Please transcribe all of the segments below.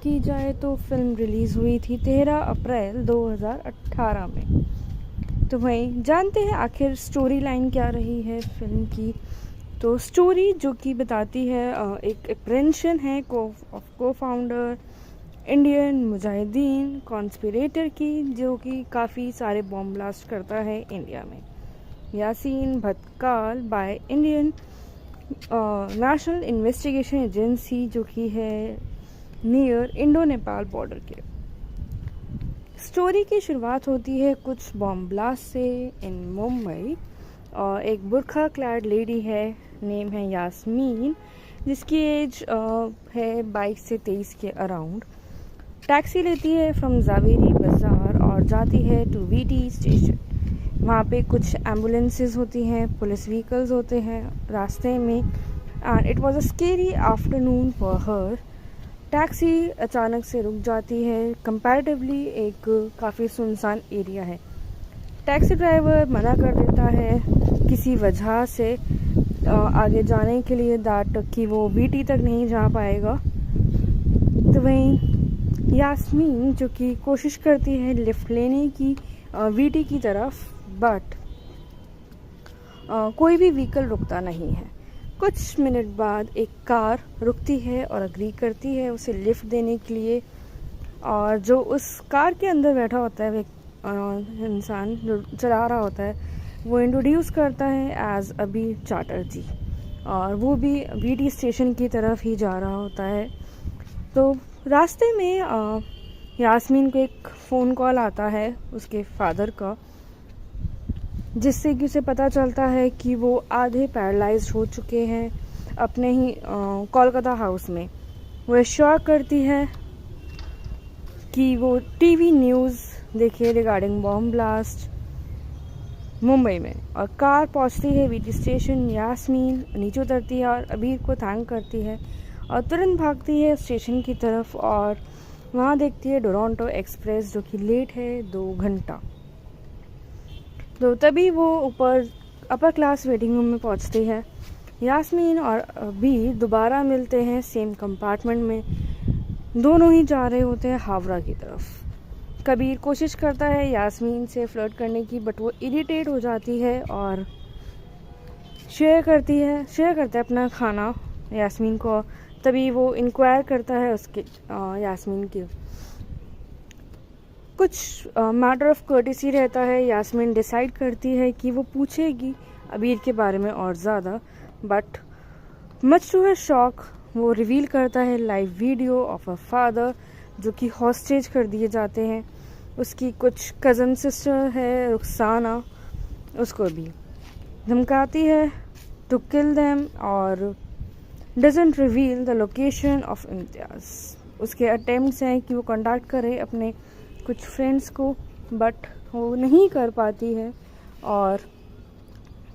की जाए तो फिल्म रिलीज़ हुई थी 13 अप्रैल 2018 में। तो वहीं जानते हैं आखिर स्टोरी लाइन क्या रही है फिल्म की। तो स्टोरी जो कि बताती है एक अप्रेंशन है को फाउंडर इंडियन मुजाहिदीन कॉन्स्पिरेटर की, जो कि काफ़ी सारे बॉम्ब ब्लास्ट करता है इंडिया में। Yasin Bhatkal by Indian National Investigation Agency, जो कि है नियर इंडो नेपाल बॉर्डर के। स्टोरी की शुरुआत होती है कुछ बॉम्ब ब्लास्ट से इन मुंबई। और एक बुरखा क्लैड लेडी है, नेम है यास्मीन, जिसकी एज है 22 से 23 के अराउंड। टैक्सी लेती है फ्रॉम जावेरी बाज़ार और जाती है टू वीटी स्टेशन। वहाँ पे कुछ एम्बुलेंसेस होती हैं, पुलिस व्हीकल्स होते हैं रास्ते में। And it was a scary afternoon for her. Taxi अचानक से रुक जाती है। कंपैरेटिवली एक काफ़ी सुनसान एरिया है। टैक्सी ड्राइवर मना कर देता है किसी वजह से आगे जाने के लिए, दैट कि वो वीटी तक नहीं जा पाएगा। तो वहीं यास्मीन जो कि कोशिश करती है लिफ्ट लेने की वीटी की तरफ, बट कोई भी व्हीकल रुकता नहीं है। कुछ मिनट बाद एक कार रुकती है और अग्री करती है उसे लिफ्ट देने के लिए। और जो उस कार के अंदर बैठा होता है, वो इंसान जो चला रहा होता है, वो इंट्रोड्यूस करता है एज अभी चैटर्जी, और वो भी वीटी स्टेशन की तरफ ही जा रहा होता है। तो रास्ते में यास्मीन को एक फ़ोन कॉल आता है उसके फादर का, जिससे कि उसे पता चलता है कि वो आधे पैरालाइज्ड हो चुके हैं अपने ही कोलकाता हाउस में। वो एश्योर करती है कि वो टीवी न्यूज़ देखे रिगार्डिंग बॉम्ब ब्लास्ट मुंबई में। और कार पहुंचती है वीटी स्टेशन। यास्मीन नीचे उतरती है और अबीर को थैंक करती है और तुरंत भागती है स्टेशन की तरफ, और वहाँ देखती है टोरंटो एक्सप्रेस जो कि लेट है 2 घंटा। तो तभी वो ऊपर अपर क्लास वेटिंग रूम में पहुंचती है। यास्मीन और अबीर दोबारा मिलते हैं सेम कंपार्टमेंट में। दोनों ही जा रहे होते हैं हावड़ा की तरफ। कबीर कोशिश करता है यास्मीन से फ्लर्ट करने की, बट वो इरिटेट हो जाती है और शेयर करता है अपना खाना यास्मीन को। तभी वो इंक्वायर करता है उसके यास्मीन के कुछ मैटर ऑफ कर्टिसी रहता है। यास्मीन डिसाइड करती है कि वो पूछेगी अबीर के बारे में और ज़्यादा, but much to her shock वो रिवील करता है live video of a father जो कि हॉस्टेज कर दिए जाते हैं। उसकी कुछ कज़न सिस्टर है रुखसाना, उसको भी धमकाती है टू किल देम, और doesn't reveal the location of Imtiaz. उसके अटेम्प्ट्स हैं कि वो कॉन्टैक्ट करे अपने कुछ फ्रेंड्स को, बट वो नहीं कर पाती है और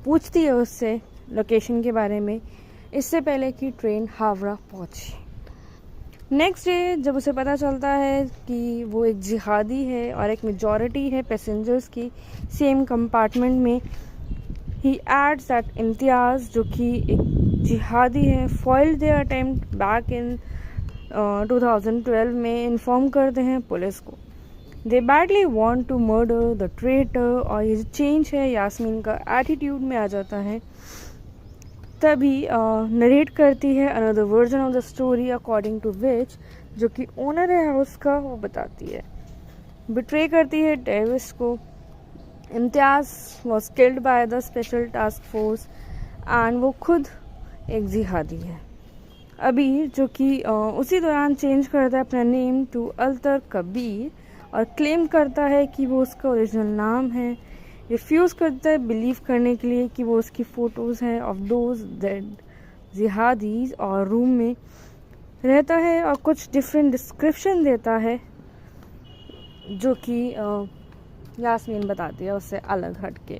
पूछती है उससे लोकेशन के बारे में इससे पहले कि ट्रेन हावड़ा पहुंचे। नेक्स्ट डे जब उसे पता चलता है कि वो एक जिहादी है और एक मेजॉरिटी है पैसेंजर्स की सेम कंपार्टमेंट में, ही एड्स दैट इम्तियाज़ जो कि एक जिहादी है foiled their attempt back in 2012 में इन्फॉर्म करते हैं पुलिस को। They badly want to murder the traitor, और ये चेंज है यास्मीन का एटीट्यूड में आ जाता है। तभी नरेट करती है another version of the story according to which, जो कि ओनर है हाउस का, वो बताती है बिट्रे करती है डेविस को। Imtiaz was killed by the Special Task Force and वो खुद एक जिहादी है। अबीर जो कि उसी दौरान चेंज करता है अपना नेम टू अल्तर कबीर और क्लेम करता है कि वो उसका ओरिजिनल नाम है। रिफ्यूज़ करता है बिलीव करने के लिए कि वो उसकी फ़ोटोज़ हैं ऑफ दोज डेड जिहादीज़, और रूम में रहता है और कुछ डिफरेंट डिस्क्रिप्शन देता है जो कि यास्मीन बताती है उससे अलग हट के।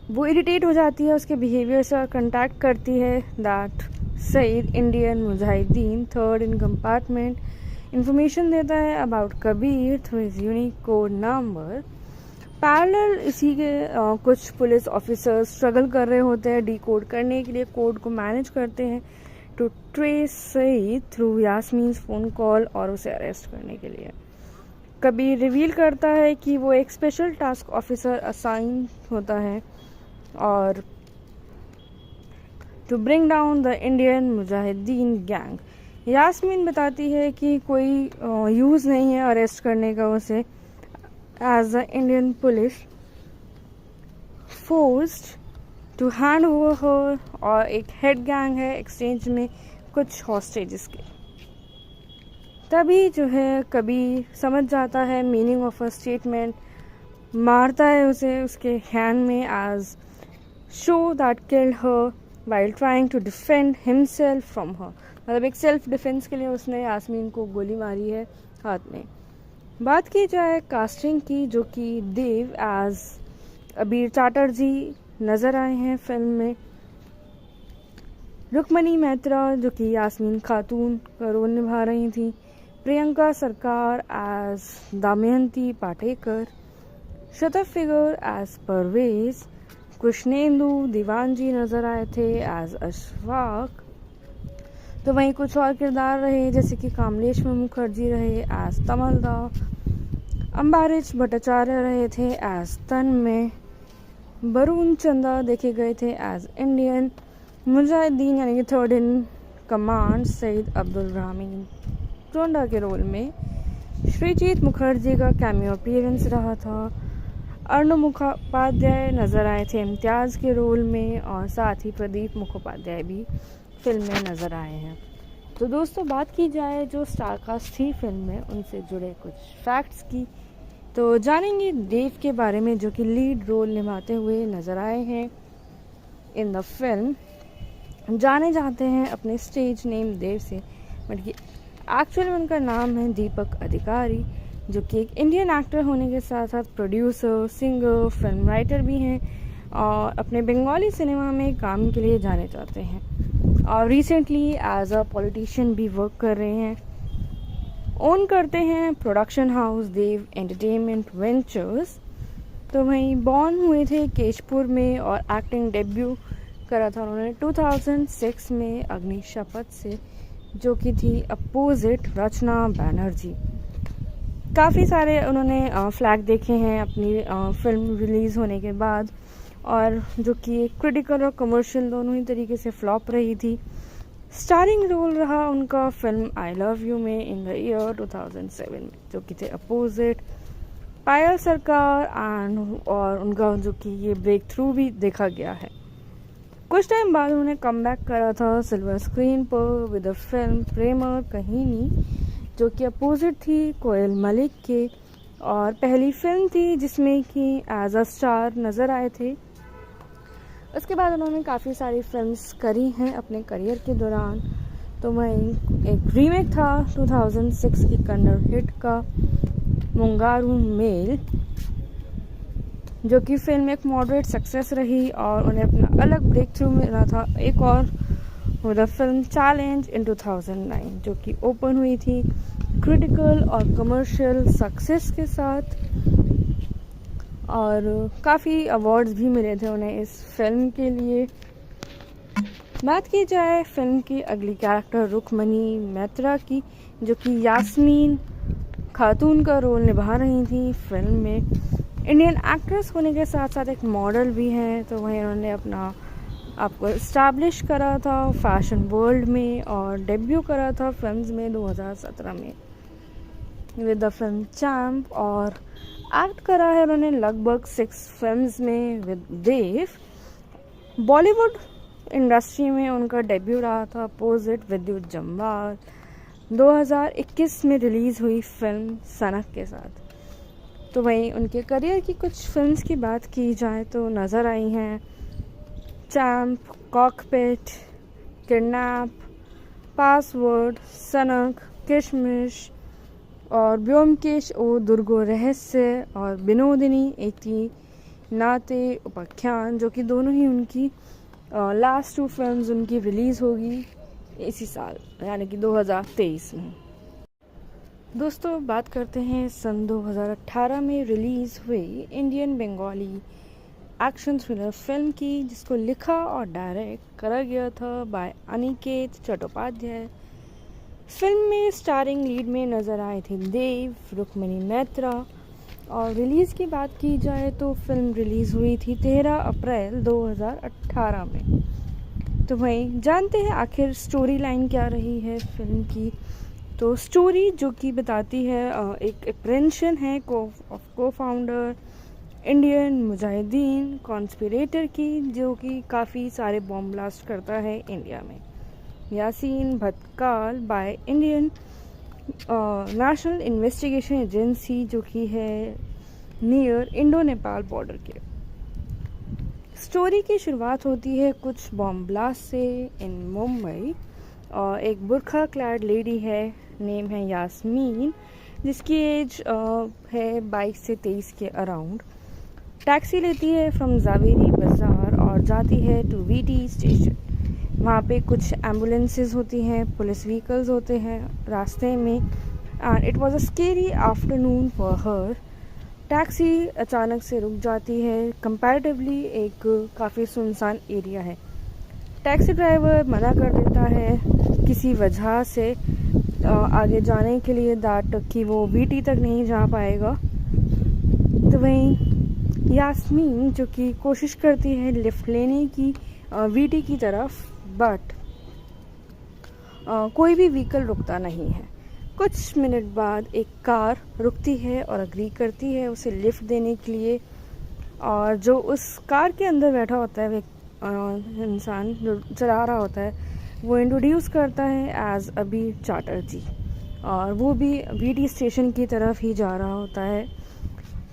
वो इरिटेट हो जाती है उसके बिहेवियर से और कंटैक्ट करती है that Saeed Indian Mujahideen third in compartment information देता है about Kabir through his unique code number. Parallel इसी के कुछ पुलिस ऑफिसर्स स्ट्रगल कर रहे होते हैं डी कोड करने के लिए, कोड को मैनेज करते हैं to trace Saeed through Yasmin's phone call और उसे अरेस्ट करने के लिए। कबीर रिवील करता है कि वो एक स्पेशल टास्क ऑफिसर असाइन होता है और to bring down the Indian Mujahideen gang. Yasmin बताती है कि कोई यूज़ नहीं है अरेस्ट करने का उसे, as the Indian police forced to hand over her, और एक हेड गैंग है एक्सचेंज में कुछ हॉस्टेजेस के। तभी जो है कबीर समझ जाता है मीनिंग ऑफ अ स्टेटमेंट, मारता है उसे उसके हैंड में as show that killed her while trying to defend himself from her. मतलब एक सेल्फ डिफेंस के लिए उसने यास्मीन को गोली मारी है हाथ में। बात की जाए कास्टिंग की, जो कि देव एज अबीर चैटर्जी नज़र आए हैं फिल्म में। रुक्मणी मैत्रा जो कि यास्मीन खातून का रोल निभा रही थी। प्रियंका सरकार एज दमयंती पाटेकर। शतफ फिगर एज परवेज। कृष्णेंदु दीवानजी नज़र आए थे एज अशफाक। तो वहीं कुछ और किरदार रहे जैसे कि कामलेश मुखर्जी रहे एज तमलदा। अम्बारिश भट्टाचार्य रहे थे एज तन्मय। वरुण चंदा देखे गए थे एज इंडियन मुजाहिदीन यानी कि third in command Saeed Abdul Rahman टोंडा के रोल में। श्रीजीत मुखर्जी का कैमियो अपीयरेंस रहा था। अर्णव मुखोपाध्याय नज़र आए थे इम्तियाज़ के रोल में, और साथ ही प्रदीप मुखोपाध्याय भी फिल्म में नज़र आए हैं। तो दोस्तों बात की जाए जो स्टारकास्ट थी फिल्म में उनसे जुड़े कुछ फैक्ट्स की, तो जानेंगे देव के बारे में जो कि लीड रोल निभाते हुए नज़र आए हैं इन द फिल्म। जाने जाते हैं अपने स्टेज नेम देव से, बट कि एक्चुअली उनका नाम है दीपक अधिकारी, जो कि एक इंडियन एक्टर होने के साथ साथ प्रोड्यूसर, सिंगर, फिल्म राइटर भी हैं और अपने बंगाली सिनेमा में काम के लिए जाने जाते हैं और रिसेंटली एज अ पॉलिटिशियन भी वर्क कर रहे हैं। ओन करते हैं प्रोडक्शन हाउस देव एंटरटेनमेंट वेंचर्स। तो वहीं बॉर्न हुए थे केशपुर में और एक्टिंग डेब्यू करा था उन्होंने 2006 में अग्नि शपथ से, जो कि थी अपोजिट रचना बैनर्जी। काफ़ी सारे उन्होंने फ्लैग देखे हैं अपनी फिल्म रिलीज़ होने के बाद, और जो कि क्रिटिकल और कमर्शियल दोनों ही तरीके से फ्लॉप रही थी। स्टारिंग रोल रहा उनका फिल्म आई लव यू में इन द ईयर 2007 में, जो कि थे अपोजिट पायल सरकार एंड, और उनका जो कि ये ब्रेक थ्रू भी देखा गया है। कुछ टाइम बाद उन्होंने कम बैक करा था सिल्वर स्क्रीन पर विद द फिल्म प्रेमर कहीनी, जो कि अपोजिट थी कोयल मलिक के, और पहली फिल्म थी जिसमें कि एज अ स्टार नज़र आए थे। उसके बाद उन्होंने काफ़ी सारी फिल्म्स करी हैं अपने करियर के दौरान। तो वहीं एक रीमेक था 2006 की कन्नड़ हिट का मुंगारू मेल, जो कि फिल्म एक मॉडरेट सक्सेस रही और उन्हें अपना अलग ब्रेक थ्रू मिला था एक और द फिल्म चैलेंज इन 2009, जो कि ओपन हुई थी क्रिटिकल और कमर्शियल सक्सेस के साथ, और काफ़ी अवार्ड्स भी मिले थे उन्हें इस फिल्म के लिए। बात की जाए फिल्म की अगली कैरेक्टर रुक्मणी मैत्रा की, जो कि यास्मीन खातून का रोल निभा रही थी फिल्म में। इंडियन एक्ट्रेस होने के साथ साथ एक मॉडल भी हैं, तो वहीं उन्होंने अपना आपको इस्टेब्लिश करा था फैशन वर्ल्ड में और डेब्यू करा था फिल्म्स में 2017 में विद द फिल्म चैम्प, और एक्ट करा है उन्होंने लगभग 6 फिल्म्स में विद देव। बॉलीवुड इंडस्ट्री में उनका डेब्यू रहा था अपोजिट विद्युत जम्वाल 2021 में रिलीज़ हुई फिल्म सनक के साथ। तो वहीं उनके करियर की कुछ फिल्म्स की बात की जाए तो नज़र आई हैं चैम्प, कॉकपिट, किडनैप, पासवर्ड, सनक, किशमिश और ब्योमकेश ओ दुर्गो रहस्य और विनोदिनी एटी नाते उपाख्यान, जो कि दोनों ही उनकी लास्ट 2 फिल्म्स उनकी रिलीज़ होगी इसी साल यानी कि 2023 में। दोस्तों बात करते हैं सन 2018 में रिलीज़ हुई Indian Bengali action thriller film की, जिसको लिखा और डायरेक्ट करा गया था बाय अनिकेत चट्टोपाध्याय। फिल्म में स्टारिंग लीड में नज़र आए थे देव, रुक्मिणी मैत्रा। और रिलीज़ की बात की जाए तो फिल्म रिलीज़ हुई थी 13 अप्रैल 2018 में। तो वहीं जानते हैं आखिर स्टोरी लाइन क्या रही है फिल्म की। तो स्टोरी जो कि बताती है एक अप्रेंशन है को फाउंडर इंडियन मुजाहिदीन कॉन्स्पिरेटर की, जो कि काफ़ी सारे बॉम्ब ब्लास्ट करता है इंडिया में। Yasin Bhatkal by Indian National Investigation Agency, जो कि है नियर इंडो नेपाल बॉर्डर के। स्टोरी की शुरुआत होती है कुछ बॉम्ब ब्लास्ट से इन मुंबई। और एक बुरखा क्लैड लेडी है, नेम है यास्मीन, जिसकी एज है 22 से 23 के अराउंड। टैक्सी लेती है फ्रॉम जावेरी बाज़ार और जाती है टू वीटी स्टेशन। वहाँ पे कुछ एम्बुलेंसेस होती हैं, पुलिस व्हीकल्स होते हैं रास्ते में। And it was a scary afternoon for her. Taxi अचानक से रुक जाती है। कंपैरेटिवली एक काफ़ी सुनसान एरिया है। टैक्सी ड्राइवर मना कर देता है किसी वजह से आगे जाने के लिए, दैट कि वो वीटी तक नहीं जा पाएगा। तो वहीं यास्मीन जो कि कोशिश करती है लिफ्ट लेने की वीटी की तरफ, बट कोई भी व्हीकल रुकता नहीं है। कुछ मिनट बाद एक कार रुकती है और अग्री करती है उसे लिफ्ट देने के लिए। और जो उस कार के अंदर बैठा होता है इंसान जो चला रहा होता है, वो इंट्रोड्यूस करता है एज अबीर चैटर्जी, और वो भी वीटी स्टेशन की तरफ ही जा रहा होता है।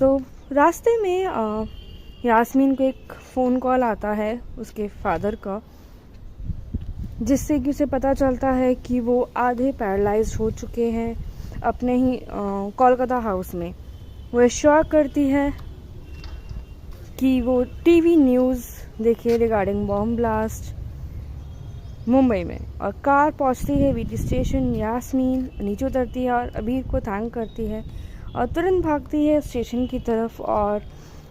तो रास्ते में यास्मीन को एक फ़ोन कॉल आता है उसके फादर का, जिससे कि उसे पता चलता है कि वो आधे पैरालाइज्ड हो चुके हैं अपने ही कोलकाता हाउस में। वो एश्योर करती है कि वो टीवी न्यूज़ देखे रिगार्डिंग बॉम्ब ब्लास्ट मुंबई में। और कार पहुंचती है वीटी स्टेशन। यास्मीन नीचे उतरती है और अबीर को थैंक करती है और तुरंत भागती है स्टेशन की तरफ और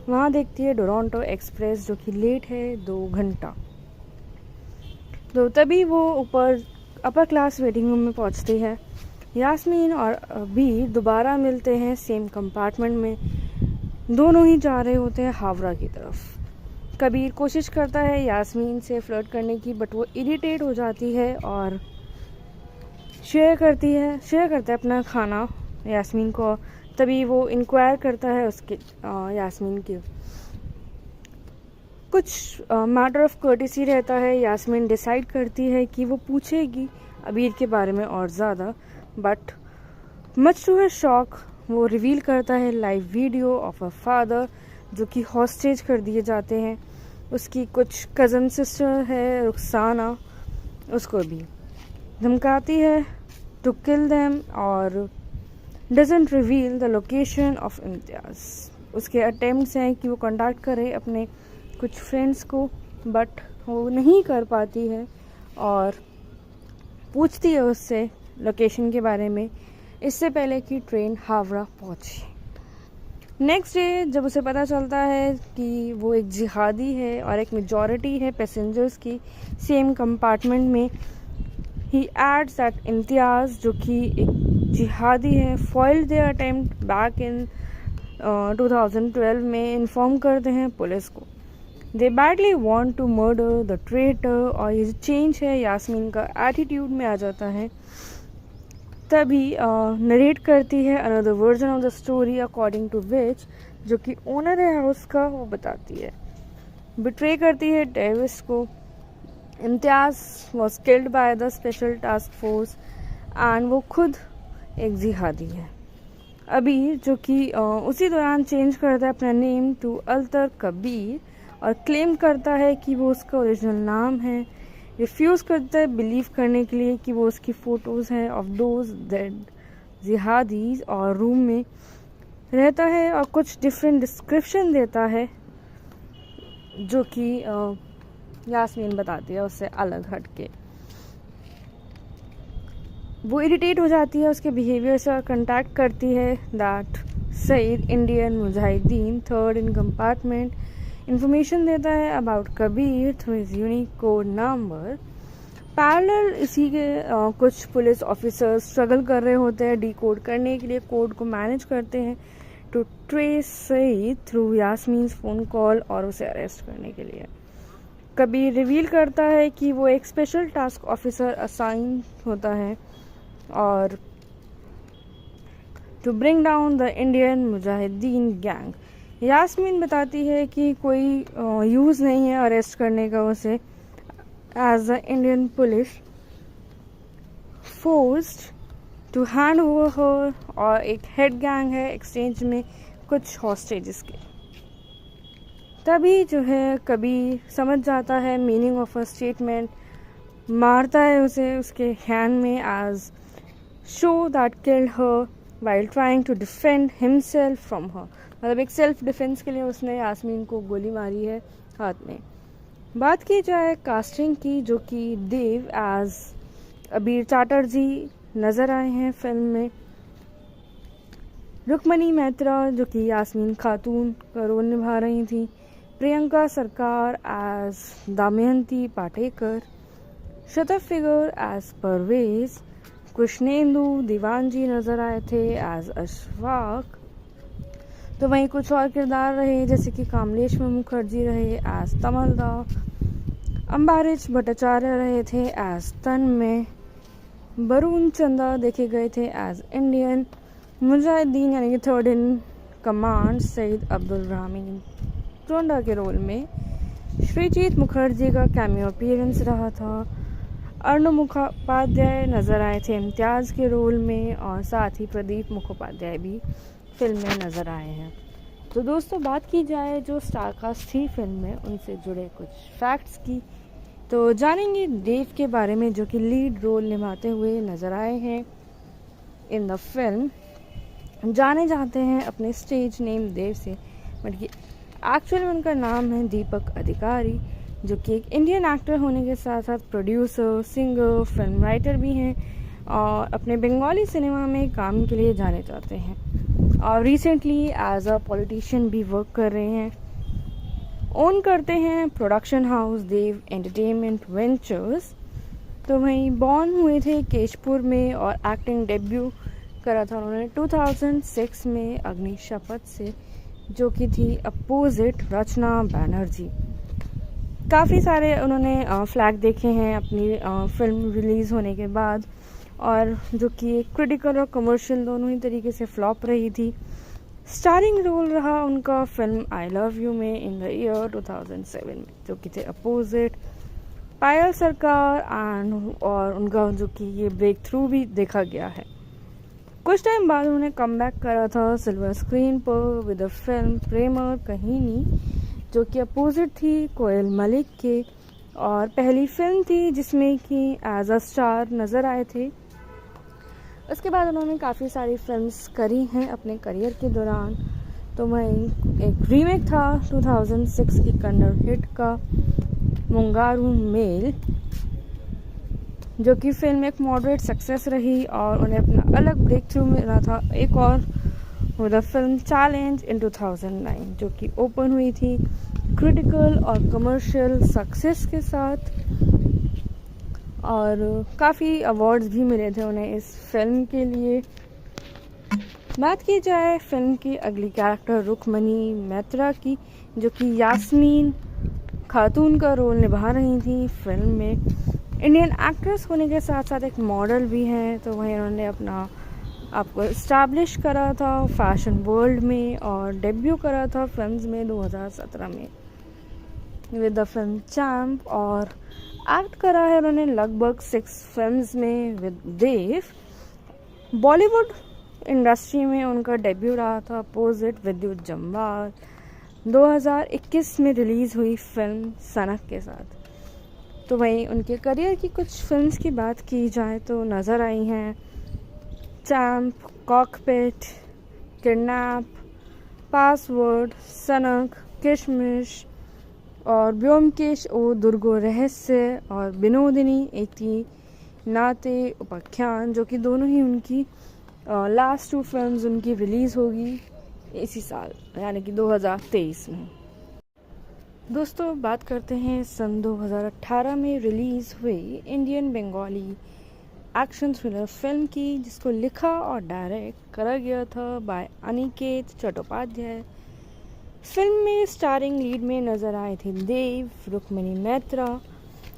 वहाँ देखती है टोरंटो एक्सप्रेस, जो कि लेट है 2 घंटा। तो तभी वो ऊपर अपर क्लास वेटिंग रूम में पहुंचती है। यास्मीन और अबीर दोबारा मिलते हैं सेम कंपार्टमेंट में। दोनों ही जा रहे होते हैं हावड़ा की तरफ। कबीर कोशिश करता है यास्मीन से फ्लर्ट करने की, बट वो इरिटेट हो जाती है और शेयर करता है अपना खाना यास्मीन को। तभी वो इंक्वायर करता है उसके यास्मीन के कुछ मैटर ऑफ कर्टेसी रहता है। यास्मीन डिसाइड करती है कि वो पूछेगी अबीर के बारे में और ज़्यादा, but much to her shock वो रिवील करता है live video of a father, जो कि हॉस्टेज कर दिए जाते हैं। उसकी कुछ कज़न सिस्टर है रुखसाना, उसको भी धमकाती है टू किल देम और doesn't reveal the location of Imtiaz. उसके अटेम्प्ट्स हैं कि वो कॉन्टैक्ट करे अपने कुछ फ्रेंड्स को, बट वो नहीं कर पाती है और पूछती है उससे लोकेशन के बारे में इससे पहले कि ट्रेन हावड़ा पहुंचे। नेक्स्ट डे जब उसे पता चलता है कि वो एक जिहादी है और एक मेजॉरिटी है पैसेंजर्स की सेम कंपार्टमेंट में, ही एड्स दैट इम्तियाज़ जो कि एक जिहादी है foiled their attempt back in 2012 में इन्फॉर्म करते हैं पुलिस को। They badly want to murder the traitor. और ये चेंज है यास्मीन का एटीट्यूड में आ जाता है। तभी नरेट करती है another version of the story according to which, जो कि ओनर है हाउस का, वो बताती है बिट्रे करती है डेविस को। Imtiaz was killed by the Special Task Force and वो खुद एक जिहादी है। अबीर जो कि उसी दौरान चेंज करता है अपना नेम टू अल्तर कबीर और क्लेम करता है कि वो उसका ओरिजिनल नाम है। रिफ्यूज़ करता है बिलीव करने के लिए कि वो उसकी फ़ोटोज़ हैं ऑफ दोज डेड जिहादीज, और रूम में रहता है और कुछ डिफरेंट डिस्क्रिप्शन देता है जो कि यास्मीन बताती है उससे अलग हट के। वो इरिटेट हो जाती है उसके बिहेवियर से और कंटैक्ट करती है that Saeed Indian Mujahideen third in compartment information देता है about Kabir through his unique code number. Parallel इसी के कुछ पुलिस ऑफिसर्स स्ट्रगल कर रहे होते हैं डिकोड करने के लिए, कोड को मैनेज करते हैं to trace Saeed through Yasmin phone call और उसे अरेस्ट करने के लिए। कबीर रिवील करता है कि वो एक स्पेशल टास्क ऑफिसर असाइन होता है और to bring down the Indian Mujahideen gang. Yasmin बताती है कि कोई यूज़ नहीं है अरेस्ट करने का उसे, as the Indian police forced to hand over her, और एक हेड गैंग है एक्सचेंज में कुछ हॉस्टेजेस के। तभी जो है कबीर समझ जाता है मीनिंग ऑफ अ स्टेटमेंट, मारता है उसे उसके हैंड में as show that killed her while trying to defend himself from her. मतलब एक सेल्फ डिफेंस के लिए उसने यास्मीन को गोली मारी है हाथ में। बात की जाए कास्टिंग की, जो कि देव एज अबीर चैटर्जी नज़र आए हैं फिल्म में। रुक्मणी मैत्रा जो कि यास्मीन खातून का रोल निभा रही थी। प्रियंका सरकार एज दमयंती पाटेकर। शतफ फिगर एज परवेज। कृष्णेंदु दीवानजी नज़र आए थे एज अशफाक। तो वहीं कुछ और किरदार रहे जैसे कि कामलेश मुखर्जी रहे एज तमलदा। अम्बारिश भट्टाचार्य रहे थे एज तन्मय। वरुण चंदा देखे गए थे एज इंडियन मुजाहिदीन यानी कि third in command Saeed Abdul Rahman टोंडा के रोल में। श्रीजीत मुखर्जी का कैमियो अपीयरेंस रहा था। अर्णव मुखोपाध्याय नज़र आए थे इम्तियाज़ के रोल में, और साथ ही प्रदीप मुखोपाध्याय भी फिल्म में नज़र आए हैं। तो दोस्तों बात की जाए जो स्टारकास्ट थी फिल्म में उनसे जुड़े कुछ फैक्ट्स की, तो जानेंगे देव के बारे में जो कि लीड रोल निभाते हुए नज़र आए हैं इन द फिल्म। जाने जाते हैं अपने स्टेज नेम देव से, बट कि एक्चुअल में उनका नाम है दीपक अधिकारी, जो कि एक इंडियन एक्टर होने के साथ साथ प्रोड्यूसर, सिंगर, फिल्म राइटर भी हैं और अपने बंगाली सिनेमा में काम के लिए जाने जाते हैं और रिसेंटली एज अ पॉलिटिशियन भी वर्क कर रहे हैं। ओन करते हैं प्रोडक्शन हाउस देव एंटरटेनमेंट वेंचर्स। तो वहीं बॉर्न हुए थे केशपुर में और एक्टिंग डेब्यू करा था उन्होंने 2006 में अग्नि शपथ से, जो कि थी अपोजिट रचना बैनर्जी। काफ़ी सारे उन्होंने फ्लैग देखे हैं अपनी फिल्म रिलीज़ होने के बाद, और जो कि क्रिटिकल और कमर्शियल दोनों ही तरीके से फ्लॉप रही थी। स्टारिंग रोल रहा उनका फिल्म आई लव यू में इन द ईयर 2007 में, जो कि थे अपोजिट पायल सरकार एंड, और उनका जो कि ये ब्रेक थ्रू भी देखा गया है। कुछ टाइम बाद उन्होंने कम बैक करा था सिल्वर स्क्रीन पर विद द फिल्म प्रेमर कहीनी, जो कि अपोजिट थी कोयल मलिक के, और पहली फिल्म थी जिसमें कि एज अ स्टार नज़र आए थे। उसके बाद उन्होंने काफ़ी सारी फिल्म्स करी हैं अपने करियर के दौरान। तो वहीं एक रीमेक था 2006 की कन्नड़ हिट का मुंगारू मेल, जो कि फिल्म एक मॉडरेट सक्सेस रही और उन्हें अपना अलग ब्रेक थ्रू मिला था एक और द फिल्म चैलेंज इन 2009, जो कि ओपन हुई थी क्रिटिकल और कमर्शियल सक्सेस के साथ, और काफ़ी अवार्ड्स भी मिले थे उन्हें इस फिल्म के लिए। बात की जाए फिल्म की अगली कैरेक्टर रुक्मणी मैत्रा की, जो कि यास्मीन खातून का रोल निभा रही थी फिल्म में। इंडियन एक्ट्रेस होने के साथ साथ एक मॉडल भी हैं, तो वहीं उन्होंने अपना आपको इस्टेब्लिश करा था फैशन वर्ल्ड में और डेब्यू करा था फिल्म्स में 2017 में विद द फिल्म चैम्प, और एक्ट करा है उन्होंने लगभग 6 फिल्म्स में विद देव। बॉलीवुड इंडस्ट्री में उनका डेब्यू रहा था अपोजिट विद्युत जम्वाल 2021 में रिलीज़ हुई फिल्म सनक के साथ। तो वहीं उनके करियर की कुछ फिल्म्स की बात की जाए तो नज़र आई हैं चैम्प, कॉकपिट, किडनैप, पासवर्ड, सनक, किशमिश और ब्योमकेश ओ दुर्गो रहस्य और विनोदिनी इति नाते उपाख्यान, जो कि दोनों ही उनकी लास्ट 2 फिल्म्स उनकी रिलीज़ होगी इसी साल यानी कि 2023 में। दोस्तों बात करते हैं सन 2018 में रिलीज़ हुई Indian Bengali action thriller film की, जिसको लिखा और डायरेक्ट करा गया था बाय अनिकेत चट्टोपाध्याय। फिल्म में स्टारिंग लीड में नज़र आए थे देव, रुक्मिणी मैत्रा।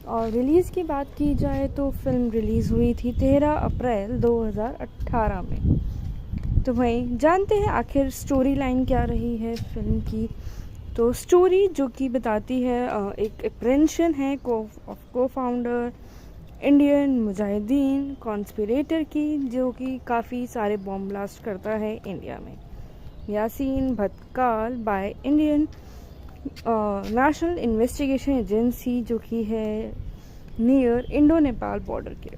और रिलीज़ की बात की जाए तो फिल्म रिलीज़ हुई थी 13 अप्रैल 2018 में। तो वहीं जानते हैं आखिर स्टोरी लाइन क्या रही है फिल्म की। तो स्टोरी जो कि बताती है एक अप्रेंशन है को फाउंडर इंडियन मुजाहिदीन कॉन्स्पिरेटर की, जो कि काफ़ी सारे बॉम्ब ब्लास्ट करता है इंडिया में। Yasin Bhatkal by Indian National Investigation Agency, जो कि है नियर इंडो नेपाल बॉर्डर के।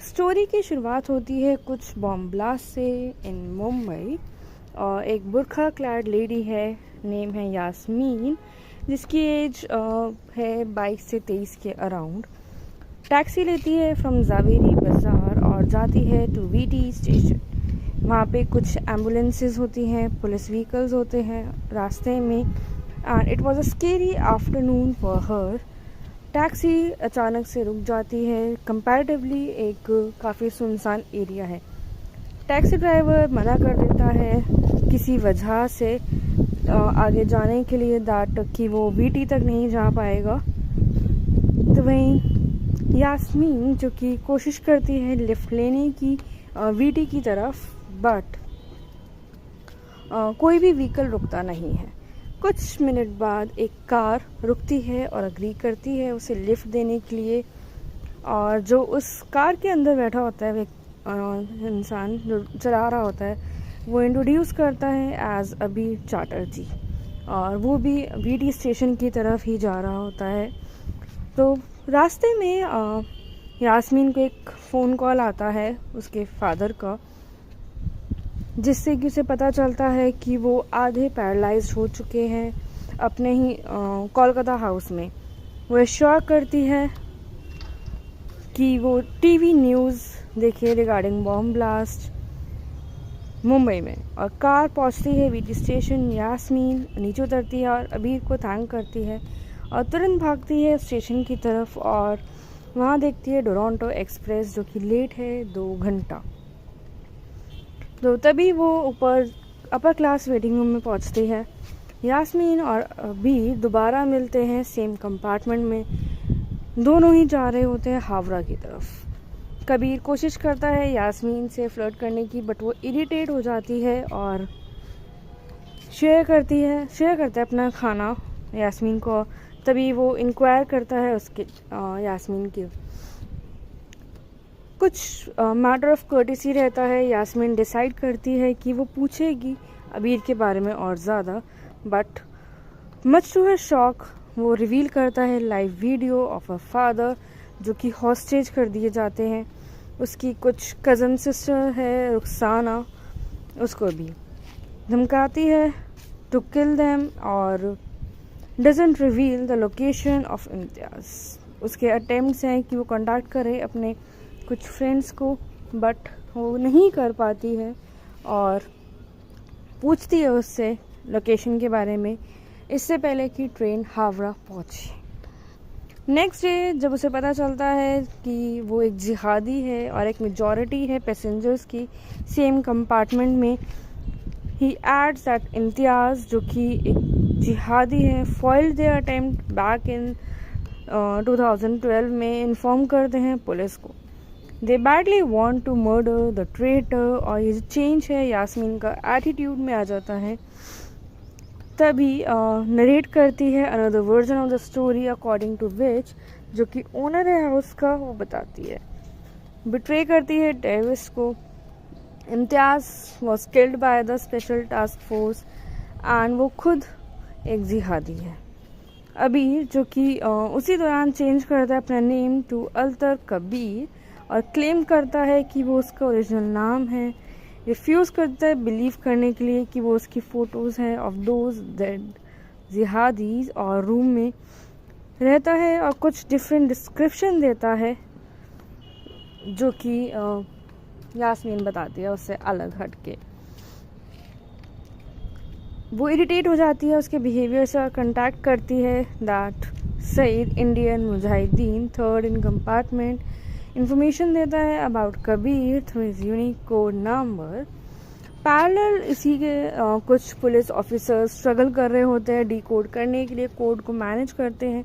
स्टोरी की शुरुआत होती है कुछ बॉम्ब ब्लास्ट से इन मुंबई। और एक बुरखा क्लैड लेडी है, नेम है यास्मीन, जिसकी एज है 22 से 23 के अराउंड। टैक्सी लेती है फ्रॉम जावेरी बाज़ार और जाती है टू वीटी स्टेशन। वहाँ पे कुछ एम्बुलेंसेस होती हैं, पुलिस व्हीकल्स होते हैं रास्ते में। And it was a scary afternoon for her. Taxi अचानक से रुक जाती है। कंपैरेटिवली एक काफ़ी सुनसान एरिया है। टैक्सी ड्राइवर मना कर देता है किसी वजह से आगे जाने के लिए, दैट कि वो वीटी तक नहीं जा पाएगा। तो वहीं यास्मीन जो कि कोशिश करती है लिफ्ट लेने की वीटी की तरफ, बट कोई भी व्हीकल रुकता नहीं है। कुछ मिनट बाद एक कार रुकती है और अग्री करती है उसे लिफ्ट देने के लिए। और जो उस कार के अंदर बैठा होता है इंसान जो चला रहा होता है, वो इंट्रोड्यूस करता है एज अभी चैटर्जी, और वो भी वीटी स्टेशन की तरफ ही जा रहा होता है। तो रास्ते में यास्मीन को एक फ़ोन कॉल आता है उसके फादर का, जिससे कि उसे पता चलता है कि वो आधे पैरालाइज्ड हो चुके हैं अपने ही कोलकाता हाउस में। वो एश्योर करती है कि वो टीवी न्यूज़ देखे रिगार्डिंग बॉम्ब ब्लास्ट मुंबई में। और कार पहुंचती है वीटी स्टेशन। यास्मीन नीचे उतरती है और अबीर को थैंक करती है और तुरंत भागती है स्टेशन की तरफ, और वहाँ देखती है टोरंटो एक्सप्रेस जो कि लेट है 2 घंटा। तो तभी वो ऊपर अपर क्लास वेटिंग रूम में पहुंचती है। यास्मीन और अबीर दोबारा मिलते हैं सेम कंपार्टमेंट में। दोनों ही जा रहे होते हैं हावड़ा की तरफ। कबीर कोशिश करता है यास्मीन से फ्लर्ट करने की, बट वो इरिटेट हो जाती है और शेयर करता है अपना खाना यास्मीन को। तभी वो इंक्वायर करता है उसके यास्मीन के कुछ मैटर ऑफ कर्टिसी रहता है। यास्मीन डिसाइड करती है कि वो पूछेगी अबीर के बारे में और ज़्यादा, but much to her shock वो रिवील करता है live video of a father जो कि हॉस्टेज कर दिए जाते हैं। उसकी कुछ कज़न सिस्टर है रुखसाना, उसको भी धमकाती है टू किल देम, और doesn't reveal the location of Imtiaz. उसके अटेम्प्ट्स हैं कि वो कॉन्टैक्ट करे अपने कुछ फ्रेंड्स को, बट वो नहीं कर पाती है और पूछती है उससे लोकेशन के बारे में इससे पहले कि ट्रेन हावड़ा पहुंचे। नेक्स्ट डे जब उसे पता चलता है कि वो एक जिहादी है और एक मेजॉरिटी है पैसेंजर्स की सेम कंपार्टमेंट में, ही एड्स दैट इम्तियाज़ जो कि एक जिहादी है foiled their attempt back in 2012 में इन्फॉर्म करते हैं पुलिस को। They badly want to murder the traitor, और ये चेंज है यास्मीन का एटीट्यूड में आ जाता है। तभी नरेट करती है another version of the story according to which, जो कि ओनर है हाउस का, वो बताती है बिट्रे करती है डेविस को। Imtiaz was killed by the Special Task Force and वो खुद एक जिहादी है। अबीर जो कि उसी दौरान चेंज करता है अपना नेम टू अल्तर कबीर और क्लेम करता है कि वो उसका ओरिजिनल नाम है। रिफ्यूज़ करता है बिलीव करने के लिए कि वो उसकी फ़ोटोज़ हैं ऑफ दोज डेड जिहादीज़, और रूम में रहता है और कुछ डिफरेंट डिस्क्रिप्शन देता है जो कि यास्मीन बताती है उससे अलग हट के। वो इरिटेट हो जाती है उसके बिहेवियर से और कंटैक्ट करती है that Saeed Indian Mujahideen third in compartment information देता है about Kabir through his unique code number. Parallel इसी के कुछ पुलिस ऑफिसर्स स्ट्रगल कर रहे होते हैं डिकोड करने के लिए, कोड को मैनेज करते हैं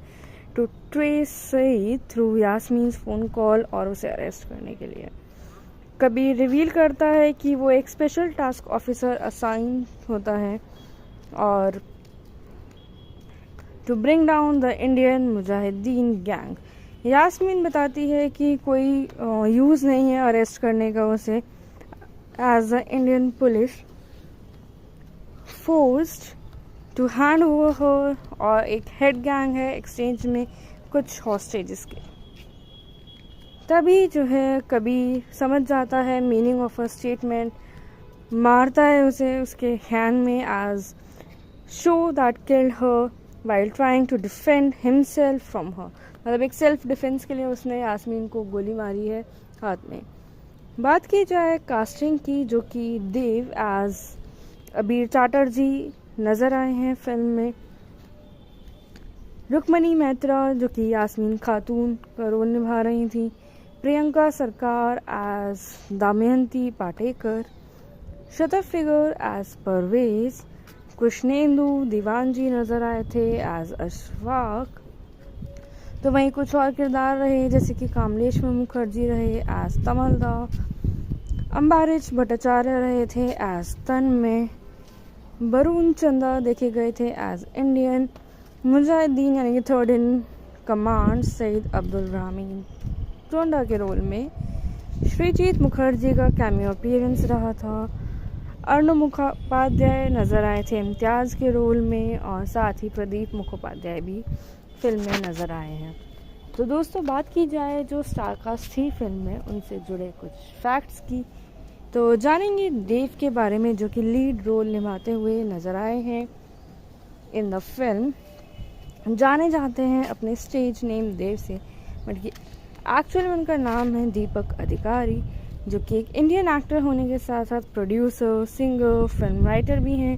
to trace Saeed through Yasmin phone call और उसे अरेस्ट करने के लिए। कबीर रिवील करता है कि वो एक स्पेशल टास्क ऑफिसर असाइन होता है और to bring down the Indian Mujahideen gang. Yasmin बताती है कि कोई यूज़ नहीं है अरेस्ट करने का उसे, as the Indian police forced to hand over her, और एक हेड गैंग है एक्सचेंज में कुछ हॉस्टेजेस के। तभी जो है कबीर समझ जाता है मीनिंग ऑफ अ स्टेटमेंट, मारता है उसे उसके हैंड में as show that killed her while trying to defend himself from her. मतलब एक सेल्फ डिफेंस के लिए उसने यास्मीन को गोली मारी है हाथ में। बात की जाए कास्टिंग की, जो कि देव एज अबीर चैटर्जी नज़र आए हैं फिल्म में। रुक्मणी मैत्रा जो कि यास्मीन खातून का रोल निभा रही थी, प्रियंका सरकार एज दमयंती पाटेकर, शतफ फिगर एज परवेज, कृष्णेंदु दीवानजी नज़र आए थे एज अशफाक। तो वहीं कुछ और किरदार रहे जैसे कि कामलेश्वर मुखर्जी रहे एज तमलदा, अम्बारिश भट्टाचार्य रहे थे एज तन्मय, वरुण चंदा देखे गए थे एज इंडियन मुजाहिदीन यानी कि third in command Saeed Abdul Rahman टोंडा के रोल में। श्रीजीत मुखर्जी का कैमियो अपीयरेंस रहा था। अर्णव मुखोपाध्याय नज़र आए थे इम्तियाज़ के रोल में, और साथ ही प्रदीप मुखोपाध्याय भी फिल्म में नज़र आए हैं। तो दोस्तों बात की जाए जो स्टारकास्ट थी फिल्म में उनसे जुड़े कुछ फैक्ट्स की, तो जानेंगे देव के बारे में जो कि लीड रोल निभाते हुए नज़र आए हैं इन द फिल्म। जाने जाते हैं अपने स्टेज नेम देव से, बट एक्चुअली उनका नाम है दीपक अधिकारी, जो कि एक इंडियन एक्टर होने के साथ साथ प्रोड्यूसर, सिंगर, फिल्म राइटर भी हैं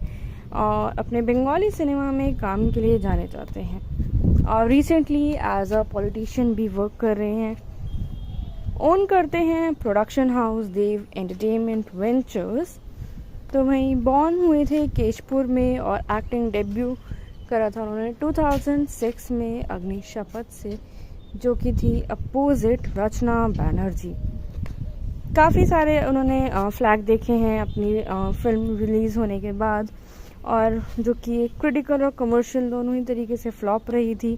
और अपने बंगाली सिनेमा में काम के लिए जाने जाते हैं और रिसेंटली एज अ पॉलिटिशियन भी वर्क कर रहे हैं। ओन करते हैं प्रोडक्शन हाउस देव एंटरटेनमेंट वेंचर्स। तो वहीं बॉर्न हुए थे केशपुर में और एक्टिंग डेब्यू करा था उन्होंने 2006 में अग्नि शपथ से, जो कि थी अपोजिट रचना बैनर्जी। काफ़ी सारे उन्होंने फ्लैग देखे हैं अपनी फिल्म रिलीज़ होने के बाद, और जो कि क्रिटिकल और कमर्शियल दोनों ही तरीके से फ्लॉप रही थी।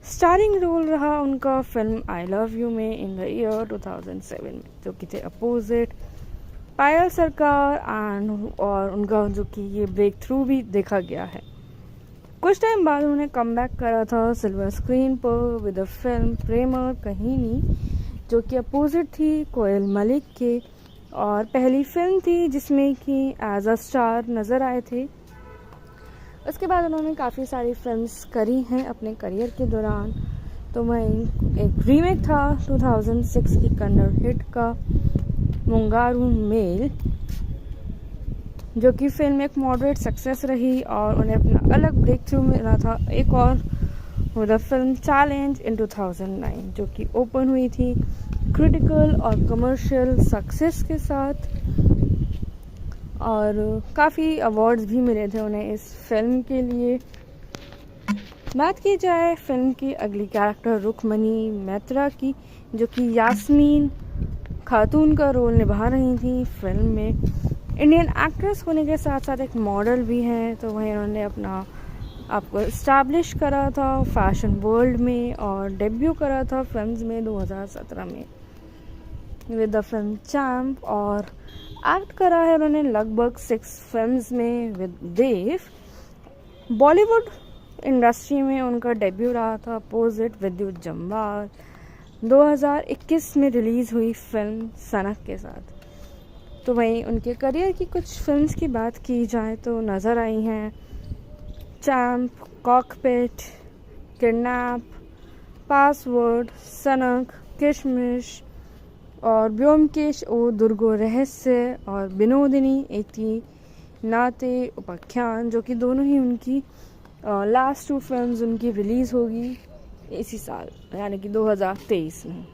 स्टारिंग रोल रहा उनका फिल्म आई लव यू में इन द ईयर 2007 में, जो कि थे अपोजिट पायल सरकार एंड, और उनका जो कि ये ब्रेक थ्रू भी देखा गया है। कुछ टाइम बाद उन्होंने कम बैक करा था सिल्वर स्क्रीन पर विद द फिल्म प्रेम कहीनी, जो कि अपोजिट थी कोयल मलिक के, और पहली फिल्म थी जिसमें कि एज अ स्टार नज़र आए थे। उसके बाद उन्होंने काफ़ी सारी फिल्म्स करी हैं अपने करियर के दौरान। तो वहीं एक रीमेक था 2006 की कन्नड़ हिट का मुंगारू मेल, जो कि फिल्म एक मॉडरेट सक्सेस रही और उन्हें अपना अलग ब्रेक थ्रू मिला था एक और वो द फिल्म चैलेंज इन 2009, जो कि ओपन हुई थी क्रिटिकल और कमर्शियल सक्सेस के साथ, और काफ़ी अवार्ड्स भी मिले थे उन्हें इस फिल्म के लिए। बात की जाए फिल्म की अगली कैरेक्टर रुक्मणी मैत्रा की, जो कि यास्मीन खातून का रोल निभा रही थी फिल्म में। इंडियन एक्ट्रेस होने के साथ साथ एक मॉडल भी हैं, तो वहीं उन्होंने अपना आपको इस्टेब्लिश करा था फैशन वर्ल्ड में और डेब्यू करा था फिल्म्स में 2017 में विद द फिल्म चैम्प, और एक्ट करा है उन्होंने लगभग 6 फिल्म्स में विद देव। बॉलीवुड इंडस्ट्री में उनका डेब्यू रहा था अपोजिट विद्युत जम्वाल 2021 में रिलीज़ हुई फिल्म सनक के साथ। तो वहीं उनके करियर की कुछ फिल्म्स की बात की जाए तो नज़र आई हैं चैम्प, कॉकपिट, किडनैप, पासवर्ड, सनक, किशमिश और ब्योमकेश ओ दुर्गो रहस्य और विनोदिनी 80 नाते उपाख्यान, जो कि दोनों ही उनकी लास्ट 2 फिल्म्स उनकी रिलीज़ होगी इसी साल, यानी कि 2023 में।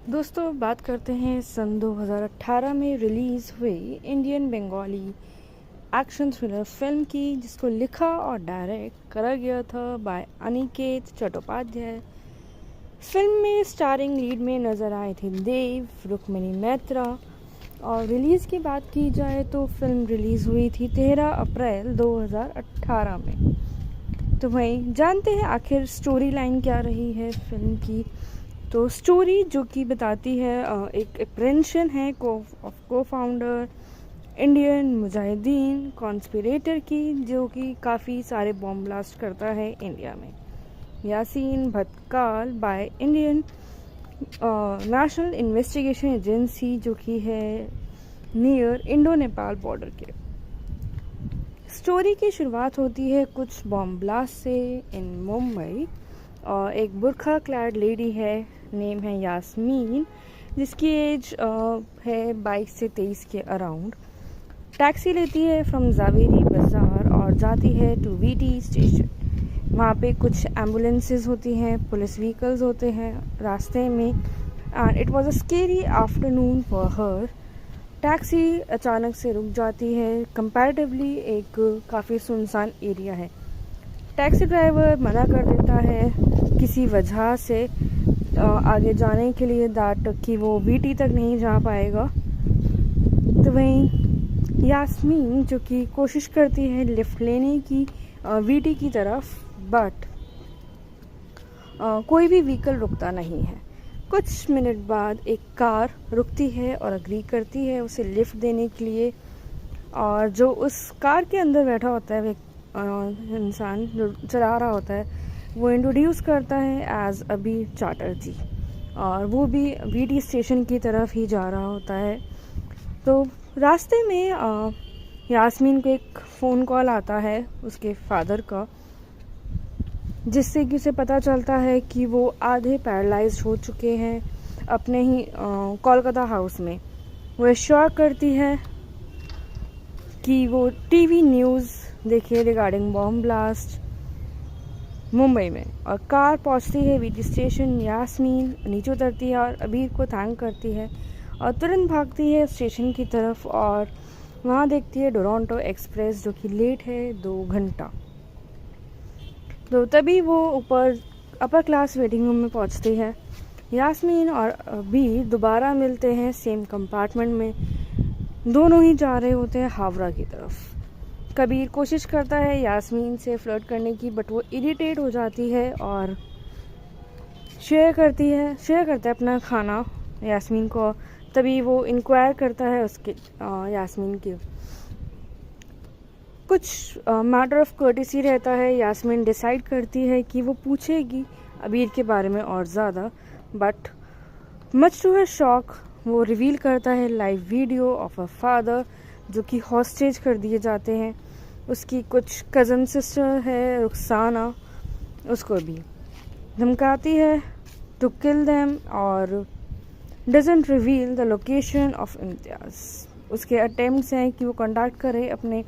दोस्तों, बात करते हैं सन 2018 में रिलीज़ हुई Indian Bengali action thriller film की, जिसको लिखा और डायरेक्ट करा गया था बाय अनिकेत चट्टोपाध्याय। फिल्म में स्टारिंग लीड में नज़र आए थे देव, रुक्मिणी मैत्रा। और रिलीज़ की बात की जाए तो फिल्म रिलीज़ हुई थी 13 अप्रैल 2018 में। तो वहीं जानते हैं आखिर स्टोरी लाइन क्या रही है फिल्म की। तो स्टोरी जो कि बताती है एक अप्रेंशन है को फाउंडर इंडियन मुजाहिदीन कॉन्स्पिरेटर की, जो कि काफ़ी सारे बॉम्ब ब्लास्ट करता है इंडिया में। Yasin Bhatkal by Indian National Investigation Agency, जो कि है नियर इंडो नेपाल बॉर्डर के। स्टोरी की शुरुआत होती है कुछ बॉम्ब ब्लास्ट से इन मुंबई। और एक बुरखा क्लैड लेडी है, नेम है यास्मीन, जिसकी एज है 22 से 23 के अराउंड। टैक्सी लेती है फ्रॉम जावेरी बाज़ार और जाती है टू वीटी स्टेशन। वहाँ पे कुछ एम्बुलेंसेस होती हैं, पुलिस व्हीकल्स होते हैं रास्ते में। And it was a scary afternoon for her. Taxi अचानक से रुक जाती है। कंपैरेटिवली एक काफ़ी सुनसान एरिया है। टैक्सी ड्राइवर मना कर देता है किसी वजह से आगे जाने के लिए, दैट कि वो वीटी तक नहीं जा पाएगा। तो वहीं यास्मीन जो कि कोशिश करती है लिफ्ट लेने की वीटी की तरफ, बट कोई भी व्हीकल रुकता नहीं है। कुछ मिनट बाद एक कार रुकती है और अग्री करती है उसे लिफ्ट देने के लिए। और जो उस कार के अंदर बैठा होता है, इंसान जो चला रहा होता है, वो इंट्रोड्यूस करता है एज अभी चैटर्जी, और वो भी वीटी स्टेशन की तरफ ही जा रहा होता है। तो रास्ते में यास्मीन को एक फ़ोन कॉल आता है उसके फादर का, जिससे कि उसे पता चलता है कि वो आधे पैरालाइज्ड हो चुके हैं अपने ही कोलकाता हाउस में। वो एश्योर करती है कि वो टीवी न्यूज़ देखे रिगार्डिंग बॉम्ब ब्लास्ट मुंबई में। और कार पहुंचती है वीटी स्टेशन। यास्मीन नीचे उतरती है और अबीर को थैंक करती है और तुरंत भागती है स्टेशन की तरफ, और वहाँ देखती है टोरंटो एक्सप्रेस, जो कि लेट है 2 घंटा। तो तभी वो ऊपर अपर क्लास वेटिंग रूम में पहुंचती है। यास्मीन और अबीर दोबारा मिलते हैं सेम कंपार्टमेंट में। दोनों ही जा रहे होते हैं हावड़ा की तरफ। कबीर कोशिश करता है यास्मीन से फ्लर्ट करने की, बट वो इरिटेट हो जाती है और शेयर करता है अपना खाना यास्मीन को। तभी वो इंक्वायर करता है उसके यास्मीन की। कुछ मैटर ऑफ कर्टेसी रहता है। यास्मीन डिसाइड करती है कि वो पूछेगी अबीर के बारे में और ज़्यादा, but much to her shock वो रिवील करता है live video of a father, जो कि हॉस्टेज कर दिए जाते हैं। उसकी कुछ कज़न सिस्टर है रुखसाना, उसको भी धमकाती है टू किल देम, और doesn't reveal the location of Imtiaz. उसके अटेम्प्ट्स हैं कि वो कॉन्टैक्ट करे अपने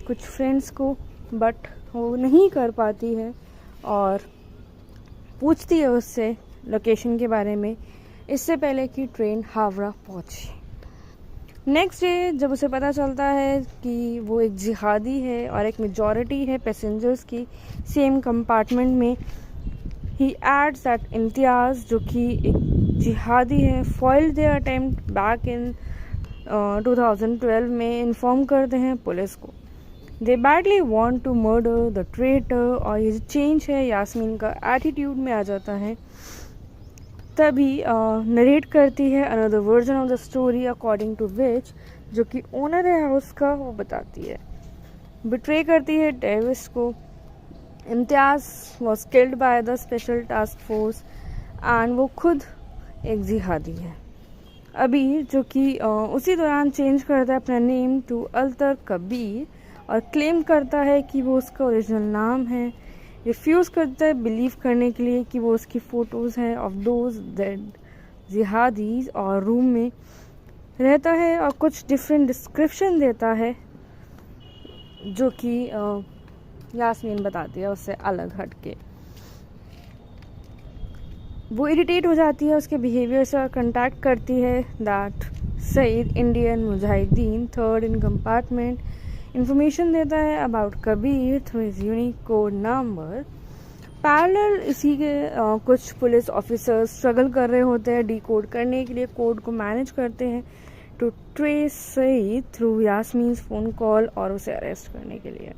कुछ फ्रेंड्स को, बट वो नहीं कर पाती है और पूछती है उससे लोकेशन के बारे में इससे पहले कि ट्रेन हावड़ा पहुंचे। नेक्स्ट डे जब उसे पता चलता है कि वो एक जिहादी है और एक मेजॉरिटी है पैसेंजर्स की सेम कंपार्टमेंट में, ही एड्स दैट इम्तियाज़ जो कि एक जिहादी है foiled their attempt back in 2012 में इन्फॉर्म करते हैं पुलिस को। They badly want to murder the traitor, और ये जो चेंज है यास्मीन का एटीट्यूड में आ जाता है। तभी नरेट करती है another version of the story according to which, जो कि ओनर है हाउस का, वो बताती है। बिट्रे करती है डेविस को। Imtiaz was killed by the Special Task Force and वो खुद एक जिहादी है। अबीर जो कि उसी दौरान चेंज करता है अपना नेम टू अल्तर कबीर और क्लेम करता है कि वो उसका ओरिजिनल नाम है। रिफ्यूज़ करता है बिलीव करने के लिए कि वो उसकी फ़ोटोज़ हैं ऑफ दोज डेड जिहादीज़, और रूम में रहता है और कुछ डिफरेंट डिस्क्रिप्शन देता है जो कि यास्मीन बताती है उससे अलग हट के। वो इरिटेट हो जाती है उसके बिहेवियर से और कंटैक्ट करती है that Saeed, Indian Mujahideen, third in compartment, information देता है about Kabir through his unique code number. Parallel इसी के कुछ पुलिस ऑफिसर्स स्ट्रगल कर रहे होते हैं डी कोड करने के लिए, कोड को मैनेज करते हैं to trace Saeed through Yasmin's phone call और उसे अरेस्ट करने के लिए।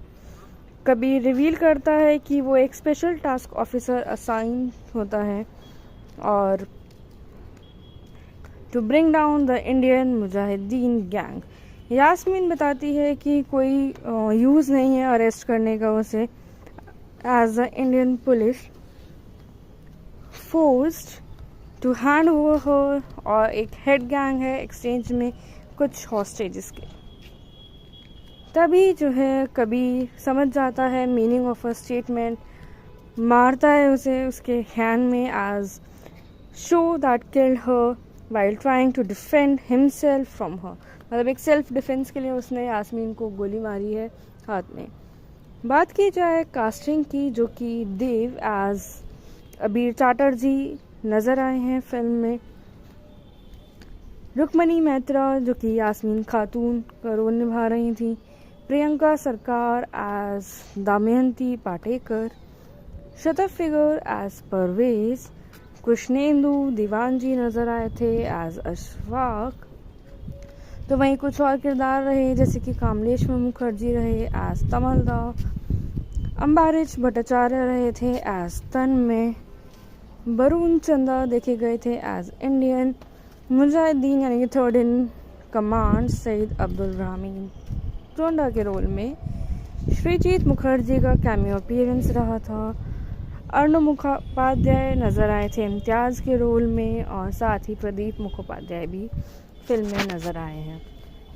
कबीर रिवील करता है कि वो एक स्पेशल टास्क ऑफिसर असाइन होता है और to bring down the Indian Mujahideen gang. Yasmin बताती है कि कोई यूज़ नहीं है अरेस्ट करने का उसे, as the Indian police forced to hand over her, और एक हेड गैंग है एक्सचेंज में कुछ हॉस्टेजेस के। तभी जो है कबीर समझ जाता है मीनिंग ऑफ अ स्टेटमेंट, मारता है उसे उसके हैंड में as show that killed her while trying to defend himself from her. मतलब एक सेल्फ डिफेंस के लिए उसने यास्मीन को गोली मारी है हाथ में। बात की जाए कास्टिंग की, जो कि देव एज अबीर चैटर्जी नज़र आए हैं फिल्म में। रुक्मणी मैत्रा जो कि यास्मीन खातून का रोल निभा रही थी। प्रियंका सरकार एज दमयंती पाटेकर, शतफ फिगर एज परवेज, कृष्णेंदु दीवानजी नज़र आए थे एज अशफाक। तो वहीं कुछ और किरदार रहे जैसे कि कामलेश्वर मुखर्जी रहे एज तमलदा, अम्बारिश भट्टाचार्य रहे थे एज तन्मय, वरुण चंदा देखे गए थे एज इंडियन मुजाहिदीन यानी कि third in command Saeed Abdul Rahman टोंडा के रोल में। श्रीजीत मुखर्जी का कैमियो अपीयरेंस रहा था। अर्णव मुखोपाध्याय नज़र आए थे इम्तियाज़ के रोल में, और साथ ही प्रदीप मुखोपाध्याय भी फिल्म में नज़र आए हैं।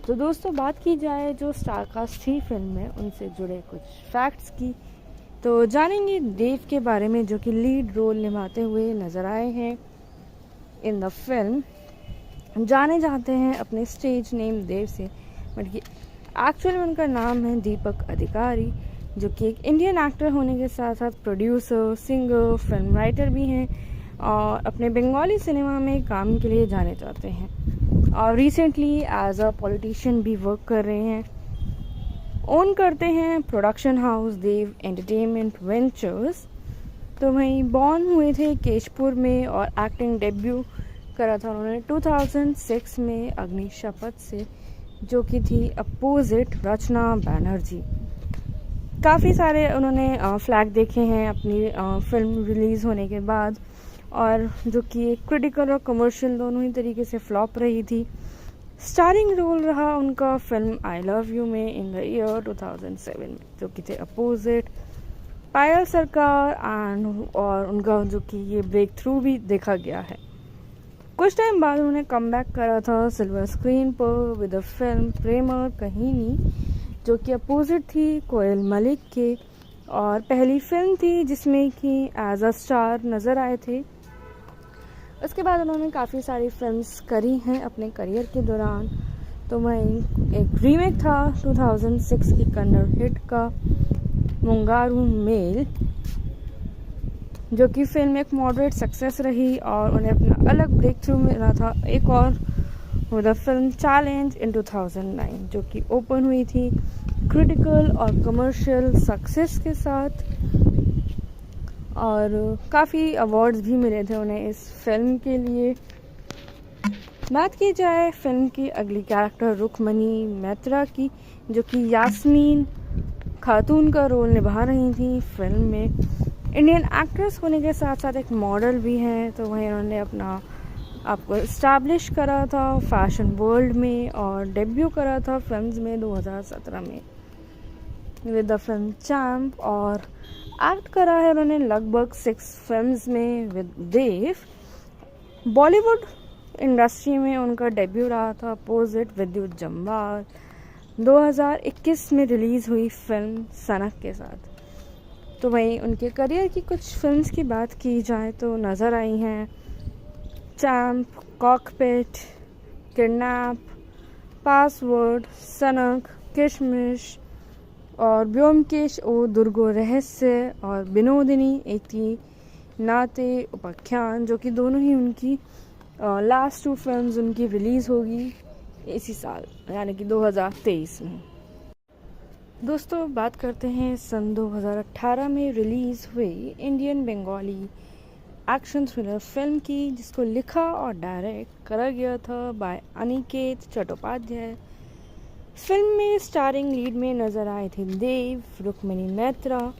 तो दोस्तों बात की जाए जो स्टारकास्ट थी फिल्म में उनसे जुड़े कुछ फैक्ट्स की, तो जानेंगे देव के बारे में जो कि लीड रोल निभाते हुए नज़र आए हैं इन द फिल्म। जाने जाते हैं अपने स्टेज नेम देव से, बट एक्चुअल में उनका नाम है दीपक अधिकारी, जो कि एक इंडियन एक्टर होने के साथ साथ प्रोड्यूसर, सिंगर, फिल्म राइटर भी हैं और अपने बंगाली सिनेमा में काम के लिए जाने जाते हैं और रिसेंटली एज अ पॉलिटिशियन भी वर्क कर रहे हैं। ओन करते हैं प्रोडक्शन हाउस देव एंटरटेनमेंट वेंचर्स। तो वहीं बॉर्न हुए थे केशपुर में और एक्टिंग डेब्यू करा था उन्होंने 2006 में अग्नि शपथ से, जो कि थी अपोजिट रचना बैनर्जी। काफ़ी सारे उन्होंने फ्लैग देखे हैं अपनी फिल्म रिलीज़ होने के बाद, और जो कि एक क्रिटिकल और कमर्शियल दोनों ही तरीके से फ्लॉप रही थी। स्टारिंग रोल रहा उनका फिल्म आई लव यू में इन द ईयर 2007 में, जो कि थे अपोजिट पायल सरकार एंड, और उनका जो कि ये ब्रेक थ्रू भी देखा गया है। कुछ टाइम बाद उन्होंने कम बैक करा था सिल्वर स्क्रीन पर विद द फिल्म प्रेमर कहीनी, जो कि अपोजिट थी कोयल मलिक के, और पहली फिल्म थी जिसमें कि एज अ स्टार नज़र आए थे। उसके बाद उन्होंने काफ़ी सारी फिल्म्स करी हैं अपने करियर के दौरान। तो वहीं एक रीमेक था 2006 की कन्नड़ हिट का मुंगारू मेल, जो कि फिल्म एक मॉडरेट सक्सेस रही और उन्हें अपना अलग ब्रेक थ्रू मिला था एक और with the film challenge in 2009, जो कि ओपन हुई थी क्रिटिकल और कमर्शियल सक्सेस के साथ, और काफ़ी अवार्ड्स भी मिले थे उन्हें इस फिल्म के लिए। बात की जाए फिल्म की अगली कैरेक्टर रुक्मणी मैत्रा की, जो कि यास्मीन खातून का रोल निभा रही थी फिल्म में। इंडियन एक्ट्रेस होने के साथ साथ एक मॉडल भी हैं, तो वहीं उन्होंने अपना आपको इस्टेब्लिश करा था फैशन वर्ल्ड में और डेब्यू करा था फिल्म्स में 2017 में विद द फिल्म चैम्प, और एक्ट करा है उन्होंने लगभग 6 फिल्म्स में विद देव। बॉलीवुड इंडस्ट्री में उनका डेब्यू रहा था अपोजिट विद्युत जम्वाल 2021 में रिलीज़ हुई फिल्म सनक के साथ। तो वहीं उनके करियर की कुछ फिल्म्स की बात की जाए तो नज़र आई हैं चैम्प, कॉकपिट, किडनैप, पासवर्ड, सनक, किशमिश, और ब्योमकेश ओ दुर्गो रहस्य और विनोदिनी एति नाते उपाख्यान, जो कि दोनों ही उनकी लास्ट 2 फिल्म्स उनकी रिलीज़ होगी इसी साल यानी कि 2023 में। दोस्तों बात करते हैं सन 2018 में रिलीज़ हुई Indian Bengali action thriller film की, जिसको लिखा और डायरेक्ट करा गया था बाय अनिकेत चट्टोपाध्याय। फिल्म में स्टारिंग लीड में नज़र आए थे देव, रुक्मिणी मैत्रा।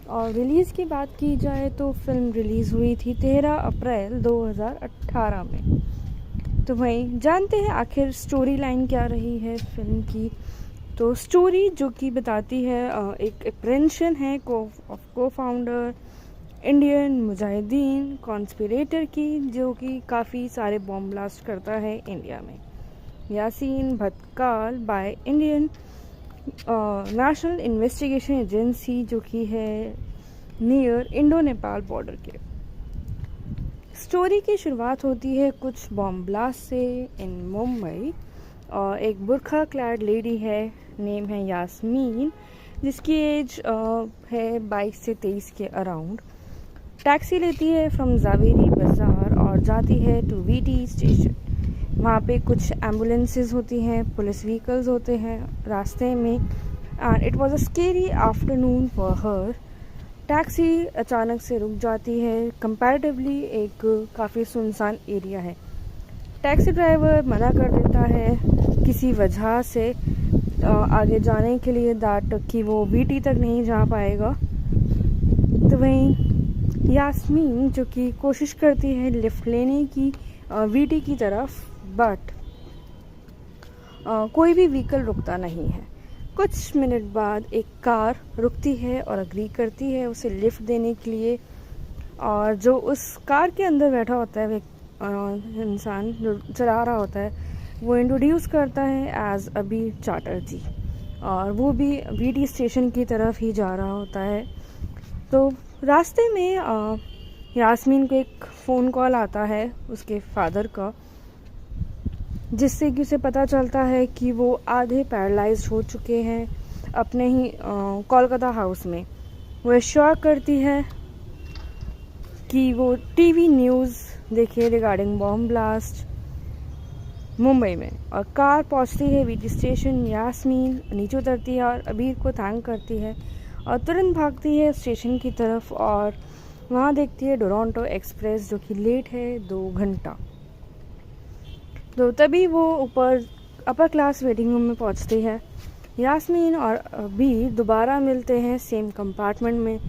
और रिलीज़ की बात की जाए तो फिल्म रिलीज़ हुई थी 13 अप्रैल 2018 में। तो वहीं जानते हैं आखिर स्टोरी लाइन क्या रही है फिल्म की। तो स्टोरी जो कि बताती है एक अप्रेंशन है को फाउंडर इंडियन मुजाहिदीन कॉन्स्पिरेटर की, जो कि काफ़ी सारे बॉम्ब ब्लास्ट करता है इंडिया में। Yasin Bhatkal by Indian National Investigation Agency, जो कि है नियर इंडो नेपाल बॉर्डर के। स्टोरी की शुरुआत होती है कुछ बॉम्ब ब्लास्ट से इन मुंबई। और एक बुरखा क्लैड लेडी है, नेम है यास्मीन, जिसकी एज है 22 से 23 के अराउंड। टैक्सी लेती है फ्रॉम जावेरी बाज़ार और जाती है टू वीटी स्टेशन। वहाँ पे कुछ एम्बुलेंसेस होती हैं, पुलिस व्हीकल्स होते हैं रास्ते में। And it was a scary afternoon for her. Taxi अचानक से रुक जाती है। कंपैरेटिवली एक काफ़ी सुनसान एरिया है। टैक्सी ड्राइवर मना कर देता है किसी वजह से आगे जाने के लिए, दैट कि वो वीटी तक नहीं जा पाएगा। तो वहीं यास्मीन जो कि कोशिश करती है लिफ्ट लेने की वीटी की तरफ, बट कोई भी व्हीकल रुकता नहीं है। कुछ मिनट बाद एक कार रुकती है और अग्री करती है उसे लिफ्ट देने के लिए। और जो उस कार के अंदर बैठा होता है इंसान जो चला रहा होता है, वो इंट्रोड्यूस करता है एज अबीर चैटर्जी, और वो भी वीटी स्टेशन की तरफ ही जा रहा होता है। तो रास्ते में यास्मीन को एक फ़ोन कॉल आता है उसके फादर का, जिससे कि उसे पता चलता है कि वो आधे पैरालाइज्ड हो चुके हैं अपने ही कोलकाता हाउस में। वो एश्योर करती है कि वो टीवी न्यूज़ देखे रिगार्डिंग बॉम्ब ब्लास्ट मुंबई में। और कार पहुंचती है वीटी स्टेशन। यास्मीन नीचे उतरती है और अबीर को थैंक करती है और तुरंत भागती है स्टेशन की तरफ और वहाँ देखती है टोरंटो एक्सप्रेस, जो कि लेट है 2 घंटा। तो तभी वो ऊपर अपर क्लास वेटिंग रूम में पहुंचती है। यास्मीन और अबीर दोबारा मिलते हैं सेम कंपार्टमेंट में।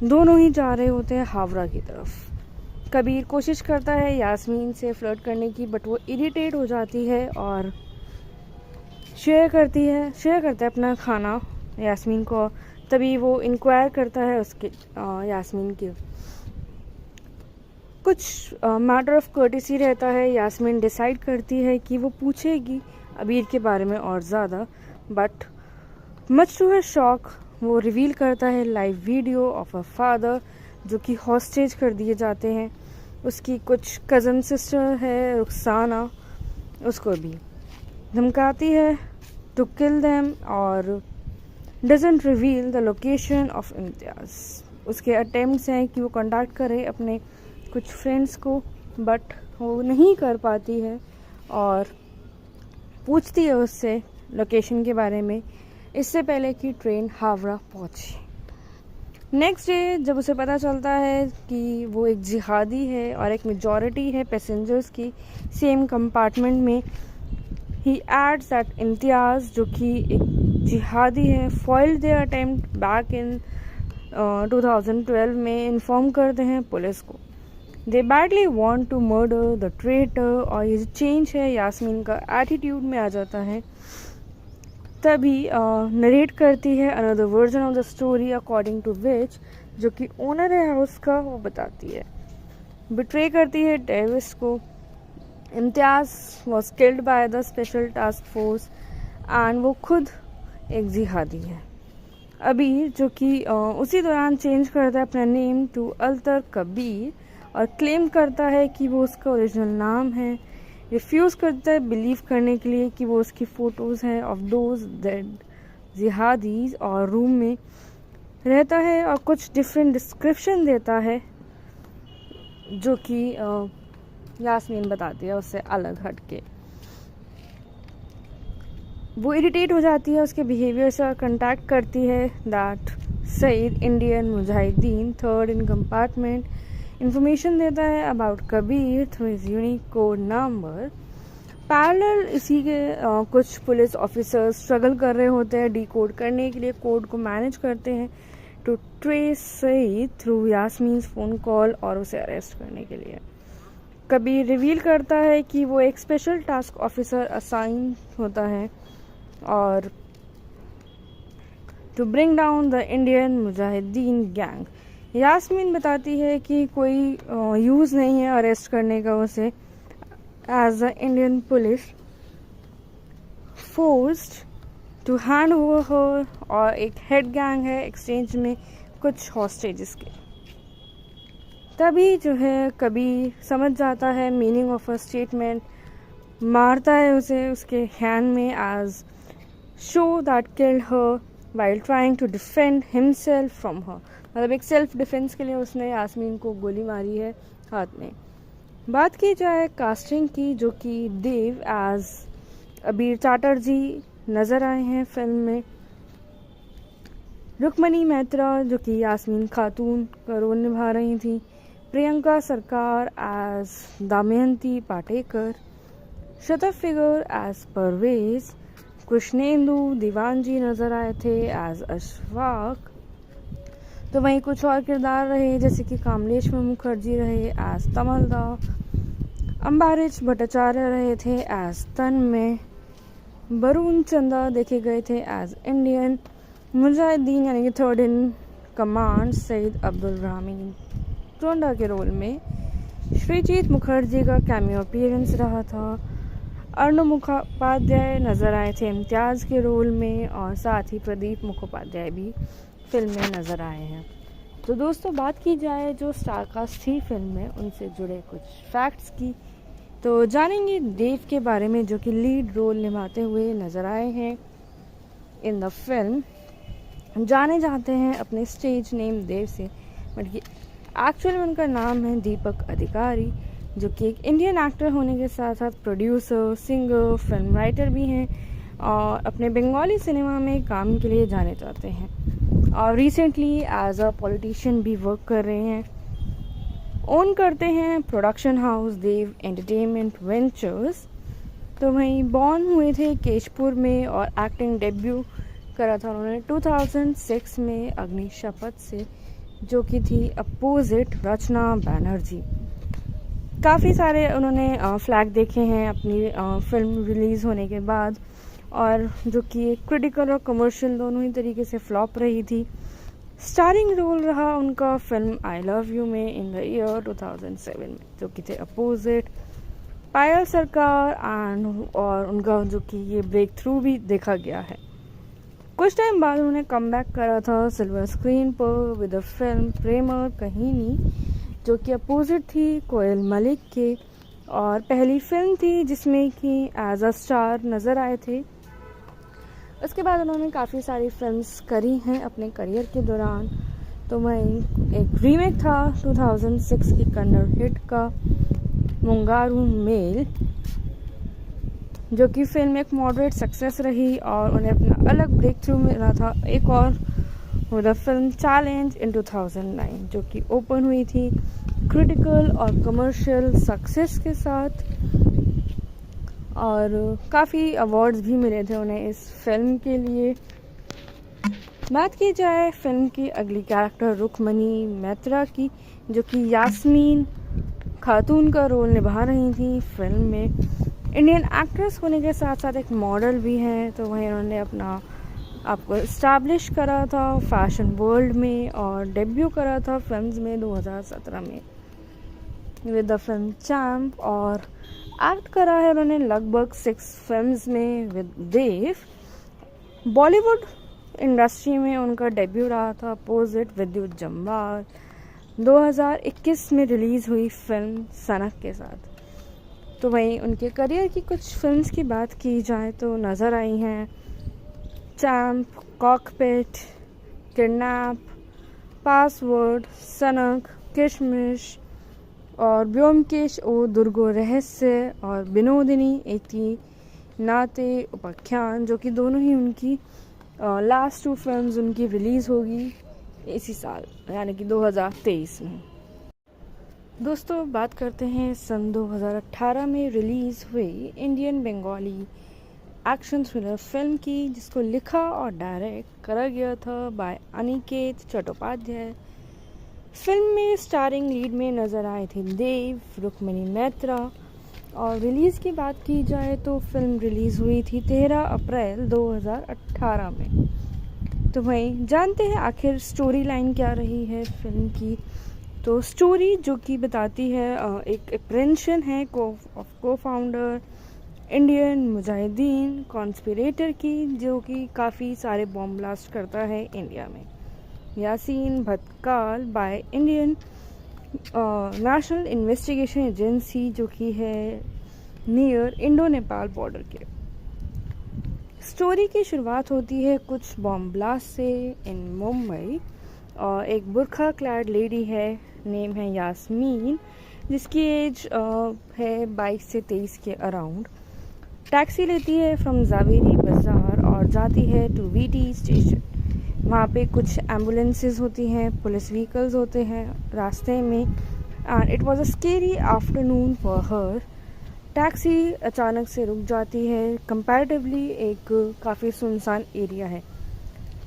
दोनों ही जा रहे होते हैं हावड़ा की तरफ। कबीर कोशिश करता है यास्मीन से फ्लर्ट करने की, बट वो इरिटेट हो जाती है और शेयर करता है अपना खाना यास्मीन को। तभी वो इंक्वायर करता है उसके यास्मीन के कुछ मैटर ऑफ कर्टेसी रहता है। यास्मीन डिसाइड करती है कि वो पूछेगी अबीर के बारे में और ज़्यादा, but much to her shock वो रिवील करता है live video of a father जो कि हॉस्टेज कर दिए जाते हैं। उसकी कुछ कज़न सिस्टर है रुखसाना, उसको भी धमकाती है टू किल देम और doesn't reveal the location of Imtiaz. उसके अटेम्प्ट्स हैं कि वो कॉन्टैक्ट करे अपने कुछ फ्रेंड्स को, बट वो नहीं कर पाती है और पूछती है उससे लोकेशन के बारे में इससे पहले कि ट्रेन हावड़ा पहुंचे। नेक्स्ट डे जब उसे पता चलता है कि वो एक जिहादी है और एक मेजॉरिटी है पैसेंजर्स की सेम कंपार्टमेंट में, ही एड्स दैट इम्तियाज़ जो कि एक जिहादी है foiled their attempt back in 2012 में इन्फॉर्म करते हैं पुलिस को। They badly want to murder the traitor. और ये जो चेंज है यास्मीन का एटीट्यूड में आ जाता है। तभी नरेट करती है another version of the story according to which जो कि ओनर है हाउस का, वो बताती है बिट्रे करती है डेविस को। Imtiaz was killed by the Special Task Force and वो खुद एक जिहादी है। अबीर जो कि उसी दौरान चेंज करता है अपना नेम टू अल्तर कबीर और क्लेम करता है कि वो उसका ओरिजिनल नाम है। रिफ्यूज़ करता है बिलीव करने के लिए कि वो उसकी फ़ोटोज़ हैं ऑफ दोज डेड जिहादीज और रूम में रहता है और कुछ डिफरेंट डिस्क्रिप्शन देता है जो कि यास्मीन बताती है उससे अलग हट के। वो इरिटेट हो जाती है उसके बिहेवियर से और कंटैक्ट करती है that Saeed Indian Mujahideen third in compartment information देता है about Kabir through his unique code number. Parallel इसी के कुछ पुलिस ऑफिसर्स स्ट्रगल कर रहे होते हैं डी कोड करने के लिए, कोड को मैनेज करते हैं to trace Saeed through Yasmin's phone call और उसे अरेस्ट करने के लिए। कबीर रिवील करता है कि वो एक स्पेशल टास्क ऑफिसर असाइन होता है और to bring down the Indian Mujahideen gang. Yasmin बताती है कि कोई यूज़ नहीं है अरेस्ट करने का उसे, as the Indian police forced to hand over her, और एक हेड गैंग है एक्सचेंज में कुछ हॉस्टेजेस के। तभी जो है कबीर समझ जाता है मीनिंग ऑफ अ स्टेटमेंट, मारता है उसे उसके हैंड में as show that killed her while trying to defend himself from her. मतलब एक सेल्फ डिफेंस के लिए उसने यास्मीन को गोली मारी है हाथ में। बात की जाए कास्टिंग की, जो कि देव एज अबीर चैटर्जी नज़र आए हैं फिल्म में। रुक्मणी मैत्रा जो कि यास्मीन खातून का रोल निभा रही थी। प्रियंका सरकार एज दमयंती पाटेकर। शतफ फिगर एज परवेज। कृष्णेंदु दीवानजी नज़र आए थे एज अशफाक। तो वहीं कुछ और किरदार रहे जैसे कि कामलेश्वर मुखर्जी रहे एज तमलदा। अम्बारिश भट्टाचार्य रहे थे एज तन्मय। वरुण चंदा देखे गए थे एज इंडियन मुजाहिदीन यानी कि third in command Saeed Abdul Rahman टोंडा के रोल में। श्रीजीत मुखर्जी का कैमियो अपीयरेंस रहा था। अर्णव मुखोपाध्याय नज़र आए थे इम्तियाज़ के रोल में और साथ ही प्रदीप मुखोपाध्याय भी फिल्म में नज़र आए हैं। तो दोस्तों बात की जाए जो स्टारकास्ट थी फिल्म में उनसे जुड़े कुछ फैक्ट्स की, तो जानेंगे देव के बारे में जो कि लीड रोल निभाते हुए नज़र आए हैं इन द फिल्म। जाने जाते हैं अपने स्टेज नेम देव से, बट ये एक्चुअल में उनका नाम है दीपक अधिकारी, जो कि एक इंडियन एक्टर होने के साथ साथ प्रोड्यूसर, सिंगर, फिल्म राइटर भी हैं और अपने बंगाली सिनेमा में काम के लिए जाने जाते हैं और रिसेंटली एज अ पॉलिटिशियन भी वर्क कर रहे हैं। ओन करते हैं प्रोडक्शन हाउस देव एंटरटेनमेंट वेंचर्स। तो वहीं बॉर्न हुए थे केशपुर में और एक्टिंग डेब्यू करा था उन्होंने 2006 में अग्नि शपथ से, जो कि थी अपोजिट रचना बैनर्जी। काफ़ी सारे उन्होंने फ्लैग देखे हैं अपनी फिल्म रिलीज़ होने के बाद, और जो कि क्रिटिकल और कमर्शियल दोनों ही तरीके से फ्लॉप रही थी। स्टारिंग रोल रहा उनका फिल्म आई लव यू में इन द ईयर 2007 में, जो कि थे अपोजिट पायल सरकार एंड, और उनका जो कि ये ब्रेक थ्रू भी देखा गया है। कुछ टाइम बाद उन्होंने कम बैक करा था सिल्वर स्क्रीन पर विद द फिल्म प्रेमर कहीनी, जो कि अपोजिट थी कोयल मलिक के और पहली फिल्म थी जिसमें कि एज अ स्टार नज़र आए थे। उसके बाद उन्होंने काफ़ी सारी फिल्म्स करी हैं अपने करियर के दौरान। तो वहीं एक रीमेक था 2006 की कन्नड़ हिट का मुंगारू मेल, जो कि फिल्म एक मॉडरेट सक्सेस रही और उन्हें अपना अलग ब्रेक थ्रू मिला था एक और with the film challenge in 2009, जो कि ओपन हुई थी क्रिटिकल और कमर्शियल सक्सेस के साथ और काफ़ी अवार्ड्स भी मिले थे उन्हें इस फिल्म के लिए। बात की जाए फिल्म की अगली कैरेक्टर रुक्मणी मैत्रा की, जो कि यास्मीन खातून का रोल निभा रही थी फिल्म में। इंडियन एक्ट्रेस होने के साथ साथ एक मॉडल भी हैं, तो वहीं उन्होंने अपना आपको इस्टेब्लिश करा था फैशन वर्ल्ड में और डेब्यू करा था फिल्म्स में 2017 में विद द फिल्म चैम्प, और एक्ट करा है उन्होंने लगभग 6 फिल्म्स में विद देव। बॉलीवुड इंडस्ट्री में उनका डेब्यू रहा था अपोजिट विद्युत जम्वाल 2021 में रिलीज़ हुई फिल्म सनक के साथ। तो वहीं उनके करियर की कुछ फिल्म्स की बात की जाए तो नज़र आई हैं चैम्प, कॉकपिट, किडनैप, पासवर्ड, सनक, किशमिश और ब्योमकेश ओ दुर्गो रहस्य और विनोदिनी एती नाते उपाख्यान, जो कि दोनों ही उनकी लास्ट 2 फिल्म्स उनकी रिलीज़ होगी इसी साल यानी कि 2023 में। दोस्तों बात करते हैं सन 2018 में रिलीज़ हुई Indian Bengali action thriller film की, जिसको लिखा और डायरेक्ट करा गया था बाय अनिकेत चट्टोपाध्याय। फिल्म में स्टारिंग लीड में नज़र आए थे देव, रुक्मिणी मैत्रा। और रिलीज़ की बात की जाए तो फिल्म रिलीज़ हुई थी 13 अप्रैल 2018 में। तो वहीं जानते हैं आखिर स्टोरी लाइन क्या रही है फिल्म की। तो स्टोरी जो कि बताती है एक अप्रेंशन है को फाउंडर इंडियन मुजाहिदीन कॉन्स्पिरेटर की, जो कि काफ़ी सारे बॉम्ब ब्लास्ट करता है इंडिया में। Yasin Bhatkal by Indian National Investigation Agency, जो कि है नियर इंडो नेपाल बॉर्डर के। स्टोरी की शुरुआत होती है कुछ बॉम्ब ब्लास्ट से इन मुंबई। और एक बुरखा क्लैड लेडी है, नेम है यास्मीन, जिसकी एज है 22 से 23 के अराउंड। टैक्सी लेती है फ्रॉम जावेरी बाज़ार और जाती है टू वीटी स्टेशन। वहाँ पे कुछ एम्बुलेंसेस होती हैं, पुलिस व्हीकल्स होते हैं रास्ते में। And it was a scary afternoon for her. Taxi अचानक से रुक जाती है। कंपैरेटिवली एक काफ़ी सुनसान एरिया है।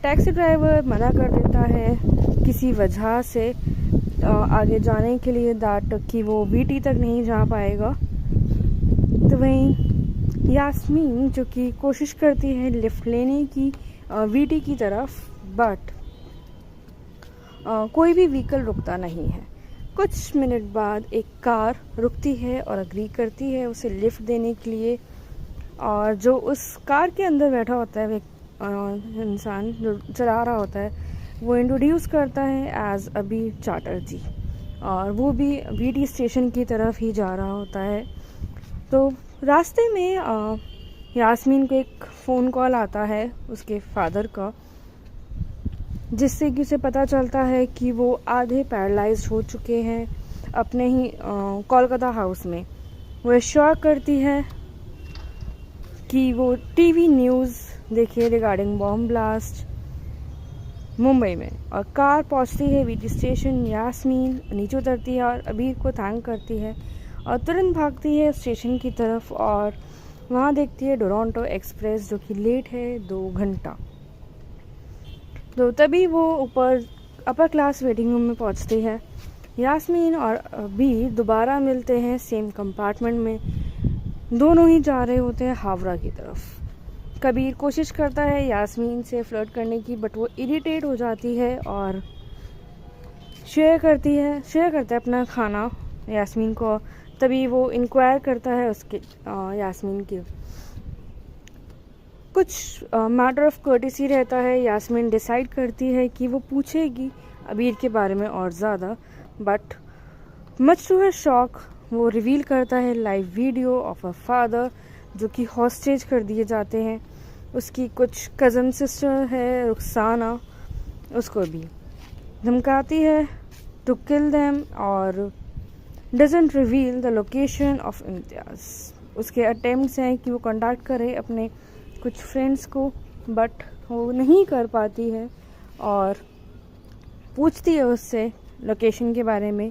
टैक्सी ड्राइवर मना कर देता है किसी वजह से आगे जाने के लिए, दैट कि वो वीटी तक नहीं जा पाएगा। तो वहीं यास्मीन जो कि कोशिश करती है लिफ्ट लेने की वीटी की तरफ, बट कोई भी व्हीकल रुकता नहीं है। कुछ मिनट बाद एक कार रुकती है और अग्री करती है उसे लिफ्ट देने के लिए। और जो उस कार के अंदर बैठा होता है इंसान जो चला रहा होता है, वो इंट्रोड्यूस करता है एज अभी चैटर्जी, और वो भी वीटी स्टेशन की तरफ ही जा रहा होता है। तो रास्ते में यास्मीन को एक फ़ोन कॉल आता है उसके फादर का, जिससे कि उसे पता चलता है कि वो आधे पैरालाइज्ड हो चुके हैं अपने ही कोलकाता हाउस में। वो एश्योर करती है कि वो टीवी न्यूज़ देखिए रिगार्डिंग बॉम्ब ब्लास्ट मुंबई में। और कार पहुंचती है वीटी स्टेशन। यास्मीन नीचे उतरती है और अबीर को थैंक करती है और तुरंत भागती है स्टेशन की तरफ और वहाँ देखती है डोरंटो एक्सप्रेस, जो कि लेट है 2 घंटा। तो तभी वो ऊपर अपर क्लास वेटिंग रूम में पहुंचती है। यास्मीन और अबीर दोबारा मिलते हैं सेम कंपार्टमेंट में। दोनों ही जा रहे होते हैं हावड़ा की तरफ। कबीर कोशिश करता है यास्मीन से फ्लर्ट करने की, बट वो इरिटेट हो जाती है और शेयर करता है अपना खाना यास्मीन को। तभी वो इंक्वायर करता है उसके यास्मीन के कुछ मैटर ऑफ कर्टिसी रहता है। यास्मीन डिसाइड करती है कि वो पूछेगी अबीर के बारे में और ज़्यादा, but much to her shock वो रिवील करता है live video of a father जो कि हॉस्टेज कर दिए जाते हैं। उसकी कुछ कज़न सिस्टर है रुखसाना, उसको भी धमकाती है टू किल देम और doesn't reveal the location of Imtiaz. उसके अटेम्प्ट्स हैं कि वो कॉन्टैक्ट करे अपने कुछ फ्रेंड्स को, बट वो नहीं कर पाती है और पूछती है उससे लोकेशन के बारे में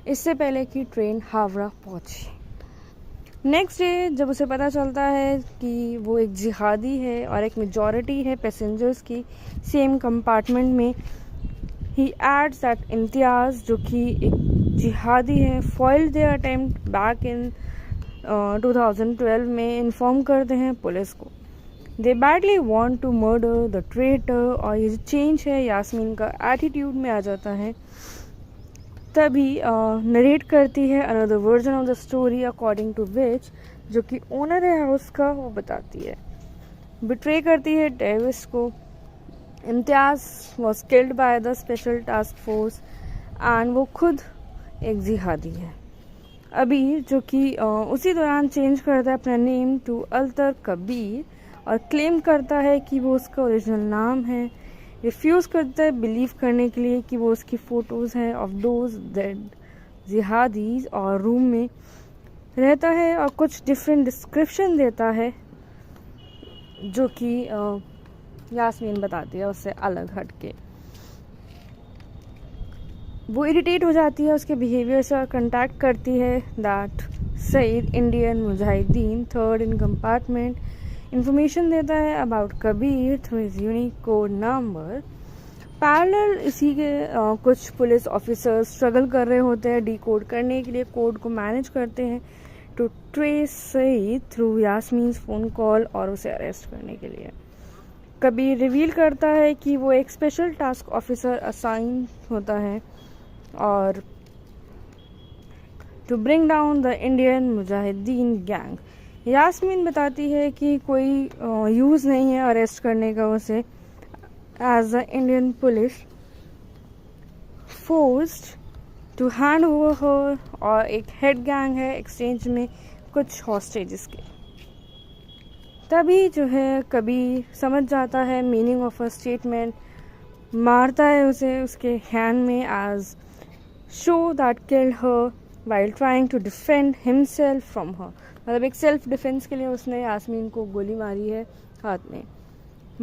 इससे पहले कि ट्रेन हावड़ा पहुंचे। नेक्स्ट डे जब उसे पता चलता है कि वो एक जिहादी है और एक मेजॉरिटी है पैसेंजर्स की सेम कंपार्टमेंट में, ही एड्स दैट इम्तियाज़ जो कि एक जिहादी है foiled their attempt back in 2012 में इन्फॉर्म करते हैं पुलिस को। They badly want to murder the traitor. और ये जो चेंज है यास्मीन का एटीट्यूड में आ जाता है। तभी नरेट करती है another version of the story according to which, जो कि ओनर है हाउस का, वो बताती है। बिट्रे करती है डेविस को। Imtiaz was killed by the Special Task Force and वो खुद एक जिहादी है। अबीर जो कि उसी दौरान चेंज करता है अपना नेम टू अल्तर कबीर और क्लेम करता है कि वो उसका ओरिजिनल नाम है। रिफ्यूज़ करता है बिलीव करने के लिए कि वो उसकी फ़ोटोज़ हैं ऑफ दोज डेड जिहादीज़, और रूम में रहता है और कुछ डिफरेंट डिस्क्रिप्शन देता है जो कि यास्मीन बताती है उससे अलग हट के। वो इरिटेट हो जाती है उसके बिहेवियर से और कंटैक्ट करती है that Saeed Indian Mujahideen third in compartment information देता है about Kabir through his unique code number. Parallel इसी के कुछ पुलिस ऑफिसर्स स्ट्रगल कर रहे होते हैं डीकोड करने के लिए, कोड को मैनेज करते हैं to trace Saeed through Yasmin's phone call और उसे अरेस्ट करने के लिए। कबीर रिवील करता है कि वो एक स्पेशल टास्क ऑफिसर असाइन होता है और to bring down the Indian Mujahideen gang. Yasmin बताती है कि कोई यूज़ नहीं है अरेस्ट करने का उसे, as the Indian police forced to hand over her, और एक हेड गैंग है एक्सचेंज में कुछ हॉस्टेजेस के। तभी जो है कबीर समझ जाता है मीनिंग ऑफ अ स्टेटमेंट, मारता है उसे उसके हैंड में as show that killed her while trying to defend himself from her. मतलब एक सेल्फ डिफेंस के लिए उसने यास्मीन को गोली मारी है हाथ में।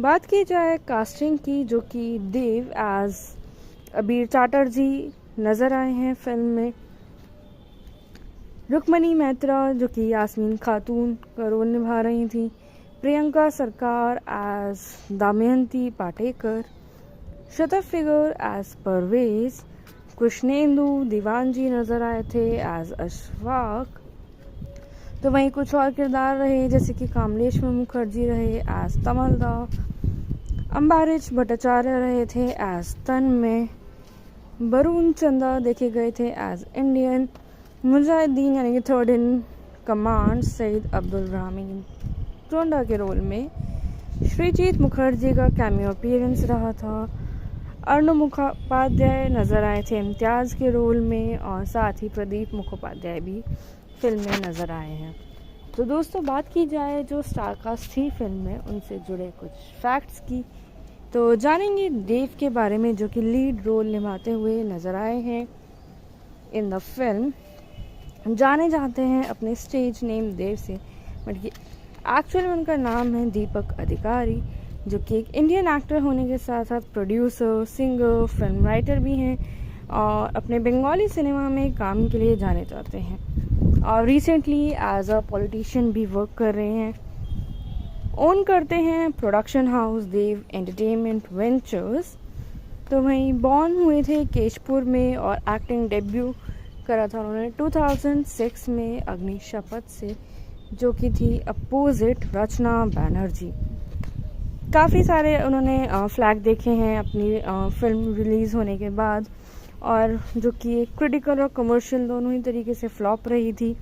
बात की जाए कास्टिंग की, जो कि देव एज अबीर चैटर्जी नज़र आए हैं फिल्म में। रुक्मणी मैत्रा जो कि यास्मीन खातून का रोल निभा रही थी। प्रियंका सरकार एज दमयंती पाटेकर। शतफ फिगर एज परवेज। कृष्णेंदु दीवानजी नज़र आए थे एज अशफाक। तो वहीं कुछ और किरदार रहे जैसे कि कामलेश्वर मुखर्जी रहे एज तमलदा। अम्बारिश भट्टाचार्य रहे थे एज तन्मय। वरुण चंदा देखे गए थे एज इंडियन मुजाहिदीन यानी कि third in command Saeed Abdul Rahman टोंडा के रोल में। श्रीजीत मुखर्जी का कैमियो अपीयरेंस रहा था। अर्णव मुखोपाध्याय नज़र आए थे इम्तियाज़ के रोल में, और साथ ही प्रदीप मुखोपाध्याय भी फिल्म में नज़र आए हैं। तो दोस्तों बात की जाए जो स्टारकास्ट थी फिल्म में उनसे जुड़े कुछ फैक्ट्स की, तो जानेंगे देव के बारे में जो कि लीड रोल निभाते हुए नज़र आए हैं इन द फिल्म। जाने जाते हैं अपने स्टेज नेम देव से, बट ये एक्चुअली उनका नाम है दीपक अधिकारी, जो कि एक इंडियन एक्टर होने के साथ साथ प्रोड्यूसर, सिंगर, फिल्म राइटर भी हैं और अपने बंगाली सिनेमा में काम के लिए जाने जाते हैं और रिसेंटली एज अ पॉलिटिशियन भी वर्क कर रहे हैं। ओन करते हैं प्रोडक्शन हाउस देव एंटरटेनमेंट वेंचर्स। तो वहीं बॉर्न हुए थे केशपुर में और एक्टिंग डेब्यू करा था उन्होंने 2006 में अग्नि शपथ से, जो कि थी अपोजिट रचना बैनर्जी। काफ़ी सारे उन्होंने फ्लैग देखे हैं अपनी फिल्म रिलीज़ होने के बाद, और जो कि क्रिटिकल और कमर्शियल दोनों ही तरीके से फ्लॉप रही थी।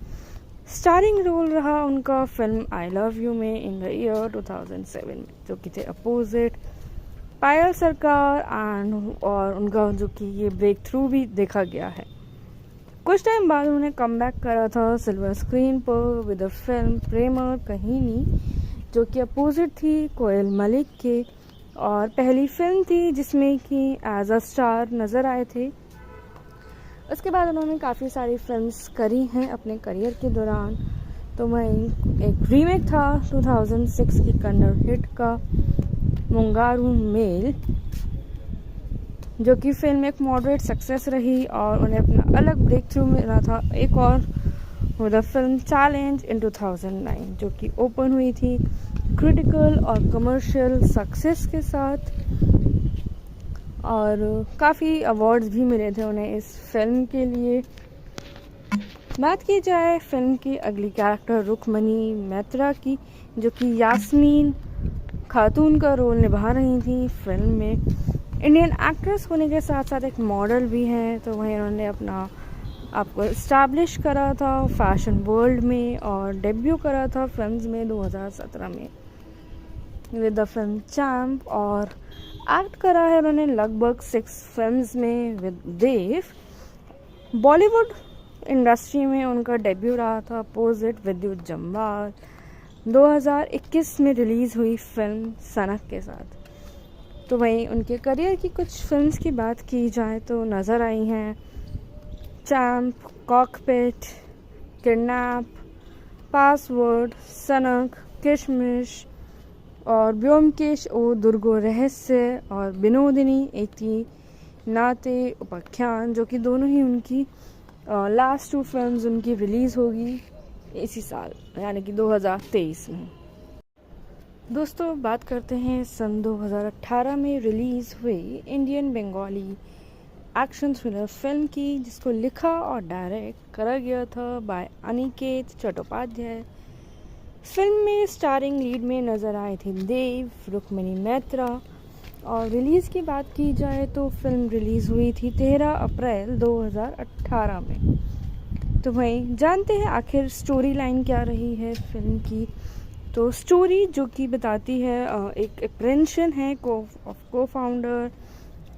स्टारिंग रोल रहा उनका फिल्म आई लव यू में इन द ईयर 2007 में, जो कि थे अपोजिट पायल सरकार एंड, और उनका जो कि ये ब्रेक थ्रू भी देखा गया है। कुछ टाइम बाद उन्होंने कम बैक करा था सिल्वर स्क्रीन पर विद द फिल्म प्रेमर कहीनी, जो कि अपोजिट थी कोयल मलिक के, और पहली फिल्म थी जिसमें कि एज अ स्टार नज़र आए थे। उसके बाद उन्होंने काफ़ी सारी फिल्म्स करी हैं अपने करियर के दौरान। तो वहीं एक रीमेक था 2006 की कन्नड़ हिट का मुंगारू मेल, जो कि फिल्म एक मॉडरेट सक्सेस रही और उन्हें अपना अलग ब्रेक थ्रू मिला था एक और द फिल्म चैलेंज इन 2009, जो कि ओपन हुई थी क्रिटिकल और कमर्शियल सक्सेस के साथ, और काफ़ी अवार्ड्स भी मिले थे उन्हें इस फिल्म के लिए। बात की जाए फिल्म की अगली कैरेक्टर रुक्मणी मैत्रा की, जो कि यास्मीन खातून का रोल निभा रही थी फिल्म में। इंडियन एक्ट्रेस होने के साथ साथ एक मॉडल भी हैं, तो वहीं उन्होंने अपना आपको इस्टेब्लिश करा था फैशन वर्ल्ड में और डेब्यू करा था फिल्म्स में 2017 में विद द फिल्म चैम्प, और एक्ट करा है उन्होंने लगभग 6 फिल्म्स में विद देव। बॉलीवुड इंडस्ट्री में उनका डेब्यू रहा था अपोजिट विद्युत जम्बाल। 2021 में रिलीज़ हुई फिल्म सनक के साथ। तो वहीं उनके करियर की कुछ फिल्म्स की बात की जाए तो नज़र आई हैं चैम्प, कॉकपिट, किडनैप, पासवर्ड, सनक, किशमिश और ब्योमकेश ओ दुर्गो रहस्य और विनोदिनी एती नाते उपाख्यान, जो कि दोनों ही उनकी लास्ट 2 फिल्म्स उनकी रिलीज़ होगी इसी साल यानी कि 2023 में। दोस्तों बात करते हैं सन 2018 में रिलीज़ हुई Indian Bengali action thriller film की, जिसको लिखा और डायरेक्ट करा गया था बाय अनिकेत चट्टोपाध्याय। फिल्म में स्टारिंग लीड में नज़र आए थे देव, रुक्मिणी मैत्रा। और रिलीज़ की बात की जाए तो फिल्म रिलीज़ हुई थी 13 अप्रैल 2018 में। तो वहीं जानते हैं आखिर स्टोरी लाइन क्या रही है फिल्म की। तो स्टोरी जो कि बताती है एक अप्रेंशन है को फाउंडर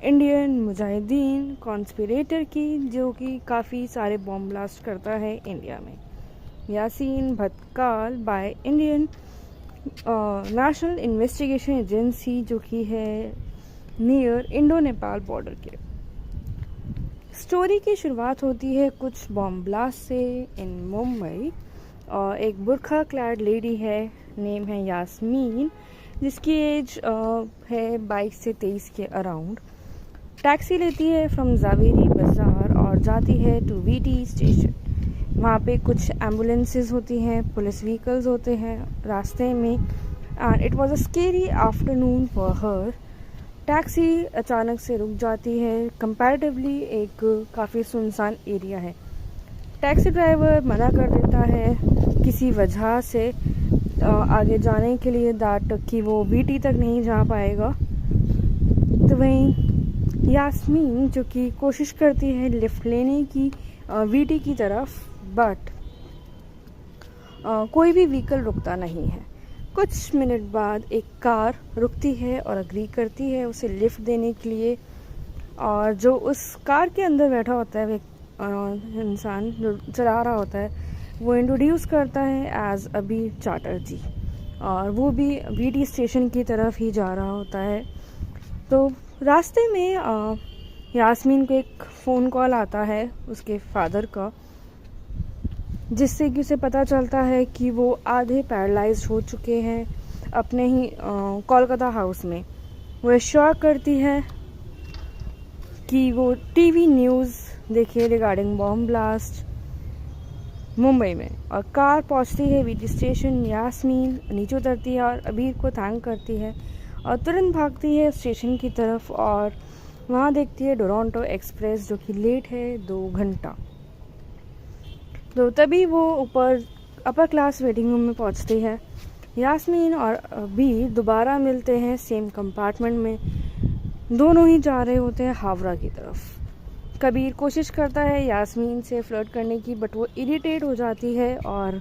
इंडियन मुजाहिदीन कॉन्स्पिरेटर की, जो कि काफ़ी सारे बॉम्ब ब्लास्ट करता है इंडिया में। Yasin Bhatkal by Indian National Investigation Agency, जो कि है नियर इंडो नेपाल बॉर्डर के। स्टोरी की शुरुआत होती है कुछ बॉम्ब ब्लास्ट से इन मुंबई। और एक बुरखा क्लैड लेडी है, नेम है यास्मीन, जिसकी एज है 22 से 23 के अराउंड। टैक्सी लेती है फ्रॉम जावेरी बाज़ार और जाती है टू वीटी स्टेशन। वहाँ पे कुछ एम्बुलेंसेस होती हैं, पुलिस व्हीकल्स होते हैं रास्ते में। And it was a scary afternoon for her. Taxi अचानक से रुक जाती है। कंपैरेटिवली एक काफ़ी सुनसान एरिया है। टैक्सी ड्राइवर मना कर देता है किसी वजह से आगे जाने के लिए, दैट कि वो वीटी तक नहीं जा पाएगा। तो वहीं यास्मीन जो कि कोशिश करती है लिफ्ट लेने की वीटी की तरफ, बट कोई भी व्हीकल रुकता नहीं है। कुछ मिनट बाद एक कार रुकती है और अग्री करती है उसे लिफ्ट देने के लिए। और जो उस कार के अंदर बैठा होता है इंसान जो चला रहा होता है, वो इंट्रोड्यूस करता है एज अबीर चैटर्जी, और वो भी वीटी स्टेशन की तरफ ही जा रहा होता है। तो रास्ते में यास्मीन को एक फ़ोन कॉल आता है उसके फादर का, जिससे कि उसे पता चलता है कि वो आधे पैरालाइज्ड हो चुके हैं अपने ही कोलकाता हाउस में। वो एश्योर करती है कि वो टीवी न्यूज़ देखे रिगार्डिंग बॉम्ब ब्लास्ट मुंबई में। और कार पहुंचती है वीटी स्टेशन। यास्मीन नीचे उतरती है और अबीर को थैंक करती है और तुरंत भागती है स्टेशन की तरफ और वहाँ देखती है टोरंटो एक्सप्रेस, जो कि लेट है 2 घंटा। तो तभी वो ऊपर अपर क्लास वेटिंग रूम में पहुंचती है। यास्मीन और अबीर दोबारा मिलते हैं सेम कंपार्टमेंट में। दोनों ही जा रहे होते हैं हावड़ा की तरफ। कबीर कोशिश करता है यास्मीन से फ्लर्ट करने की, बट वो इरिटेट हो जाती है और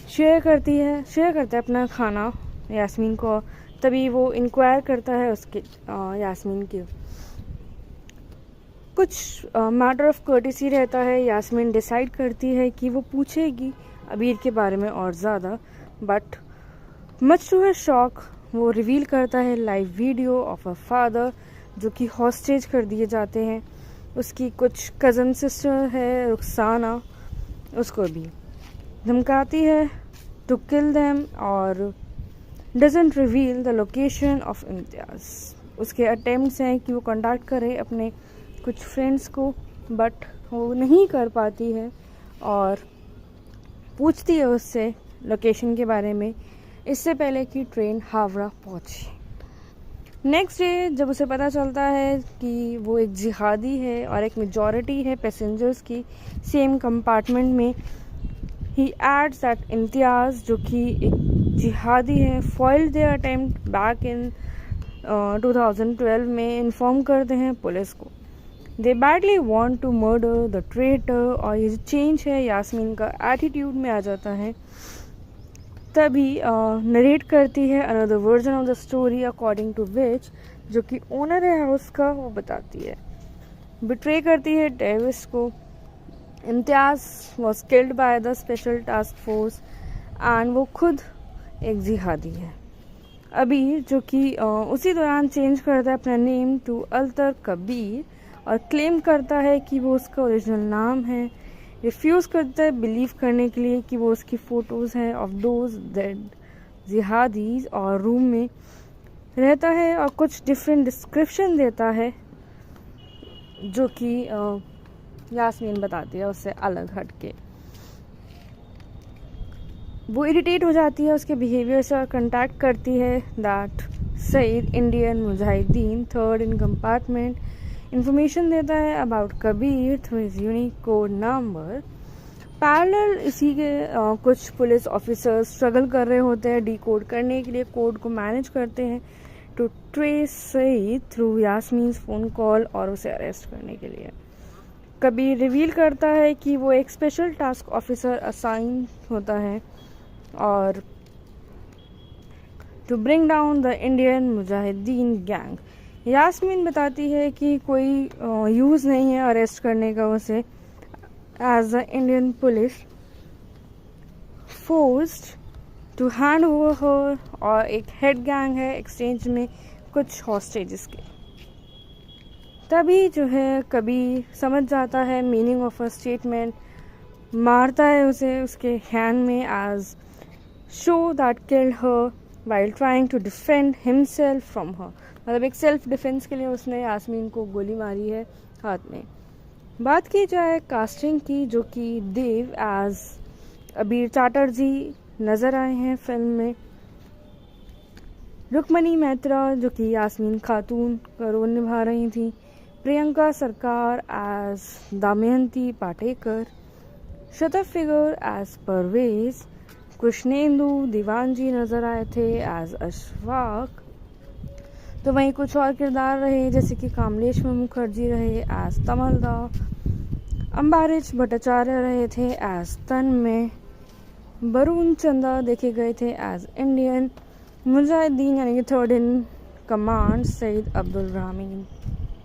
शेयर करता है अपना खाना यास्मीन को। तभी वो इंक्वायर करता है उसके यास्मीन के कुछ मैटर ऑफ कर्टिसी रहता है। यास्मीन डिसाइड करती है कि वो पूछेगी अबीर के बारे में और ज़्यादा, but much to her shock वो रिवील करता है live video of a father जो कि हॉस्टेज कर दिए जाते हैं। उसकी कुछ कज़न सिस्टर है रुखसाना, उसको भी धमकाती है टू किल देम और doesn't reveal the location of Imtiaz. उसके अटेम्प्ट्स हैं कि वो कॉन्टैक्ट करे अपने कुछ फ्रेंड्स को, बट वो नहीं कर पाती है और पूछती है उससे लोकेशन के बारे में इससे पहले कि ट्रेन हावड़ा पहुंचे। नेक्स्ट डे जब उसे पता चलता है कि वो एक जिहादी है और एक मेजॉरिटी है पैसेंजर्स की सेम कंपार्टमेंट में, ही एड्स दैट इम्तियाज़ जो कि एक जिहादी है foiled their attempt back in 2012 में इन्फॉर्म करते हैं पुलिस को। They badly want to murder the traitor. और ये जो चेंज है यास्मीन का एटीट्यूड में आ जाता है। तभी नरेट करती है another version of the story according to which, जो कि ओनर है हाउस का, वो बताती है। बिट्रे करती है डेविस को। Imtiaz was killed by the Special Task Force and वो खुद एक जिहादी है। अबीर जो कि उसी दौरान चेंज करता है अपना नेम टू अल्तर कबीर और क्लेम करता है कि वो उसका ओरिजिनल नाम है। रिफ्यूज़ करता है बिलीव करने के लिए कि वो उसकी फ़ोटोज़ हैं ऑफ दोज डेड जिहादीज, और रूम में रहता है और कुछ डिफरेंट डिस्क्रिप्शन देता है जो कि यास्मीन बताती है उससे अलग हट के। वो इरिटेट हो जाती है उसके बिहेवियर से और कंटैक्ट करती है that Saeed Indian Mujahideen third in compartment information देता है about Kabir through his unique code number. Parallel इसी के कुछ पुलिस ऑफिसर्स स्ट्रगल कर रहे होते हैं डीकोड करने के लिए, कोड को मैनेज करते हैं to trace Saeed through Yasmin phone call और उसे अरेस्ट करने के लिए। कबीर रिवील करता है कि वो एक स्पेशल टास्क ऑफिसर असाइन होता है और to bring down the Indian Mujahideen gang. Yasmin बताती है कि कोई यूज़ नहीं है अरेस्ट करने का उसे, as the Indian police forced to hand over her, और एक हेड गैंग है एक्सचेंज में कुछ हॉस्टेजेस के। तभी जो है कबीर समझ जाता है मीनिंग ऑफ अ स्टेटमेंट, मारता है उसे उसके हैंड में as show that killed her while trying to defend himself from her. मतलब एक सेल्फ डिफेंस के लिए उसने यास्मीन को गोली मारी है हाथ में। बात की जाए कास्टिंग की, जो कि देव एज अबीर चैटर्जी नज़र आए हैं फिल्म में। रुक्मणी मैत्रा जो कि यास्मीन खातून का रोल निभा रही थी। प्रियंका सरकार एज दमयंती पाटेकर। शतफ फिगर एज परवेज। कृष्णेंदु दीवानजी नज़र आए थे एज अशफाक। तो वहीं कुछ और किरदार रहे जैसे कि कामलेश्वर मुखर्जी रहे एज तमलदा। अम्बारिश भट्टाचार्य रहे थे एज तन्मय। वरुण चंदा देखे गए थे एज इंडियन मुजाहिदीन यानी कि third in command Saeed Abdul Rahman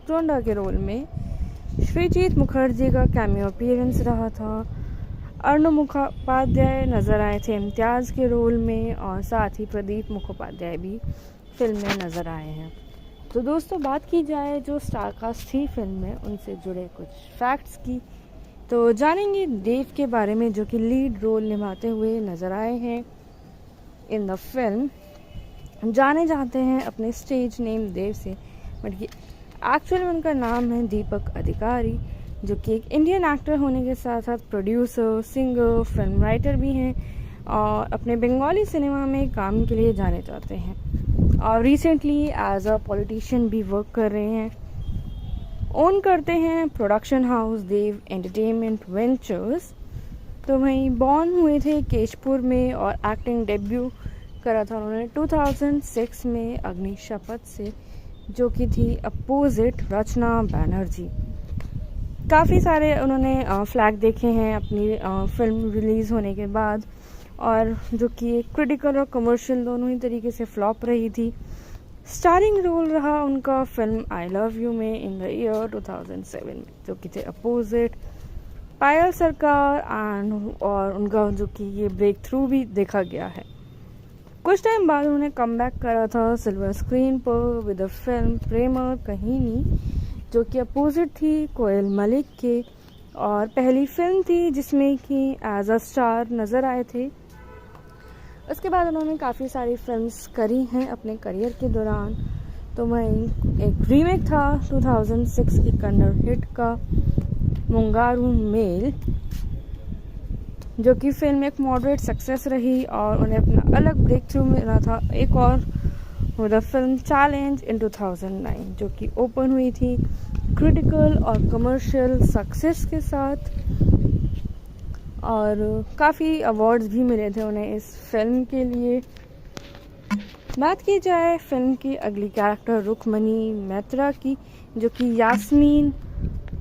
टोंडा के रोल में। श्रीजीत मुखर्जी का कैमियो अपीयरेंस रहा था। अर्णव मुखोपाध्याय नज़र आए थे इम्तियाज़ के रोल में, और साथ ही प्रदीप मुखोपाध्याय भी फिल्म में नज़र आए हैं। तो दोस्तों बात की जाए जो स्टारकास्ट थी फिल्म में उनसे जुड़े कुछ फैक्ट्स की, तो जानेंगे देव के बारे में जो कि लीड रोल निभाते हुए नज़र आए हैं इन द फिल्म। जाने जाते हैं अपने स्टेज नेम देव से, बट ये एक्चुअल में उनका नाम है दीपक अधिकारी, जो कि एक इंडियन एक्टर होने के साथ साथ प्रोड्यूसर, सिंगर, फिल्म राइटर भी हैं और अपने बंगाली सिनेमा में काम के लिए जाने जाते हैं और रिसेंटली एज अ पॉलिटिशियन भी वर्क कर रहे हैं। ओन करते हैं प्रोडक्शन हाउस देव एंटरटेनमेंट वेंचर्स। तो वहीं बॉर्न हुए थे केशपुर में और एक्टिंग डेब्यू करा था उन्होंने 2006 में अग्नि शपथ से, जो कि थी अपोजिट रचना बैनर्जी। काफ़ी सारे उन्होंने फ्लैग देखे हैं अपनी फिल्म रिलीज़ होने के बाद, और जो कि क्रिटिकल और कमर्शियल दोनों ही तरीके से फ्लॉप रही थी। स्टारिंग रोल रहा उनका फिल्म आई लव यू में इन द ईयर 2007 में, जो कि थे अपोजिट पायल सरकार एंड, और उनका जो कि ये ब्रेक थ्रू भी देखा गया है। कुछ टाइम बाद उन्होंने कम बैक करा था सिल्वर स्क्रीन पर विद द फिल्म प्रेमा कहीनी, जो कि अपोजिट थी कोयल मलिक के, और पहली फिल्म थी जिसमें कि एज अ स्टार नज़र आए थे। उसके बाद उन्होंने काफ़ी सारी फिल्म्स करी हैं अपने करियर के दौरान। तो वहीं एक रीमेक था 2006 की कन्नड़ हिट का मुंगारू मेल, जो कि फिल्म एक मॉडरेट सक्सेस रही और उन्हें अपना अलग ब्रेक थ्रू मिला था एक और द फिल्म चैलेंज इन 2009, जो कि ओपन हुई थी क्रिटिकल और कमर्शियल सक्सेस के साथ, और काफ़ी अवार्ड्स भी मिले थे उन्हें इस फिल्म के लिए। बात की जाए फिल्म की अगली कैरेक्टर रुक्मणी मैत्रा की, जो कि यास्मीन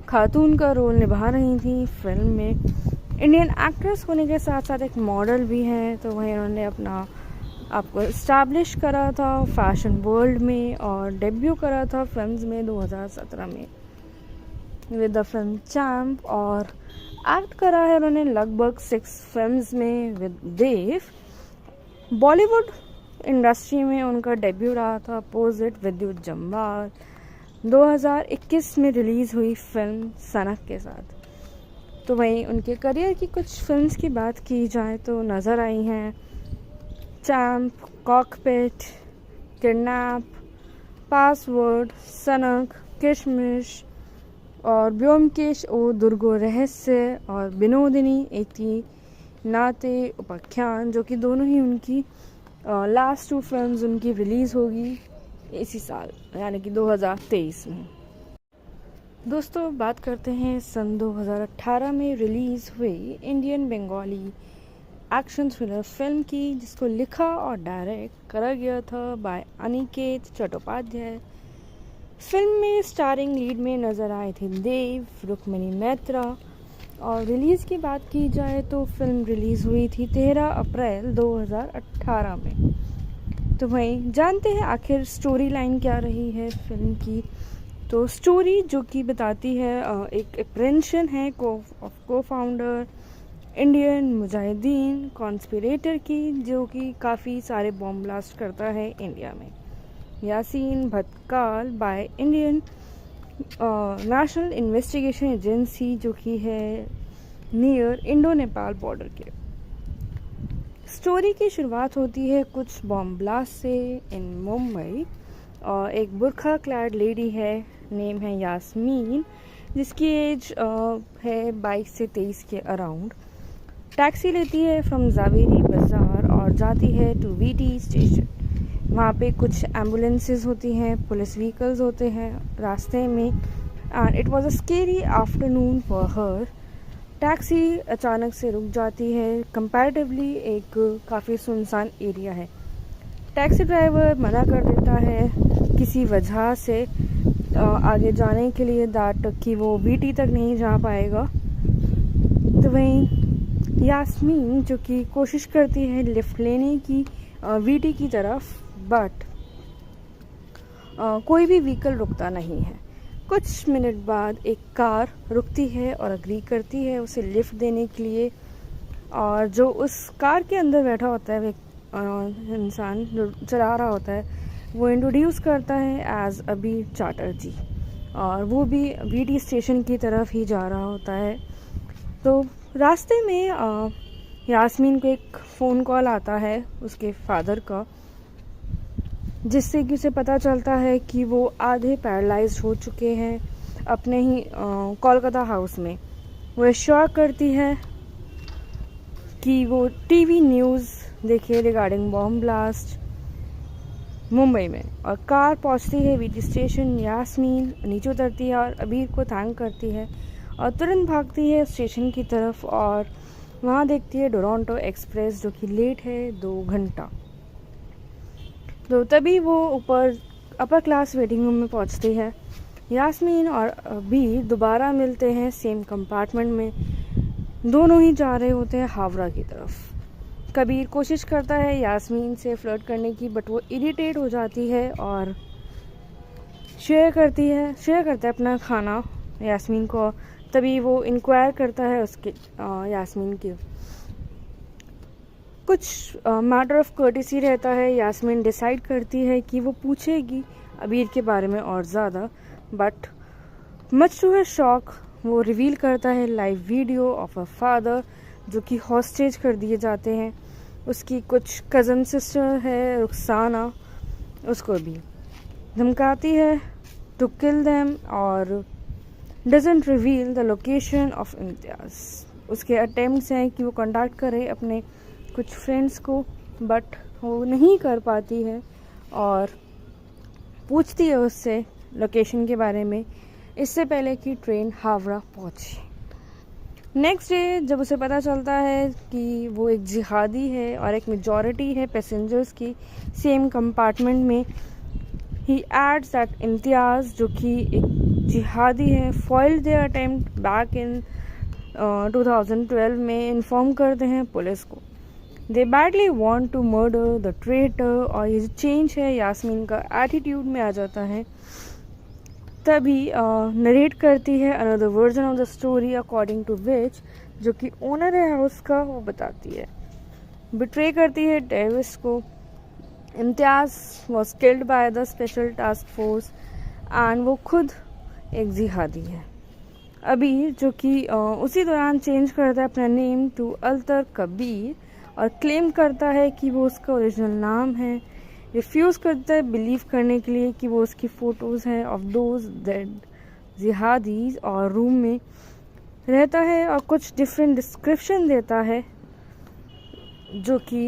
खातून का रोल निभा रही थी फिल्म में। इंडियन एक्ट्रेस होने के साथ साथ एक मॉडल भी हैं, तो वहीं उन्होंने अपना आपको इस्टेब्लिश करा था फैशन वर्ल्ड में और डेब्यू करा था फिल्म्स में 2017 में विद द फिल्म चैम्प, और एक्ट करा है उन्होंने लगभग 6 फिल्म्स में विद देव। बॉलीवुड इंडस्ट्री में उनका डेब्यू रहा था अपोजिट विद्युत जम्वाल 2021 में रिलीज़ हुई फिल्म सनक के साथ। तो वहीं उनके करियर की कुछ फिल्म्स की बात की जाए तो नज़र आई हैं चैम्प, कॉकपिट, किडनैप, पासवर्ड, सनक, किशमिश और ब्योमकेश ओ दुर्गो रहस्य और विनोदिनी एती नाते उपाख्यान, जो कि दोनों ही उनकी लास्ट 2 फिल्म्स उनकी रिलीज़ होगी इसी साल यानी कि 2023 में। दोस्तों बात करते हैं सन 2018 में रिलीज़ हुई Indian Bengali action thriller film की, जिसको लिखा और डायरेक्ट करा गया था बाय अनिकेत चट्टोपाध्याय। फिल्म में स्टारिंग लीड में नज़र आए थे देव, रुक्मिणी मैत्रा। और रिलीज़ की बात की जाए तो फिल्म रिलीज़ हुई थी 13 अप्रैल 2018 में। तो वहीं जानते हैं आखिर स्टोरी लाइन क्या रही है फिल्म की। तो स्टोरी जो कि बताती है एक अप्रेंशन है को फाउंडर इंडियन मुजाहिदीन कॉन्स्पिरेटर की, जो कि काफ़ी सारे बॉम्ब ब्लास्ट करता है इंडिया में। Yasin Bhatkal by Indian National Investigation Agency, जो कि है नियर इंडो नेपाल बॉर्डर के। स्टोरी की शुरुआत होती है कुछ बॉम्ब ब्लास्ट से इन मुंबई। और एक बुरखा क्लैड लेडी है, नेम है यास्मीन, जिसकी एज है 22 से 23 के अराउंड। टैक्सी लेती है फ्रॉम जावेरी बाज़ार और जाती है टू वीटी स्टेशन। वहाँ पे कुछ एम्बुलेंसेस होती हैं, पुलिस व्हीकल्स होते हैं रास्ते में। And it was a scary afternoon for her. Taxi अचानक से रुक जाती है। कंपैरेटिवली एक काफ़ी सुनसान एरिया है। टैक्सी ड्राइवर मना कर देता है किसी वजह से आगे जाने के लिए, दैट कि वो वीटी तक नहीं जा पाएगा। तो वहीं यास्मीन जो कि कोशिश करती है लिफ्ट लेने की वीटी की तरफ, बट कोई भी व्हीकल रुकता नहीं है। कुछ मिनट बाद एक कार रुकती है और अग्री करती है उसे लिफ्ट देने के लिए। और जो उस कार के अंदर बैठा होता है इंसान जो चला रहा होता है, वो इंट्रोड्यूस करता है एज अबीर चैटर्जी, और वो भी वीटी स्टेशन की तरफ ही जा रहा होता है। तो रास्ते में यास्मीन को एक फ़ोन कॉल आता है उसके फादर का, जिससे कि उसे पता चलता है कि वो आधे पैरालाइज्ड हो चुके हैं अपने ही कोलकाता हाउस में। वो एश्योर करती है कि वो टीवी न्यूज़ देखे रिगार्डिंग बॉम्ब ब्लास्ट मुंबई में। और कार पहुंचती है वीटी स्टेशन। यास्मीन नीचे उतरती है और अबीर को थैंक करती है और तुरंत भागती है स्टेशन की तरफ और वहाँ देखती है टोरंटो एक्सप्रेस, जो कि लेट है 2 घंटा। तो तभी वो ऊपर अपर क्लास वेटिंग रूम में पहुंचती है। यास्मीन और अबीर दोबारा मिलते हैं सेम कंपार्टमेंट में। दोनों ही जा रहे होते हैं हावड़ा की तरफ। कबीर कोशिश करता है यास्मीन से फ्लर्ट करने की, बट वो इरिटेट हो जाती है और शेयर करता है अपना खाना यास्मीन को। तभी वो इंक्वायर करता है उसके यास्मीन की। कुछ मैटर ऑफ कर्टिसी रहता है। यास्मीन डिसाइड करती है कि वो पूछेगी अबीर के बारे में और ज़्यादा, but much to her shock वो रिवील करता है live video of a father, जो कि हॉस्टेज कर दिए जाते हैं। उसकी कुछ कज़न सिस्टर है रुखसाना, उसको भी धमकाती है टू किल देम और doesn't reveal the location of Imtiaz. उसके अटेम्प्ट्स हैं कि वो कॉन्टैक्ट करे अपने कुछ फ्रेंड्स को, बट वो नहीं कर पाती है और पूछती है उससे लोकेशन के बारे में इससे पहले कि ट्रेन हावड़ा पहुंचे। नेक्स्ट डे जब उसे पता चलता है कि वो एक जिहादी है और एक मेजॉरिटी है पैसेंजर्स की सेम कंपार्टमेंट में, ही एड्स दैट इम्तियाज़ जो कि एक जिहादी है foiled their attempt back in 2012 में इन्फॉर्म करते हैं पुलिस को। They badly want to murder the traitor. और ये जो चेंज है यास्मीन का एटीट्यूड में आ जाता है। तभी नरेट करती है another version of the story according to which, जो कि ओनर है हाउस का, वो बताती है बिट्रे करती है डेविस को। Imtiaz was killed by the Special Task Force and वो खुद एक जिहादी है। अबीर जो कि उसी दौरान चेंज करता है अपना नेम टू अल्तर कबीर और क्लेम करता है कि वो उसका ओरिजिनल नाम है। रिफ्यूज़ करता है बिलीव करने के लिए कि वो उसकी फ़ोटोज़ हैं ऑफ दोज डेड जिहादीज़ और रूम में रहता है और कुछ डिफरेंट डिस्क्रिप्शन देता है जो कि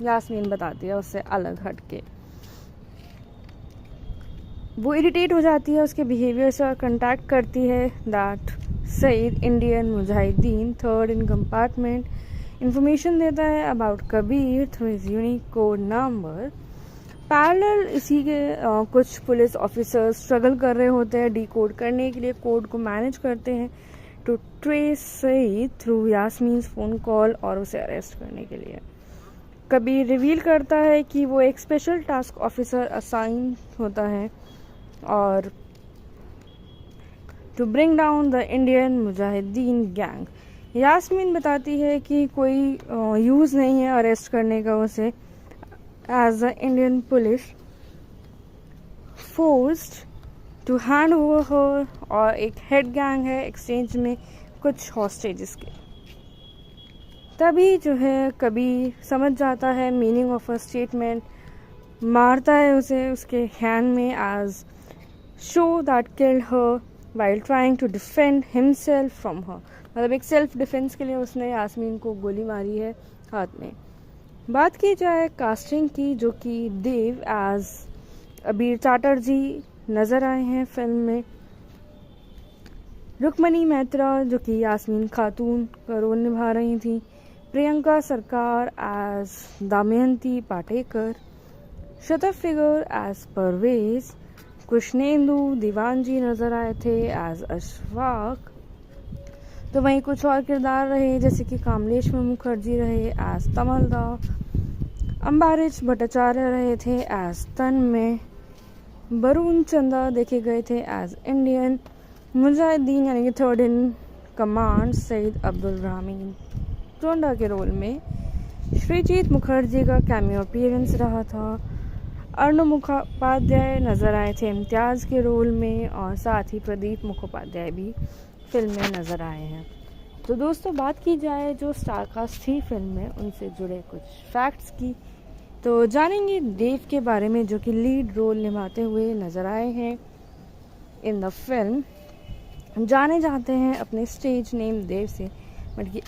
यास्मीन बताती है उससे अलग हट के। वो इरिटेट हो जाती है उसके बिहेवियर से और कंटैक्ट करती है that Saeed Indian Mujahideen third in compartment information देता है about Kabir through his unique code number. Parallel इसी के कुछ पुलिस ऑफिसर्स स्ट्रगल कर रहे होते हैं डी कोड करने के लिए, कोड को मैनेज करते हैं to trace Saeed through Yasmin's phone call और उसे अरेस्ट करने के लिए। कबीर रिवील करता है कि वो एक स्पेशल टास्क ऑफिसर असाइन होता है और to bring down the Indian Mujahideen gang. Yasmin बताती है कि कोई यूज़ नहीं है अरेस्ट करने का उसे, as the Indian police forced to hand over her, और एक हेड गैंग है एक्सचेंज में कुछ हॉस्टेजेस के। तभी जो है कबीर समझ जाता है मीनिंग ऑफ अ स्टेटमेंट, मारता है उसे उसके हैंड में as show that killed her while trying to defend himself from her. मतलब एक सेल्फ डिफेंस के लिए उसने यास्मीन को गोली मारी है हाथ में। बात की जाए कास्टिंग की, जो कि देव एज अबीर चैटर्जी नज़र आए हैं फिल्म में। रुक्मणी मैत्रा जो कि यास्मीन खातून का रोल निभा रही थी। प्रियंका सरकार एज दमयंती पाटेकर। शतफ फिगर एज परवेज। कृष्णेंदु दीवानजी नज़र आए थे एज अशफाक। तो वहीं कुछ और किरदार रहे जैसे कि कामलेश्वर मुखर्जी रहे एज तमलदा। अम्बारिश भट्टाचार्य रहे थे एज तन्मय। वरुण चंदा देखे गए थे एज इंडियन मुजाहिदीन यानी कि third in command Saeed Abdul Rahman टोंडा के रोल में। श्रीजीत मुखर्जी का कैमियो अपीयरेंस रहा था। अर्णव मुखोपाध्याय नज़र आए थे इम्तियाज़ के रोल में और साथ ही प्रदीप मुखोपाध्याय भी फिल्म में नज़र आए हैं। तो दोस्तों बात की जाए जो स्टारकास्ट थी फिल्म में उनसे जुड़े कुछ फैक्ट्स की, तो जानेंगे देव के बारे में जो कि लीड रोल निभाते हुए नज़र आए हैं इन द फिल्म। जाने जाते हैं अपने स्टेज नेम देव से, बट ये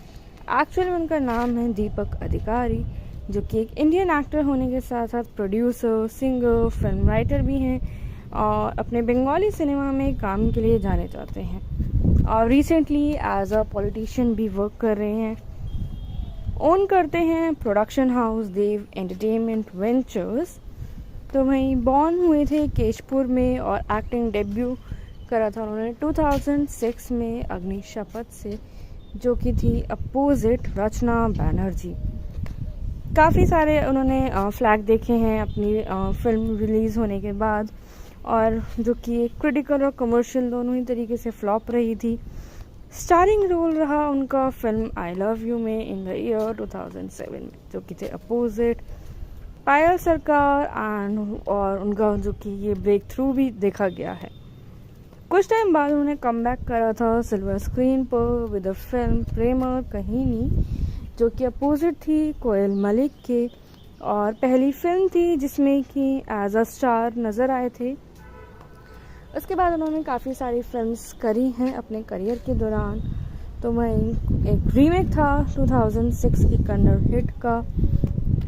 एक्चुअली उनका नाम है दीपक अधिकारी, जो कि एक इंडियन एक्टर होने के साथ साथ प्रोड्यूसर, सिंगर, फिल्म राइटर भी हैं और अपने बंगाली सिनेमा में काम के लिए जाने जाते हैं और रिसेंटली एज अ पॉलिटिशियन भी वर्क कर रहे हैं। ओन करते हैं प्रोडक्शन हाउस देव एंटरटेनमेंट वेंचर्स। तो वहीं बॉर्न हुए थे केशपुर में और एक्टिंग डेब्यू करा था उन्होंने 2006 में अग्नि शपथ से, जो कि थी अपोजिट रचना बैनर्जी। काफ़ी सारे उन्होंने फ्लैग देखे हैं अपनी फिल्म रिलीज़ होने के बाद, और जो कि क्रिटिकल और कमर्शियल दोनों ही तरीके से फ्लॉप रही थी। स्टारिंग रोल रहा उनका फिल्म आई लव यू में इन द ईयर 2007 में, जो कि थे अपोजिट पायल सरकार एंड, और उनका जो कि ये ब्रेक थ्रू भी देखा गया है। कुछ टाइम बाद उन्होंने कम बैक करा था सिल्वर स्क्रीन पर विद द फिल्म प्रेमा कहीनी, जो कि अपोजिट थी कोयल मलिक के और पहली फिल्म थी जिसमें कि एज अ स्टार नज़र आए थे। उसके बाद उन्होंने काफ़ी सारी फिल्म्स करी हैं अपने करियर के दौरान। तो वहीं एक रीमेक था 2006 की कन्नड़ हिट का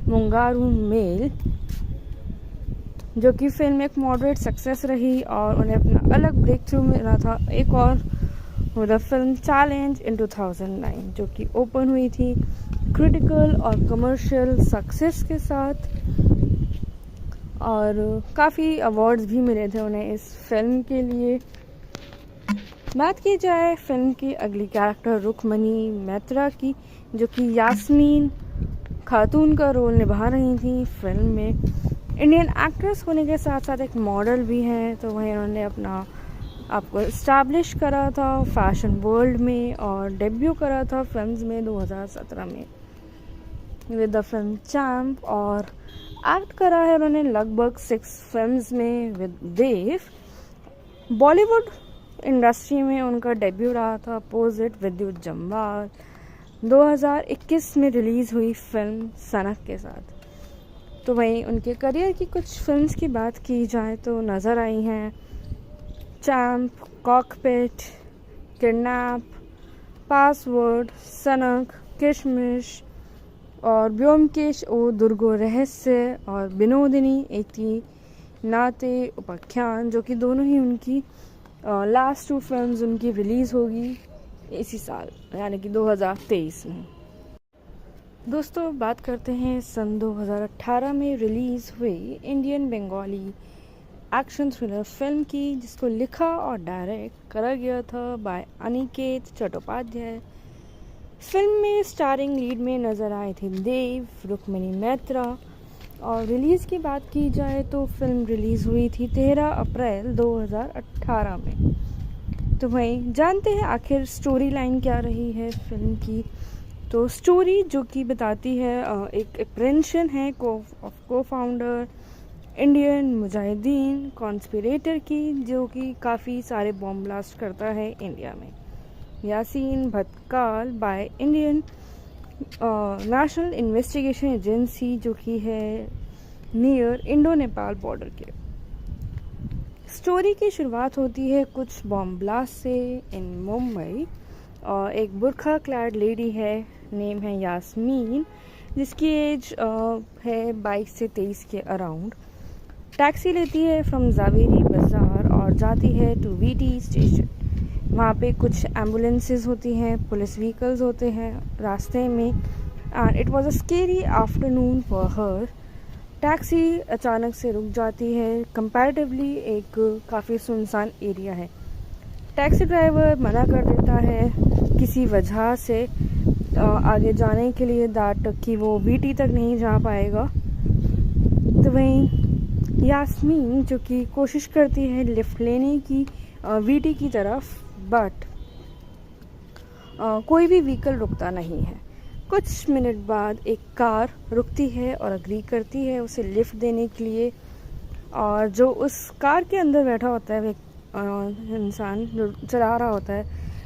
मुंगारू मेल, जो कि फिल्म एक मॉडरेट सक्सेस रही और उन्हें अपना अलग ब्रेक थ्रू मिला था एक और द फिल्म चैलेंज इन 2009, जो कि ओपन हुई थी क्रिटिकल और कमर्शियल सक्सेस के साथ और काफ़ी अवार्ड्स भी मिले थे उन्हें इस फिल्म के लिए। बात की जाए फिल्म की अगली कैरेक्टर रुक्मणी मैत्रा की, जो कि यास्मीन खातून का रोल निभा रही थी फिल्म में। इंडियन एक्ट्रेस होने के साथ साथ एक मॉडल भी हैं, तो वहीं उन्होंने अपना आपको इस्टेब्लिश करा था फैशन वर्ल्ड में और डेब्यू करा था फिल्म्स में 2017 में। विद द फिल्म चैम्प और एक्ट करा है उन्होंने लगभग 6 फिल्म्स में विद देव। बॉलीवुड इंडस्ट्री में उनका डेब्यू रहा था अपोजिट विद्युत जम्वाल 2021 में रिलीज़ हुई फिल्म सनक के साथ। तो वहीं उनके करियर की कुछ फिल्म्स की बात की जाए तो नज़र आई हैं चैम्प, कॉकपिट, किडनैप, पासवर्ड, सनक, किशमिश और ब्योमकेश ओ दुर्गो रहस्य और विनोदिनी एती नाते उपाख्यान, जो कि दोनों ही उनकी लास्ट 2 फिल्म्स उनकी रिलीज़ होगी इसी साल यानी कि 2023 में। दोस्तों बात करते हैं सन 2018 में रिलीज़ हुई Indian Bengali action thriller film की, जिसको लिखा और डायरेक्ट करा गया था बाय अनिकेत चट्टोपाध्याय। फिल्म में स्टारिंग लीड में नज़र आए थे देव, रुक्मिणी मैत्रा। और रिलीज़ की बात की जाए तो फिल्म रिलीज़ हुई थी 13 अप्रैल 2018 में। तो वहीं जानते हैं आखिर स्टोरी लाइन क्या रही है फिल्म की। तो स्टोरी जो कि बताती है एक अप्रेंशन है को फाउंडर इंडियन मुजाहिदीन कॉन्स्पिरेटर की, जो कि काफ़ी सारे बॉम्ब ब्लास्ट करता है इंडिया में। Yasin Bhatkal by Indian National Investigation Agency, जो कि है नियर इंडो नेपाल बॉर्डर के। स्टोरी की शुरुआत होती है कुछ बॉम्ब ब्लास्ट से इन मुंबई। और एक बुरखा क्लैड लेडी है, नेम है यास्मीन, जिसकी एज है 22 से 23 के अराउंड। टैक्सी लेती है फ्रॉम जावेरी बाज़ार और जाती है टू वीटी स्टेशन। वहाँ पे कुछ एम्बुलेंसेस होती हैं, पुलिस व्हीकल्स होते हैं रास्ते में। And it was a scary afternoon for her. Taxi अचानक से रुक जाती है। कंपैरेटिवली एक काफ़ी सुनसान एरिया है। टैक्सी ड्राइवर मना कर देता है किसी वजह से आगे जाने के लिए, दैट कि वो वीटी तक नहीं जा पाएगा। तो वहीं यास्मीन जो कि कोशिश करती है लिफ्ट लेने की वीटी की तरफ, बट कोई भी व्हीकल रुकता नहीं है। कुछ मिनट बाद एक कार रुकती है और अग्री करती है उसे लिफ्ट देने के लिए। और जो उस कार के अंदर बैठा होता है इंसान जो चला रहा होता है,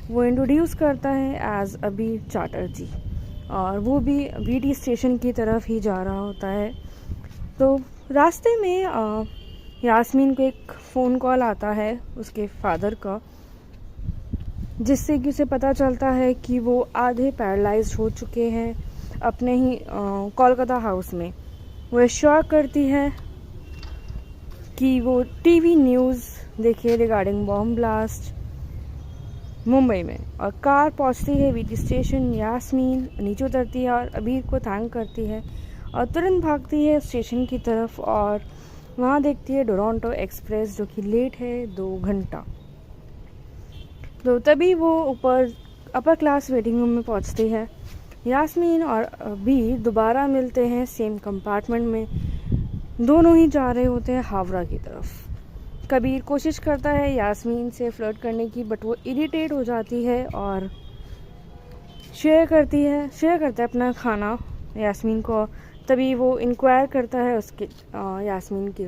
वो इंट्रोड्यूस करता है एज अबीर चैटर्जी, और वो भी वीटी स्टेशन की तरफ ही जा रहा होता है। तो रास्ते में यास्मीन को एक फ़ोन कॉल आता है उसके फादर का, जिससे कि उसे पता चलता है कि वो आधे पैरालाइज्ड हो चुके हैं अपने ही कोलकाता हाउस में। वो एश्योर करती है कि वो टीवी न्यूज़ देखे रिगार्डिंग बॉम्ब ब्लास्ट मुंबई में। और कार पहुंचती है वीटी स्टेशन। यास्मीन नीचे उतरती है और अबीर को थैंक करती है और तुरंत भागती है स्टेशन की तरफ और वहाँ देखती है टोरंटो एक्सप्रेस, जो कि लेट है 2 घंटा। तो तभी वो ऊपर अपर क्लास वेटिंग रूम में पहुंचती है। यास्मीन और अबीर दोबारा मिलते हैं सेम कंपार्टमेंट में। दोनों ही जा रहे होते हैं हावड़ा की तरफ। कबीर कोशिश करता है यास्मीन से फ्लर्ट करने की, बट वो इरिटेट हो जाती है और शेयर करता है अपना खाना यास्मीन को। तभी वो इंक्वायर करता है उसके यास्मीन की।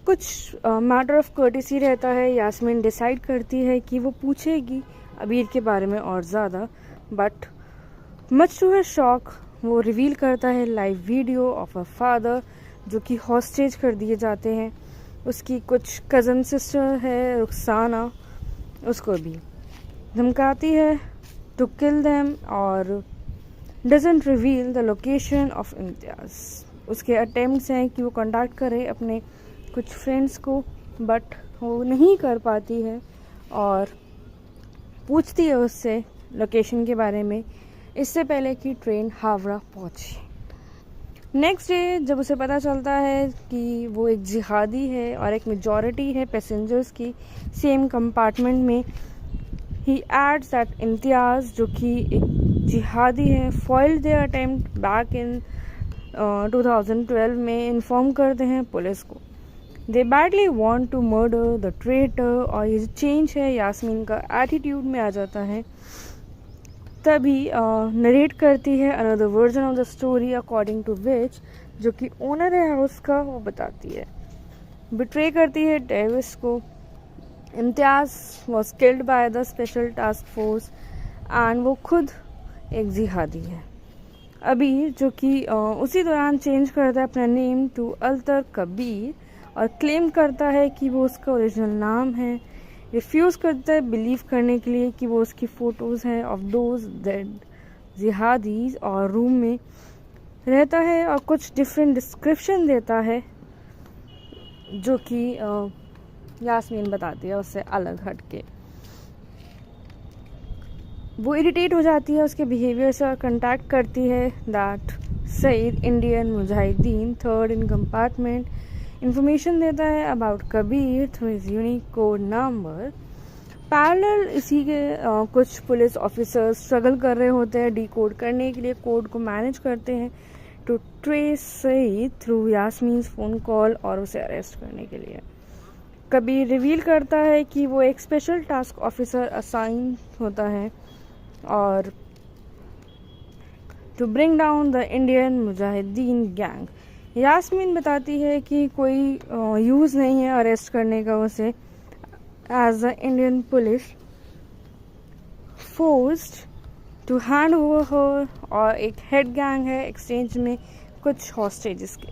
कुछ मैटर ऑफ कर्टिसी रहता है। यास्मीन डिसाइड करती है कि वो पूछेगी अबीर के बारे में और ज़्यादा, but much to her shock वो रिवील करता है live video of a father, जो कि हॉस्टेज कर दिए जाते हैं। उसकी कुछ कज़न सिस्टर है रुखसाना, उसको भी धमकाती है टू किल देम और doesn't reveal the location of Imtiaz. उसके अटेम्प्ट्स हैं कि वो कॉन्टैक्ट करे अपने कुछ फ्रेंड्स को, बट वो नहीं कर पाती है और पूछती है उससे लोकेशन के बारे में इससे पहले कि ट्रेन हावड़ा पहुंचे। नेक्स्ट डे जब उसे पता चलता है कि वो एक जिहादी है और एक मेजॉरिटी है पैसेंजर्स की सेम कंपार्टमेंट में, ही एड्स दैट इम्तियाज़ जो कि एक जिहादी है foiled their attempt back in 2012 में इन्फॉर्म करते हैं पुलिस को। They badly want to murder the traitor. और ये जो चेंज है यास्मीन का एटीट्यूड में आ जाता है। तभी नरेट करती है another version of the story according to which, जो कि ओनर है हाउस का, वो बताती है। बिट्रे करती है डेविस को। Imtiaz was killed by the Special Task Force and वो खुद एक जिहादी है। अबीर जो कि उसी दौरान चेंज करता है अपना नेम टू अल्तर कबीर और क्लेम करता है कि वो उसका ओरिजिनल नाम है। रिफ्यूज़ करता है बिलीव करने के लिए कि वो उसकी फ़ोटोज़ हैं ऑफ दोज डेड जिहादीज़, और रूम में रहता है और कुछ डिफरेंट डिस्क्रिप्शन देता है जो कि यास्मीन बताती है उससे अलग हट के। वो इरिटेट हो जाती है उसके बिहेवियर से और कंटैक्ट करती है that Saeed Indian Mujahideen third in compartment information देता है about Kabir through his unique code number. Parallel इसी के कुछ पुलिस ऑफिसर्स स्ट्रगल कर रहे होते हैं डी कोड करने के लिए, कोड को मैनेज करते हैं to trace Saeed through Yasmin's phone call और उसे अरेस्ट करने के लिए। कबीर रिवील करता है कि वो एक स्पेशल टास्क ऑफिसर असाइन होता है और to bring down the Indian Mujahideen gang. Yasmin बताती है कि कोई यूज़ नहीं है अरेस्ट करने का उसे, as the Indian police forced to hand over her, और एक हेड गैंग है एक्सचेंज में कुछ हॉस्टेजेस के।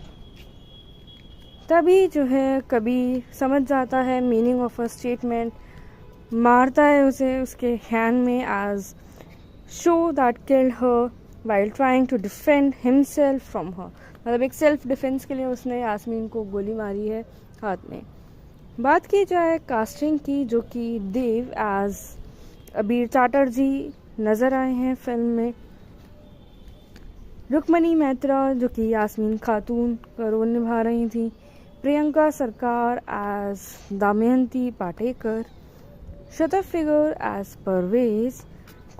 तभी जो है कबीर समझ जाता है मीनिंग ऑफ अ स्टेटमेंट, मारता है उसे उसके हैंड में as show that killed her while trying to defend himself from her. मतलब एक सेल्फ डिफेंस के लिए उसने यास्मीन को गोली मारी है हाथ में। बात की जाए कास्टिंग की, जो कि देव एज अबीर चैटर्जी नज़र आए हैं फिल्म में। रुक्मणी मैत्रा जो कि यास्मीन खातून का रोल निभा रही थी। प्रियंका सरकार एज दमयंती पाटेकर। शतफ फिगर एज परवेज।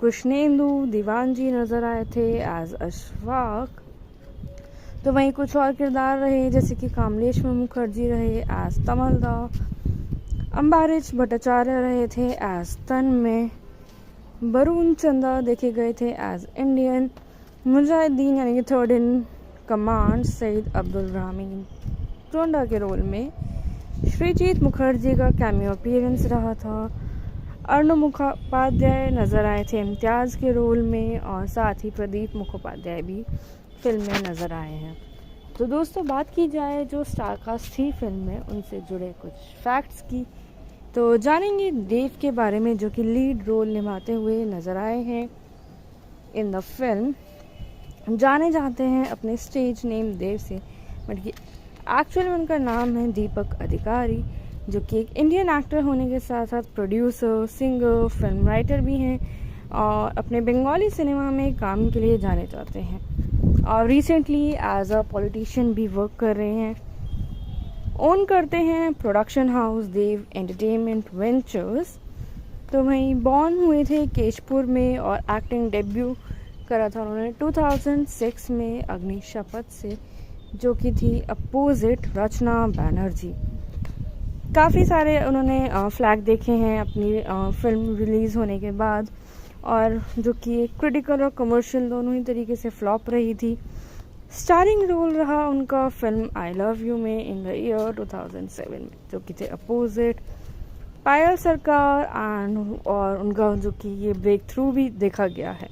कृष्णेंदु दीवानजी नज़र आए थे एज अशफाक। तो वहीं कुछ और किरदार रहे जैसे कि कामलेश्वर मुखर्जी रहे एज तमलदा। अम्बारिश भट्टाचार्य रहे थे एज तन्मय। वरुण चंदा देखे गए थे एज इंडियन मुजाहिदीन यानी कि third in command Saeed Abdul Rahman टोंडा के रोल में। श्रीजीत मुखर्जी का कैमियो अपीयरेंस रहा था। अर्णव मुखोपाध्याय नज़र आए थे इम्तियाज़ के रोल में, और साथ ही प्रदीप मुखोपाध्याय भी फिल्म में नज़र आए हैं। तो दोस्तों बात की जाए जो स्टारकास्ट थी फिल्म में उनसे जुड़े कुछ फैक्ट्स की, तो जानेंगे देव के बारे में जो कि लीड रोल निभाते हुए नज़र आए हैं इन द फिल्म। जाने जाते हैं अपने स्टेज नेम देव से, बट ये एक्चुअल में उनका नाम है दीपक अधिकारी, जो कि एक इंडियन एक्टर होने के साथ साथ प्रोड्यूसर, सिंगर, फिल्म राइटर भी हैं और अपने बंगाली सिनेमा में काम के लिए जाने जाते हैं और रिसेंटली एज अ पॉलिटिशियन भी वर्क कर रहे हैं। ओन करते हैं प्रोडक्शन हाउस देव एंटरटेनमेंट वेंचर्स। तो वहीं बॉर्न हुए थे केशपुर में और एक्टिंग डेब्यू करा था उन्होंने 2006 में अग्नि शपथ से, जो कि थी अपोजिट रचना बैनर्जी। काफ़ी सारे उन्होंने फ्लैग देखे हैं अपनी फिल्म रिलीज़ होने के बाद, और जो कि एक क्रिटिकल और कमर्शियल दोनों ही तरीके से फ्लॉप रही थी। स्टारिंग रोल रहा उनका फिल्म आई लव यू में इन द ईयर 2007 में, जो कि थे अपोजिट पायल सरकार एंड, और उनका जो कि ये ब्रेक थ्रू भी देखा गया है।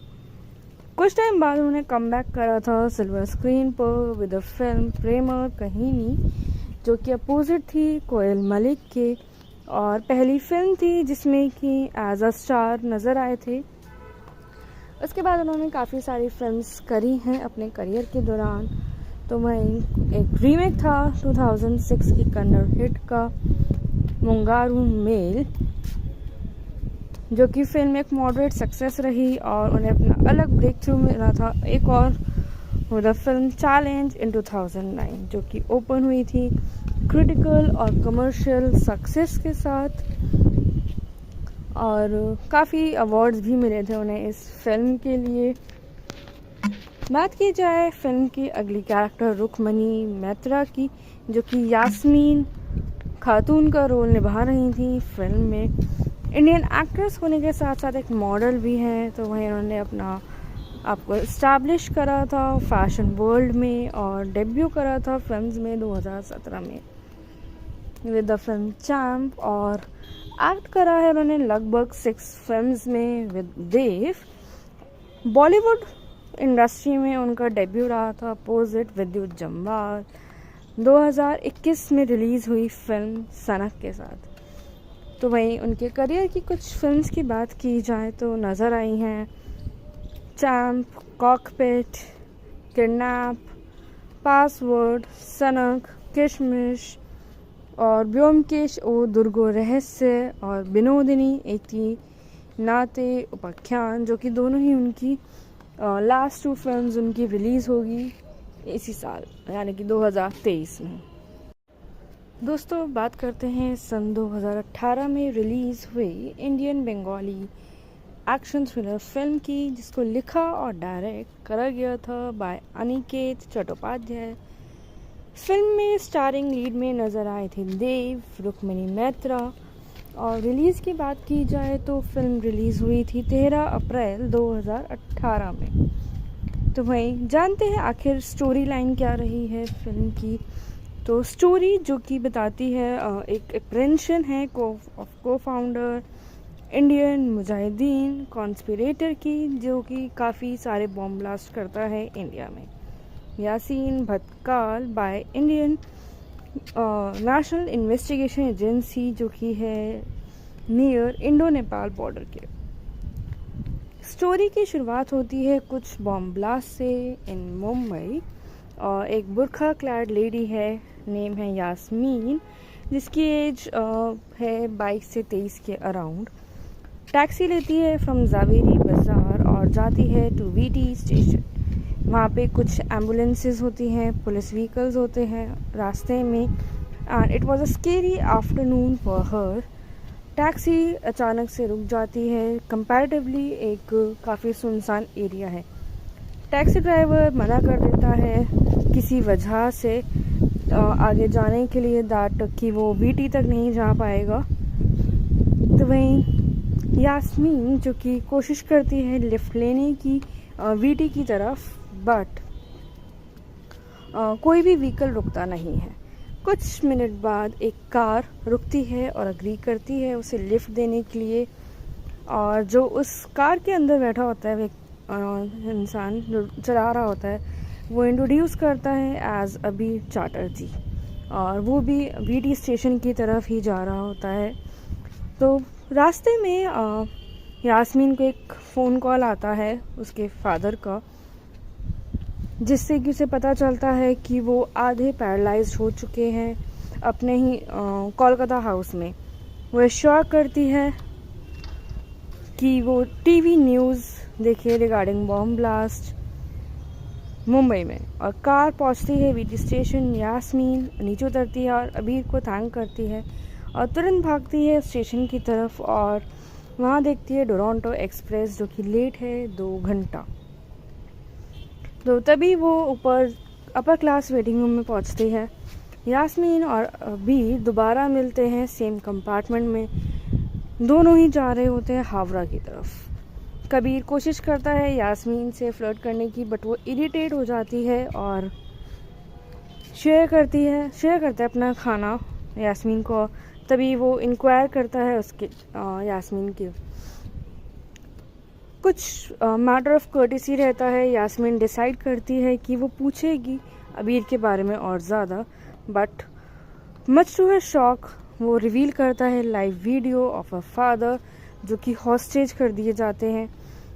कुछ टाइम बाद उन्होंने कम बैक करा था सिल्वर स्क्रीन पर विद द फिल्म प्रेम कहीनी, जो कि अपोजिट थी कोयल मलिक के, और पहली फिल्म थी जिसमें कि एज अ स्टार नज़र आए थे। उसके बाद उन्होंने काफ़ी सारी फिल्म्स करी हैं अपने करियर के दौरान। तो वहीं एक रीमेक था 2006 की कन्नड़ हिट का मुंगारू मेल, जो कि फिल्म एक मॉडरेट सक्सेस रही और उन्हें अपना अलग ब्रेक थ्रू मिला था एक और द फिल्म चैलेंज इन 2009, जो कि ओपन हुई थी क्रिटिकल और कमर्शियल सक्सेस के साथ, और काफ़ी अवार्ड्स भी मिले थे उन्हें इस फिल्म के लिए। बात की जाए फिल्म की अगली कैरेक्टर रुक्मणी मैत्रा की, जो कि यास्मीन खातून का रोल निभा रही थी फिल्म में। इंडियन एक्ट्रेस होने के साथ साथ एक मॉडल भी हैं, तो वहीं उन्होंने अपना आपको इस्टेब्लिश करा था फैशन वर्ल्ड में और डेब्यू करा था फिल्म्स में 2017 में विद द फिल्म चैम्प, और एक्ट करा है उन्होंने लगभग 6 फिल्म्स में विद देव। बॉलीवुड इंडस्ट्री में उनका डेब्यू रहा था अपोजिट विद्युत जम्वाल 2021 में रिलीज़ हुई फिल्म सनक के साथ। तो वहीं उनके करियर की कुछ फिल्म्स की बात की जाए तो नज़र आई हैं चैम्प, कॉकपिट, किडनैप, पासवर्ड, सनक, किशमिश और ब्योमकेश ओ दुर्गो रहस्य और विनोदिनी एति नाते उपाख्यान, जो कि दोनों ही उनकी लास्ट 2 फिल्म्स उनकी रिलीज़ होगी इसी साल यानी कि 2023 में। दोस्तों बात करते हैं सन 2018 में रिलीज़ हुई Indian Bengali action thriller film की, जिसको लिखा और डायरेक्ट करा गया था बाय अनिकेत चट्टोपाध्याय। फिल्म में स्टारिंग लीड में नज़र आए थे देव, रुक्मिणी मैत्रा। और रिलीज़ की बात की जाए तो फिल्म रिलीज़ हुई थी 13 अप्रैल 2018 में। तो वहीं जानते हैं आखिर स्टोरी लाइन क्या रही है फिल्म की। तो स्टोरी जो कि बताती है एक अप्रेंशन है को फाउंडर इंडियन मुजाहिदीन कॉन्स्पिरेटर की, जो कि काफ़ी सारे बॉम्ब ब्लास्ट करता है इंडिया में। Yasin Bhatkal by Indian National Investigation Agency, जो कि है नियर इंडो नेपाल बॉर्डर के। स्टोरी की शुरुआत होती है कुछ बॉम्ब ब्लास्ट से इन मुंबई, और एक बुरखा क्लैड लेडी है, नेम है यास्मीन, जिसकी एज है 22 से 23 के अराउंड। टैक्सी लेती है फ्रॉम जावेरी बाज़ार और जाती है टू वीटी स्टेशन। वहाँ पे कुछ एम्बुलेंसेस होती हैं, पुलिस व्हीकल्स होते हैं रास्ते में, and it was a scary afternoon for her. Taxi अचानक से रुक जाती है, कंपैरेटिवली एक काफ़ी सुनसान एरिया है। टैक्सी ड्राइवर मना कर देता है किसी वजह से आगे जाने के लिए, दैट कि वो वीटी तक नहीं जा पाएगा। तो वहीं यास्मीन जो कि कोशिश करती है लिफ्ट लेने की वीटी की तरफ, बट कोई भी व्हीकल रुकता नहीं है। कुछ मिनट बाद एक कार रुकती है और अग्री करती है उसे लिफ्ट देने के लिए, और जो उस कार के अंदर बैठा होता है इंसान जो चला रहा होता है, वो इंट्रोड्यूस करता है एज अबीर चैटर्जी, और वो भी वीटी स्टेशन की तरफ ही जा रहा होता है। तो रास्ते में यास्मीन को एक फ़ोन कॉल आता है उसके फादर का, जिससे कि उसे पता चलता है कि वो आधे पैरालाइज्ड हो चुके हैं अपने ही कोलकाता हाउस में। वो श्योर करती है कि वो टीवी न्यूज़ देखे रिगार्डिंग बॉम्ब ब्लास्ट मुंबई में, और कार पहुंचती है वीटी स्टेशन। यास्मीन नीचे उतरती है और अबीर को थैंक करती है और तुरंत भागती है स्टेशन की तरफ, और वहाँ देखती है टोरंटो एक्सप्रेस जो कि लेट है 2 घंटा। तो तभी वो ऊपर अपर क्लास वेटिंग रूम में पहुँचती है। यास्मीन और अबीर दोबारा मिलते हैं सेम कंपार्टमेंट में। दोनों ही जा रहे होते हैं हावड़ा की तरफ। कबीर कोशिश करता है यास्मीन से फ्लर्ट करने की, बट वो इरिटेट हो जाती है और शेयर करता है अपना खाना यास्मीन को। तभी वो इंक्वायर करता है उसके यास्मीन के कुछ मैटर ऑफ कर्टेसी रहता है। यास्मीन डिसाइड करती है कि वो पूछेगी अबीर के बारे में और ज़्यादा, but much to her shock वो रिवील करता है live video of a father जो कि हॉस्टेज कर दिए जाते हैं।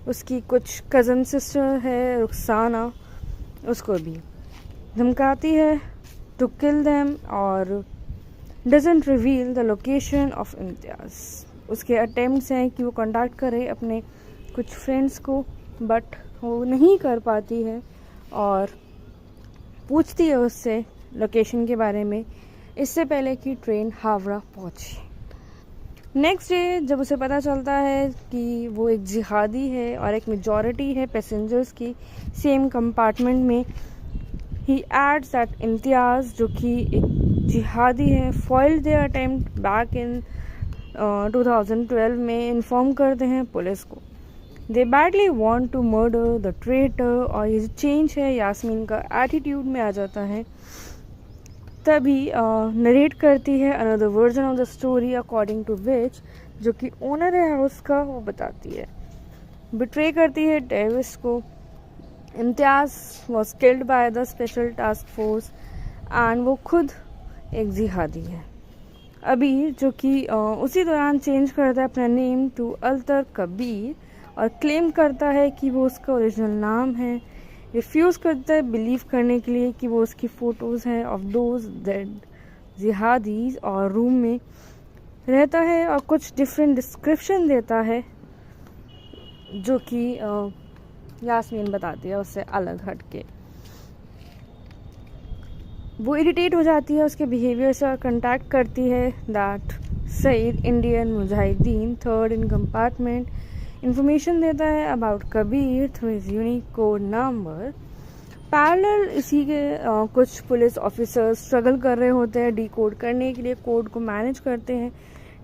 उसकी कुछ कज़न सिस्टर है रुखसाना, उसको भी धमकाती है टू किल देम और doesn't reveal the location of Imtiaz. उसके अटेम्प्ट्स हैं कि वो कॉन्टैक्ट करे अपने कुछ फ्रेंड्स को, बट वो नहीं कर पाती है और पूछती है उससे लोकेशन के बारे में इससे पहले कि ट्रेन हावड़ा पहुंचे। नेक्स्ट डे जब उसे पता चलता है कि वो एक जिहादी है और एक मेजॉरिटी है पैसेंजर्स की सेम कंपार्टमेंट में, ही एड्स दैट इम्तियाज़ जो कि एक जिहादी है foiled their attempt back in 2012 में इन्फॉर्म करते हैं पुलिस को। They badly want to murder the traitor, और ये जो चेंज है यास्मीन का एटीट्यूड में आ जाता है। तभी नरेट करती है another version of the story according to which, जो कि ओनर है हाउस का, वो बताती है। बिट्रे करती है डेविस को। Imtiaz was killed by the Special Task Force and वो खुद एक जिहादी है। अबीर जो कि उसी दौरान चेंज करता है अपना नेम टू अल्तर कबीर और क्लेम करता है कि वो उसका ओरिजिनल नाम है। रिफ्यूज़ करता है बिलीव करने के लिए कि वो उसकी फ़ोटोज़ हैं ऑफ दोज डेड जिहादीज़, और रूम में रहता है और कुछ डिफरेंट डिस्क्रिप्शन देता है जो कि यास्मीन बताती है उससे अलग हट के। वो इरिटेट हो जाती है उसके बिहेवियर से और कंटैक्ट करती है that Saeed Indian Mujahideen third in compartment information देता है about Kabir through his unique code number. Parallel इसी के कुछ पुलिस ऑफिसर्स स्ट्रगल कर रहे होते हैं डी कोड करने के लिए, कोड को मैनेज करते हैं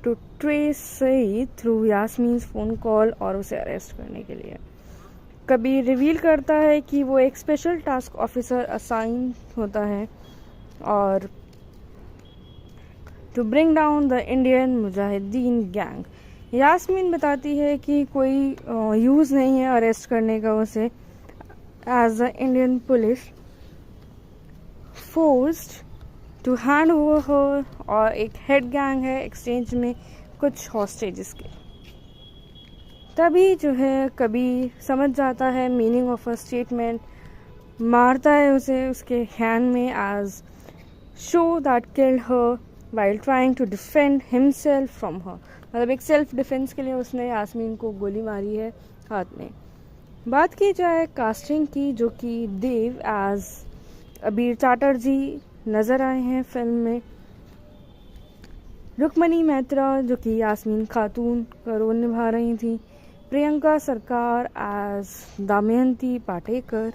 to trace Saeed through Yasmin's phone call और उसे अरेस्ट करने के लिए। कबीर रिवील करता है कि वो एक स्पेशल टास्क ऑफिसर असाइन होता है और to bring down the Indian Mujahideen gang. Yasmin बताती है कि कोई यूज़ नहीं है अरेस्ट करने का उसे, as the Indian police forced to hand over her, और एक हेड गैंग है एक्सचेंज में कुछ हॉस्टेजेस के। तभी जो है कबीर समझ जाता है मीनिंग ऑफ अ स्टेटमेंट, मारता है उसे उसके हैंड में as show that killed her while trying to defend himself from her. मतलब एक सेल्फ डिफेंस के लिए उसने यास्मीन को गोली मारी है हाथ में। बात की जाए कास्टिंग की, जो कि देव एज अबीर चैटर्जी नज़र आए हैं फिल्म में। रुक्मणी मैत्रा जो कि यास्मीन खातून का रोल निभा रही थी। प्रियंका सरकार एज दमयंती पाटेकर।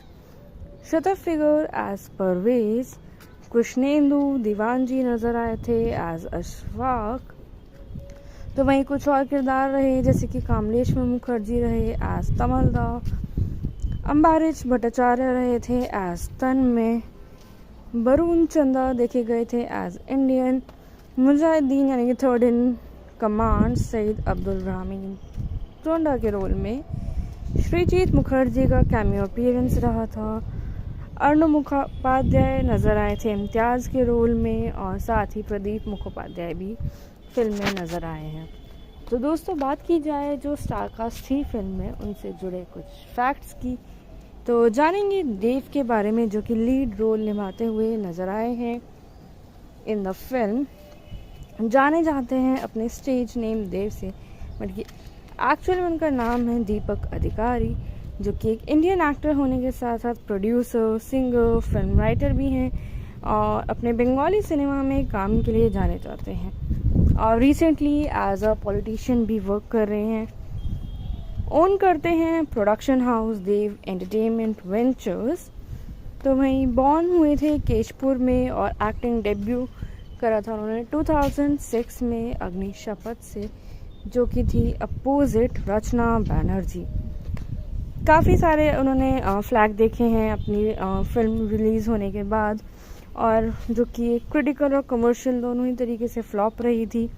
शतफ फिगर एज परवेज। कृष्णेंदु दीवानजी नज़र आए थे एज अशफाक। तो वहीं कुछ और किरदार रहे जैसे कि कमलेश मुखर्जी रहे एज तमलदा। अम्बारिश भट्टाचार्य रहे थे एज तन्मय। वरुण चंदा देखे गए थे एज इंडियन मुजाहिदीन यानी कि third in command Saeed Abdul Rahman टोंडा के रोल में। श्रीजीत मुखर्जी का कैमियो अपीयरेंस रहा था। अर्णव मुखोपाध्याय नज़र आए थे इम्तियाज़ के रोल में, और साथ ही प्रदीप मुखोपाध्याय भी फिल्म में नज़र आए हैं। तो दोस्तों बात की जाए जो स्टारकास्ट थी फिल्म में उनसे जुड़े कुछ फैक्ट्स की, तो जानेंगे देव के बारे में जो कि लीड रोल निभाते हुए नज़र आए हैं इन द फिल्म। जाने जाते हैं अपने स्टेज नेम देव से, बट एक्चुअल में उनका नाम है दीपक अधिकारी, जो कि एक इंडियन एक्टर होने के साथ साथ प्रोड्यूसर, सिंगर, फिल्म राइटर भी हैं और अपने बंगाली सिनेमा में काम के लिए जाने जाते हैं और रिसेंटली एज अ पॉलिटिशियन भी वर्क कर रहे हैं। ओन करते हैं प्रोडक्शन हाउस देव एंटरटेनमेंट वेंचर्स। तो वहीं बॉर्न हुए थे केशपुर में और एक्टिंग डेब्यू करा था उन्होंने 2006 में अग्नि शपथ से, जो कि थी अपोजिट रचना बैनर्जी। काफ़ी सारे उन्होंने फ्लैग देखे हैं अपनी फिल्म रिलीज़ होने के बाद, और जो कि क्रिटिकल और कमर्शियल दोनों ही तरीके से फ्लॉप रही थी।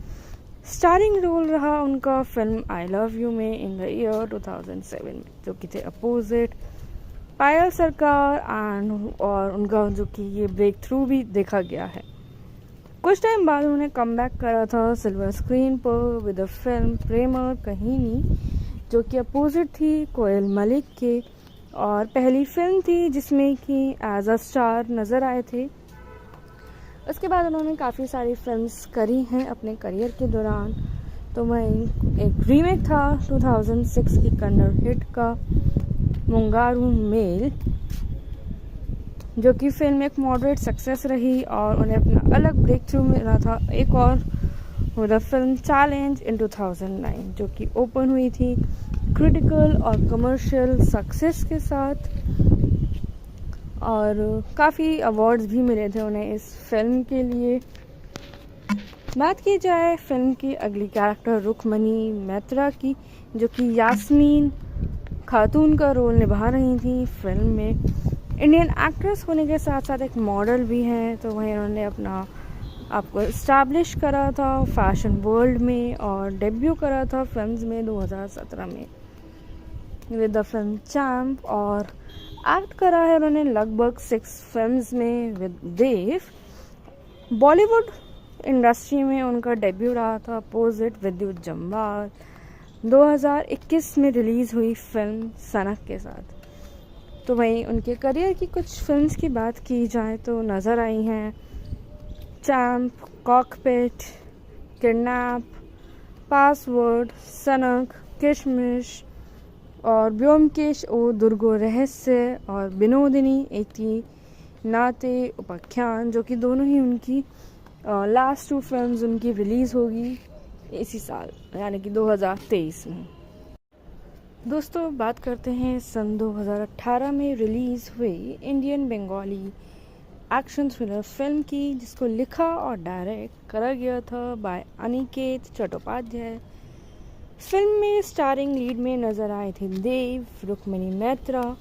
स्टारिंग रोल रहा उनका फिल्म आई लव यू में इन द ईयर 2007 में, जो कि थे अपोजिट पायल सरकार एंड, और उनका जो कि ये ब्रेक थ्रू भी देखा गया है। कुछ टाइम बाद उन्होंने कम बैक करा था सिल्वर स्क्रीन पर विद द फिल्म प्रेम कहीनी, जो कि अपोजिट थी कोयल मलिक के, और पहली फिल्म थी जिसमें कि एज अ स्टार नज़र आए थे। उसके बाद उन्होंने काफ़ी सारी फिल्म्स करी हैं अपने करियर के दौरान। तो वहीं एक रीमेक था 2006 की कन्नड़ हिट का मुंगारू मेल, जो कि फिल्म एक मॉडरेट सक्सेस रही और उन्हें अपना अलग ब्रेक थ्रू मिला था एक और द फिल्म चैलेंज इन 2009, जो कि ओपन हुई थी क्रिटिकल और कमर्शियल सक्सेस के साथ, और काफ़ी अवार्ड्स भी मिले थे उन्हें इस फिल्म के लिए। बात की जाए फिल्म की अगली कैरेक्टर रुक्मणी मैत्रा की, जो कि यास्मीन खातून का रोल निभा रही थी फिल्म में। इंडियन एक्ट्रेस होने के साथ साथ एक मॉडल भी हैं, तो वहीं उन्होंने अपना आपको इस्टेब्लिश करा था फैशन वर्ल्ड में और डेब्यू करा था फिल्म्स में 2017 में विद द फिल्म चैम्प, और एक्ट करा है उन्होंने लगभग 6 फिल्म्स में विद देव। बॉलीवुड इंडस्ट्री में उनका डेब्यू रहा था अपोजिट विद्युत जम्वाल 2021 में रिलीज़ हुई फिल्म सनक के साथ। तो वहीं उनके करियर की कुछ फिल्म्स की बात की जाए तो नज़र आई हैं चैम्प, कॉकपिट, किडनैप, पासवर्ड, सनक, किशमिश और ब्योमकेश ओ दुर्गो रहस्य और विनोदिनी एती नाते उपाख्यान, जो कि दोनों ही उनकी लास्ट 2 फिल्म्स उनकी रिलीज़ होगी इसी साल यानी कि 2023 में। दोस्तों बात करते हैं सन 2018 में रिलीज़ हुई Indian Bengali action thriller film की, जिसको लिखा और डायरेक्ट करा गया था बाय अनिकेत चट्टोपाध्याय। फिल्म में स्टारिंग लीड में नज़र आए थे देव, रुक्मणी मैत्रा।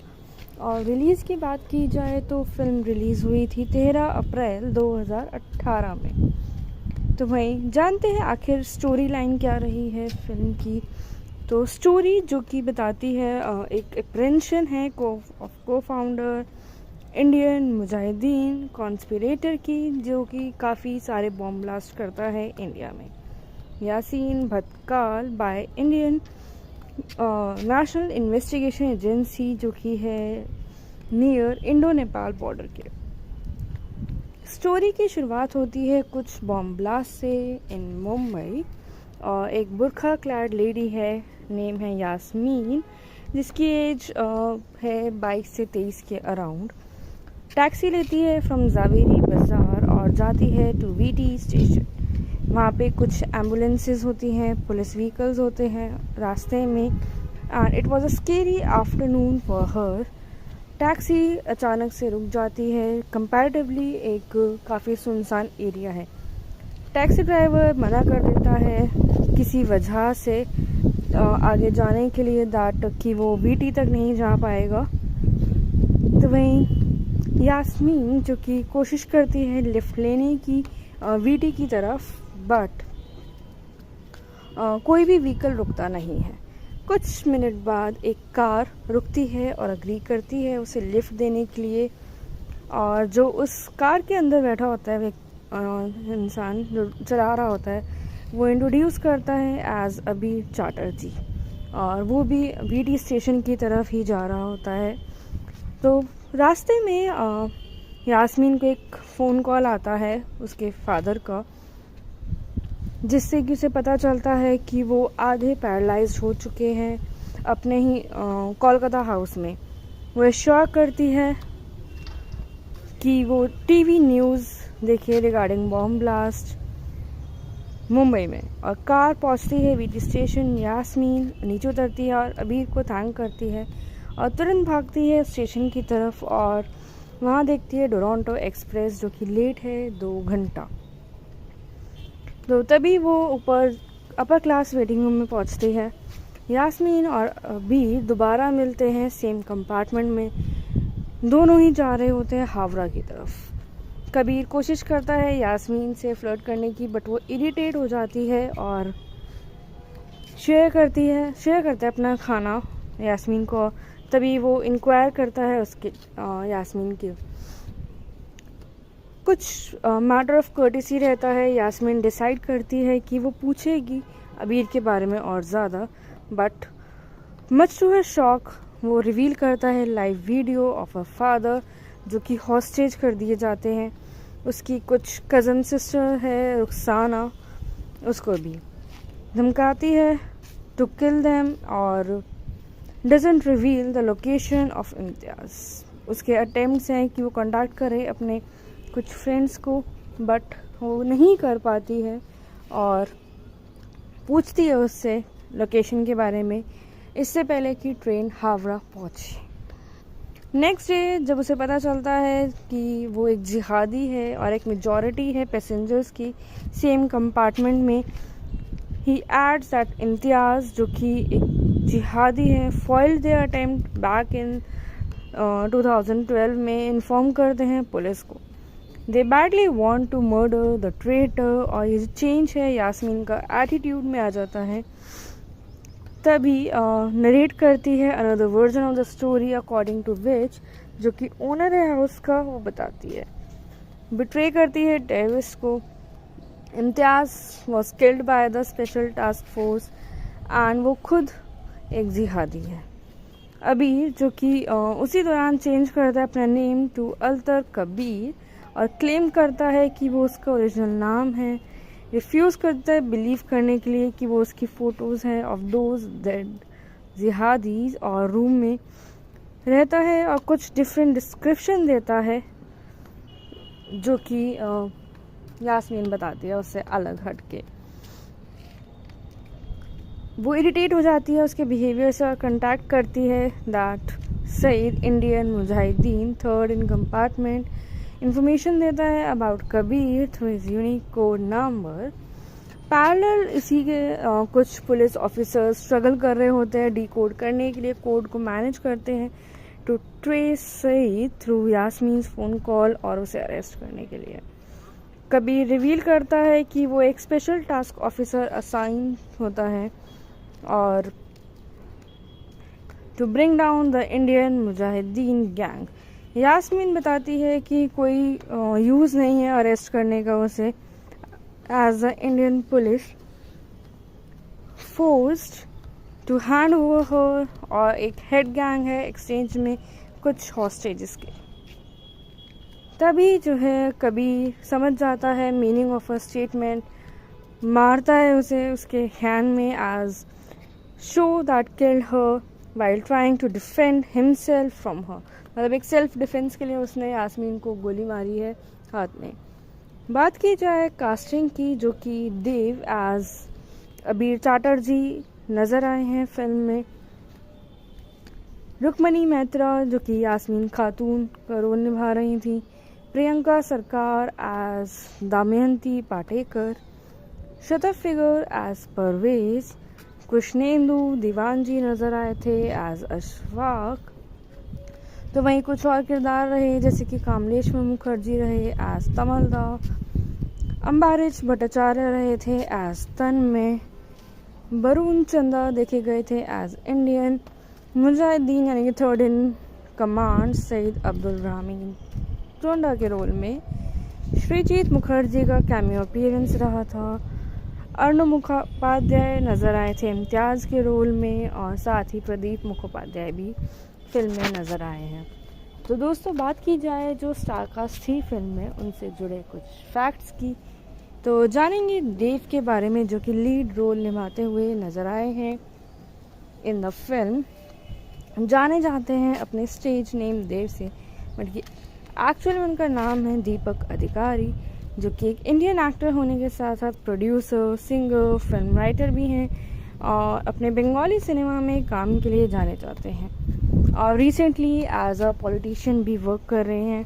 और रिलीज़ की बात की जाए तो फिल्म रिलीज़ हुई थी 13 अप्रैल 2018 में। तो वहीं जानते हैं आखिर स्टोरी लाइन क्या रही है फिल्म की। तो स्टोरी जो कि बताती है एक अप्रेंशन है को फाउंडर इंडियन मुजाहिदीन कॉन्स्पिरेटर की, जो कि काफ़ी सारे बॉम्ब ब्लास्ट करता है इंडिया में। Yasin Bhatkal by Indian National Investigation Agency, जो कि है नियर इंडो नेपाल बॉर्डर के। स्टोरी की शुरुआत होती है कुछ बॉम्ब ब्लास्ट से इन मुंबई, और एक बुरखा क्लैड लेडी है, नेम है यास्मीन, जिसकी एज है 22 से 23 के अराउंड। टैक्सी लेती है फ्रॉम जावेरी बाज़ार और जाती है टू वीटी स्टेशन। वहाँ पे कुछ एम्बुलेंसेस होती हैं, पुलिस व्हीकल्स होते हैं रास्ते में, and it was a scary afternoon for her. Taxi अचानक से रुक जाती है, कंपैरेटिवली एक काफ़ी सुनसान एरिया है। टैक्सी ड्राइवर मना कर देता है किसी वजह से आगे जाने के लिए, दैट कि वो वीटी तक नहीं जा पाएगा। तो वहीं यास्मीन जो कि कोशिश करती है लिफ्ट लेने की वीटी की तरफ, बट कोई भी व्हीकल रुकता नहीं है। कुछ मिनट बाद एक कार रुकती है और अग्री करती है उसे लिफ्ट देने के लिए, और जो उस कार के अंदर बैठा होता है इंसान जो चला रहा होता है, वो इंट्रोड्यूस करता है एज अभी चैटर्जी, और वो भी वीटी स्टेशन की तरफ ही जा रहा होता है। तो रास्ते में यास्मीन को एक फ़ोन कॉल आता है उसके फादर का, जिससे कि उसे पता चलता है कि वो आधे पैरालाइज्ड हो चुके हैं अपने ही कोलकाता हाउस में। वो एश्योर करती है कि वो टीवी न्यूज़ देखे रिगार्डिंग बॉम्ब ब्लास्ट मुंबई में, और कार पहुंचती है वीटी स्टेशन। यास्मीन नीचे उतरती है और अबीर को थैंक करती है और तुरंत भागती है स्टेशन की तरफ, और वहाँ देखती है डोरंटो एक्सप्रेस जो कि लेट है 2 घंटा। तो तभी वो ऊपर अपर क्लास वेटिंग रूम में पहुँचती है। यास्मीन और अबीर दोबारा मिलते हैं सेम कंपार्टमेंट में, दोनों ही जा रहे होते हैं हावड़ा की तरफ। कबीर कोशिश करता है यास्मीन से फ्लर्ट करने की, बट वो इरिटेट हो जाती है और शेयर करता है अपना खाना यास्मीन को। तभी वो इंक्वायर करता है उसके यास्मीन के कुछ मैटर ऑफ कर्टिसी रहता है। यास्मीन डिसाइड करती है कि वो पूछेगी अबीर के बारे में और ज़्यादा, but much to her shock वो रिवील करता है live video of a father जो कि हॉस्टेज कर दिए जाते हैं। उसकी कुछ कज़न सिस्टर है रुखसाना, उसको भी धमकाती है टू किल देम और doesn't reveal the location of Imtiaz. उसके अटेम्प्ट्स हैं कि वो कॉन्टैक्ट करे अपने कुछ फ्रेंड्स को, बट वो नहीं कर पाती है और पूछती है उससे लोकेशन के बारे में इससे पहले कि ट्रेन हावड़ा पहुंचे। नेक्स्ट डे जब उसे पता चलता है कि वो एक जिहादी है और एक मेजॉरिटी है पैसेंजर्स की सेम कंपार्टमेंट में, ही एड्स दैट इम्तियाज़ जो कि एक जिहादी है foiled their attempt back in 2012 में इन्फॉर्म करते हैं पुलिस को। They badly want to murder the traitor, और ये चेंज है यास्मीन का एटीट्यूड में आ जाता है। तभी नरेट करती है another version of the story according to which, जो कि ओनर है हाउस का, वो बताती है। बिट्रे करती है डेविस को। Imtiaz was killed by the Special Task Force and वो खुद एक जिहादी है। अबीर जो कि उसी दौरान चेंज करता है अपना नेम टू अल्तर कबीर और क्लेम करता है कि वो उसका ओरिजिनल नाम है। रिफ्यूज़ करता है बिलीव करने के लिए कि वो उसकी फ़ोटोज़ हैं ऑफ दोज डेड जिहादीज़, और रूम में रहता है और कुछ डिफरेंट डिस्क्रिप्शन देता है जो कि यास्मीन बताती है उससे अलग हट के। वो इरिटेट हो जाती है उसके बिहेवियर से और कंटैक्ट करती है that Saeed Indian Mujahideen third in compartment information देता है about Kabir through his unique code number. Parallel इसी के कुछ पुलिस ऑफिसर्स स्ट्रगल कर रहे होते हैं डीकोड करने के लिए, कोड को मैनेज करते हैं to trace Saeed through Yasmin's phone call और उसे अरेस्ट करने के लिए। कबीर रिवील करता है कि वो एक स्पेशल टास्क ऑफिसर असाइन होता है और to bring down the Indian Mujahideen gang. Yasmin बताती है कि कोई यूज़ नहीं है अरेस्ट करने का उसे, as the Indian police forced to hand over her, और एक हेड गैंग है एक्सचेंज में कुछ हॉस्टेजेस के। तभी जो है कबीर समझ जाता है मीनिंग ऑफ अ स्टेटमेंट, मारता है उसे उसके हैंड में as show that killed her while trying to defend himself from her. मतलब एक सेल्फ डिफेंस के लिए उसने यास्मीन को गोली मारी है हाथ में। बात की जाए कास्टिंग की, जो कि देव एज अबीर चैटर्जी नज़र आए हैं फिल्म में। रुक्मणी मैत्रा जो कि यास्मीन खातून का रोल निभा रही थी। प्रियंका सरकार एज दमयंती पाटेकर। शतफ फिगर एज परवेज। कृष्णेंदु दीवान जी नज़र आए थे एज अशफाक। तो वहीं कुछ और किरदार रहे जैसे कि कामलेश्वर मुखर्जी रहे एज तमलदा। अम्बारिश भट्टाचार्य रहे थे एज तन्मय। वरुण चंदा देखे गए थे एज इंडियन मुजाहिदीन यानी कि third in command Saeed Abdul Rahman टोंडा के रोल में। श्रीजीत मुखर्जी का कैमियो अपीयरेंस रहा था। अर्णव मुखोपाध्याय नज़र आए थे इम्तियाज़ के रोल में, और साथ ही प्रदीप मुखोपाध्याय भी फिल्म में नज़र आए हैं। तो दोस्तों बात की जाए जो स्टारकास्ट थी फिल्म में उनसे जुड़े कुछ फैक्ट्स की, तो जानेंगे देव के बारे में जो कि लीड रोल निभाते हुए नज़र आए हैं इन द फिल्म। जाने जाते हैं अपने स्टेज नेम देव से, बट ये एक्चुअली उनका नाम है दीपक अधिकारी, जो कि एक इंडियन एक्टर होने के साथ साथ प्रोड्यूसर, सिंगर, फिल्म राइटर भी हैं और अपने बंगाली सिनेमा में काम के लिए जाने जाते हैं और रिसेंटली एज अ पॉलिटिशियन भी वर्क कर रहे हैं।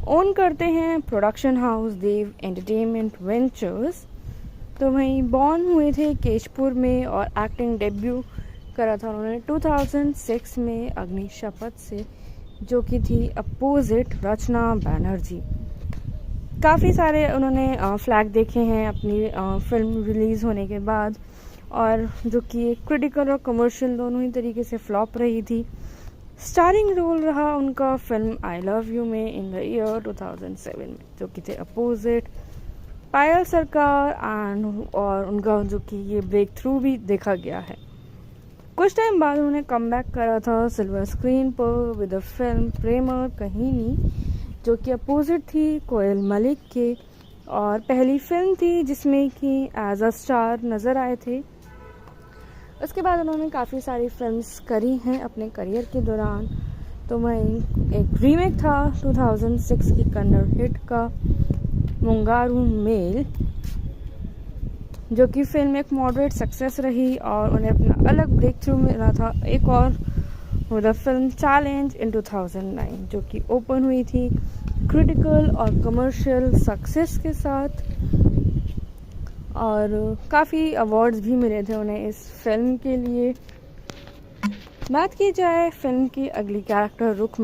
ओन करते हैं प्रोडक्शन हाउस देव एंटरटेनमेंट वेंचर्स। तो वहीं बॉर्न हुए थे केशपुर में और एक्टिंग डेब्यू करा था उन्होंने 2006 में अग्नि शपथ से, जो कि थी अपोजिट रचना बैनर्जी। काफ़ी सारे उन्होंने फ्लैग देखे हैं अपनी फिल्म रिलीज़ होने के बाद, और जो कि क्रिटिकल और कमर्शियल दोनों ही तरीके से फ्लॉप रही थी। स्टारिंग रोल रहा उनका फिल्म आई लव यू में इन द ईयर 2007 में, जो कि थे अपोजिट पायल सरकार एंड, और उनका जो कि ये ब्रेक थ्रू भी देखा गया है। कुछ टाइम बाद उन्होंने कम बैक करा था सिल्वर स्क्रीन पर विद द फिल्म प्रेमर कहीनी, जो कि अपोजिट थी कोयल मलिक के, और पहली फिल्म थी जिसमें कि एज अ स्टार नज़र आए थे। उसके बाद उन्होंने काफ़ी सारी फिल्म्स करी हैं अपने करियर के दौरान। तो वहीं एक रीमेक था 2006 की कन्नड़ हिट का मुंगारू मेल, जो कि फिल्म एक मॉडरेट सक्सेस रही और उन्हें अपना अलग ब्रेक थ्रू मिला था एक और with the film challenge in 2009, जो कि ओपन हुई थी क्रिटिकल और कमर्शियल सक्सेस के साथ, और काफ़ी अवार्ड्स भी मिले थे उन्हें इस फिल्म के लिए। बात की जाए फिल्म की अगली कैरेक्टर रुकमनी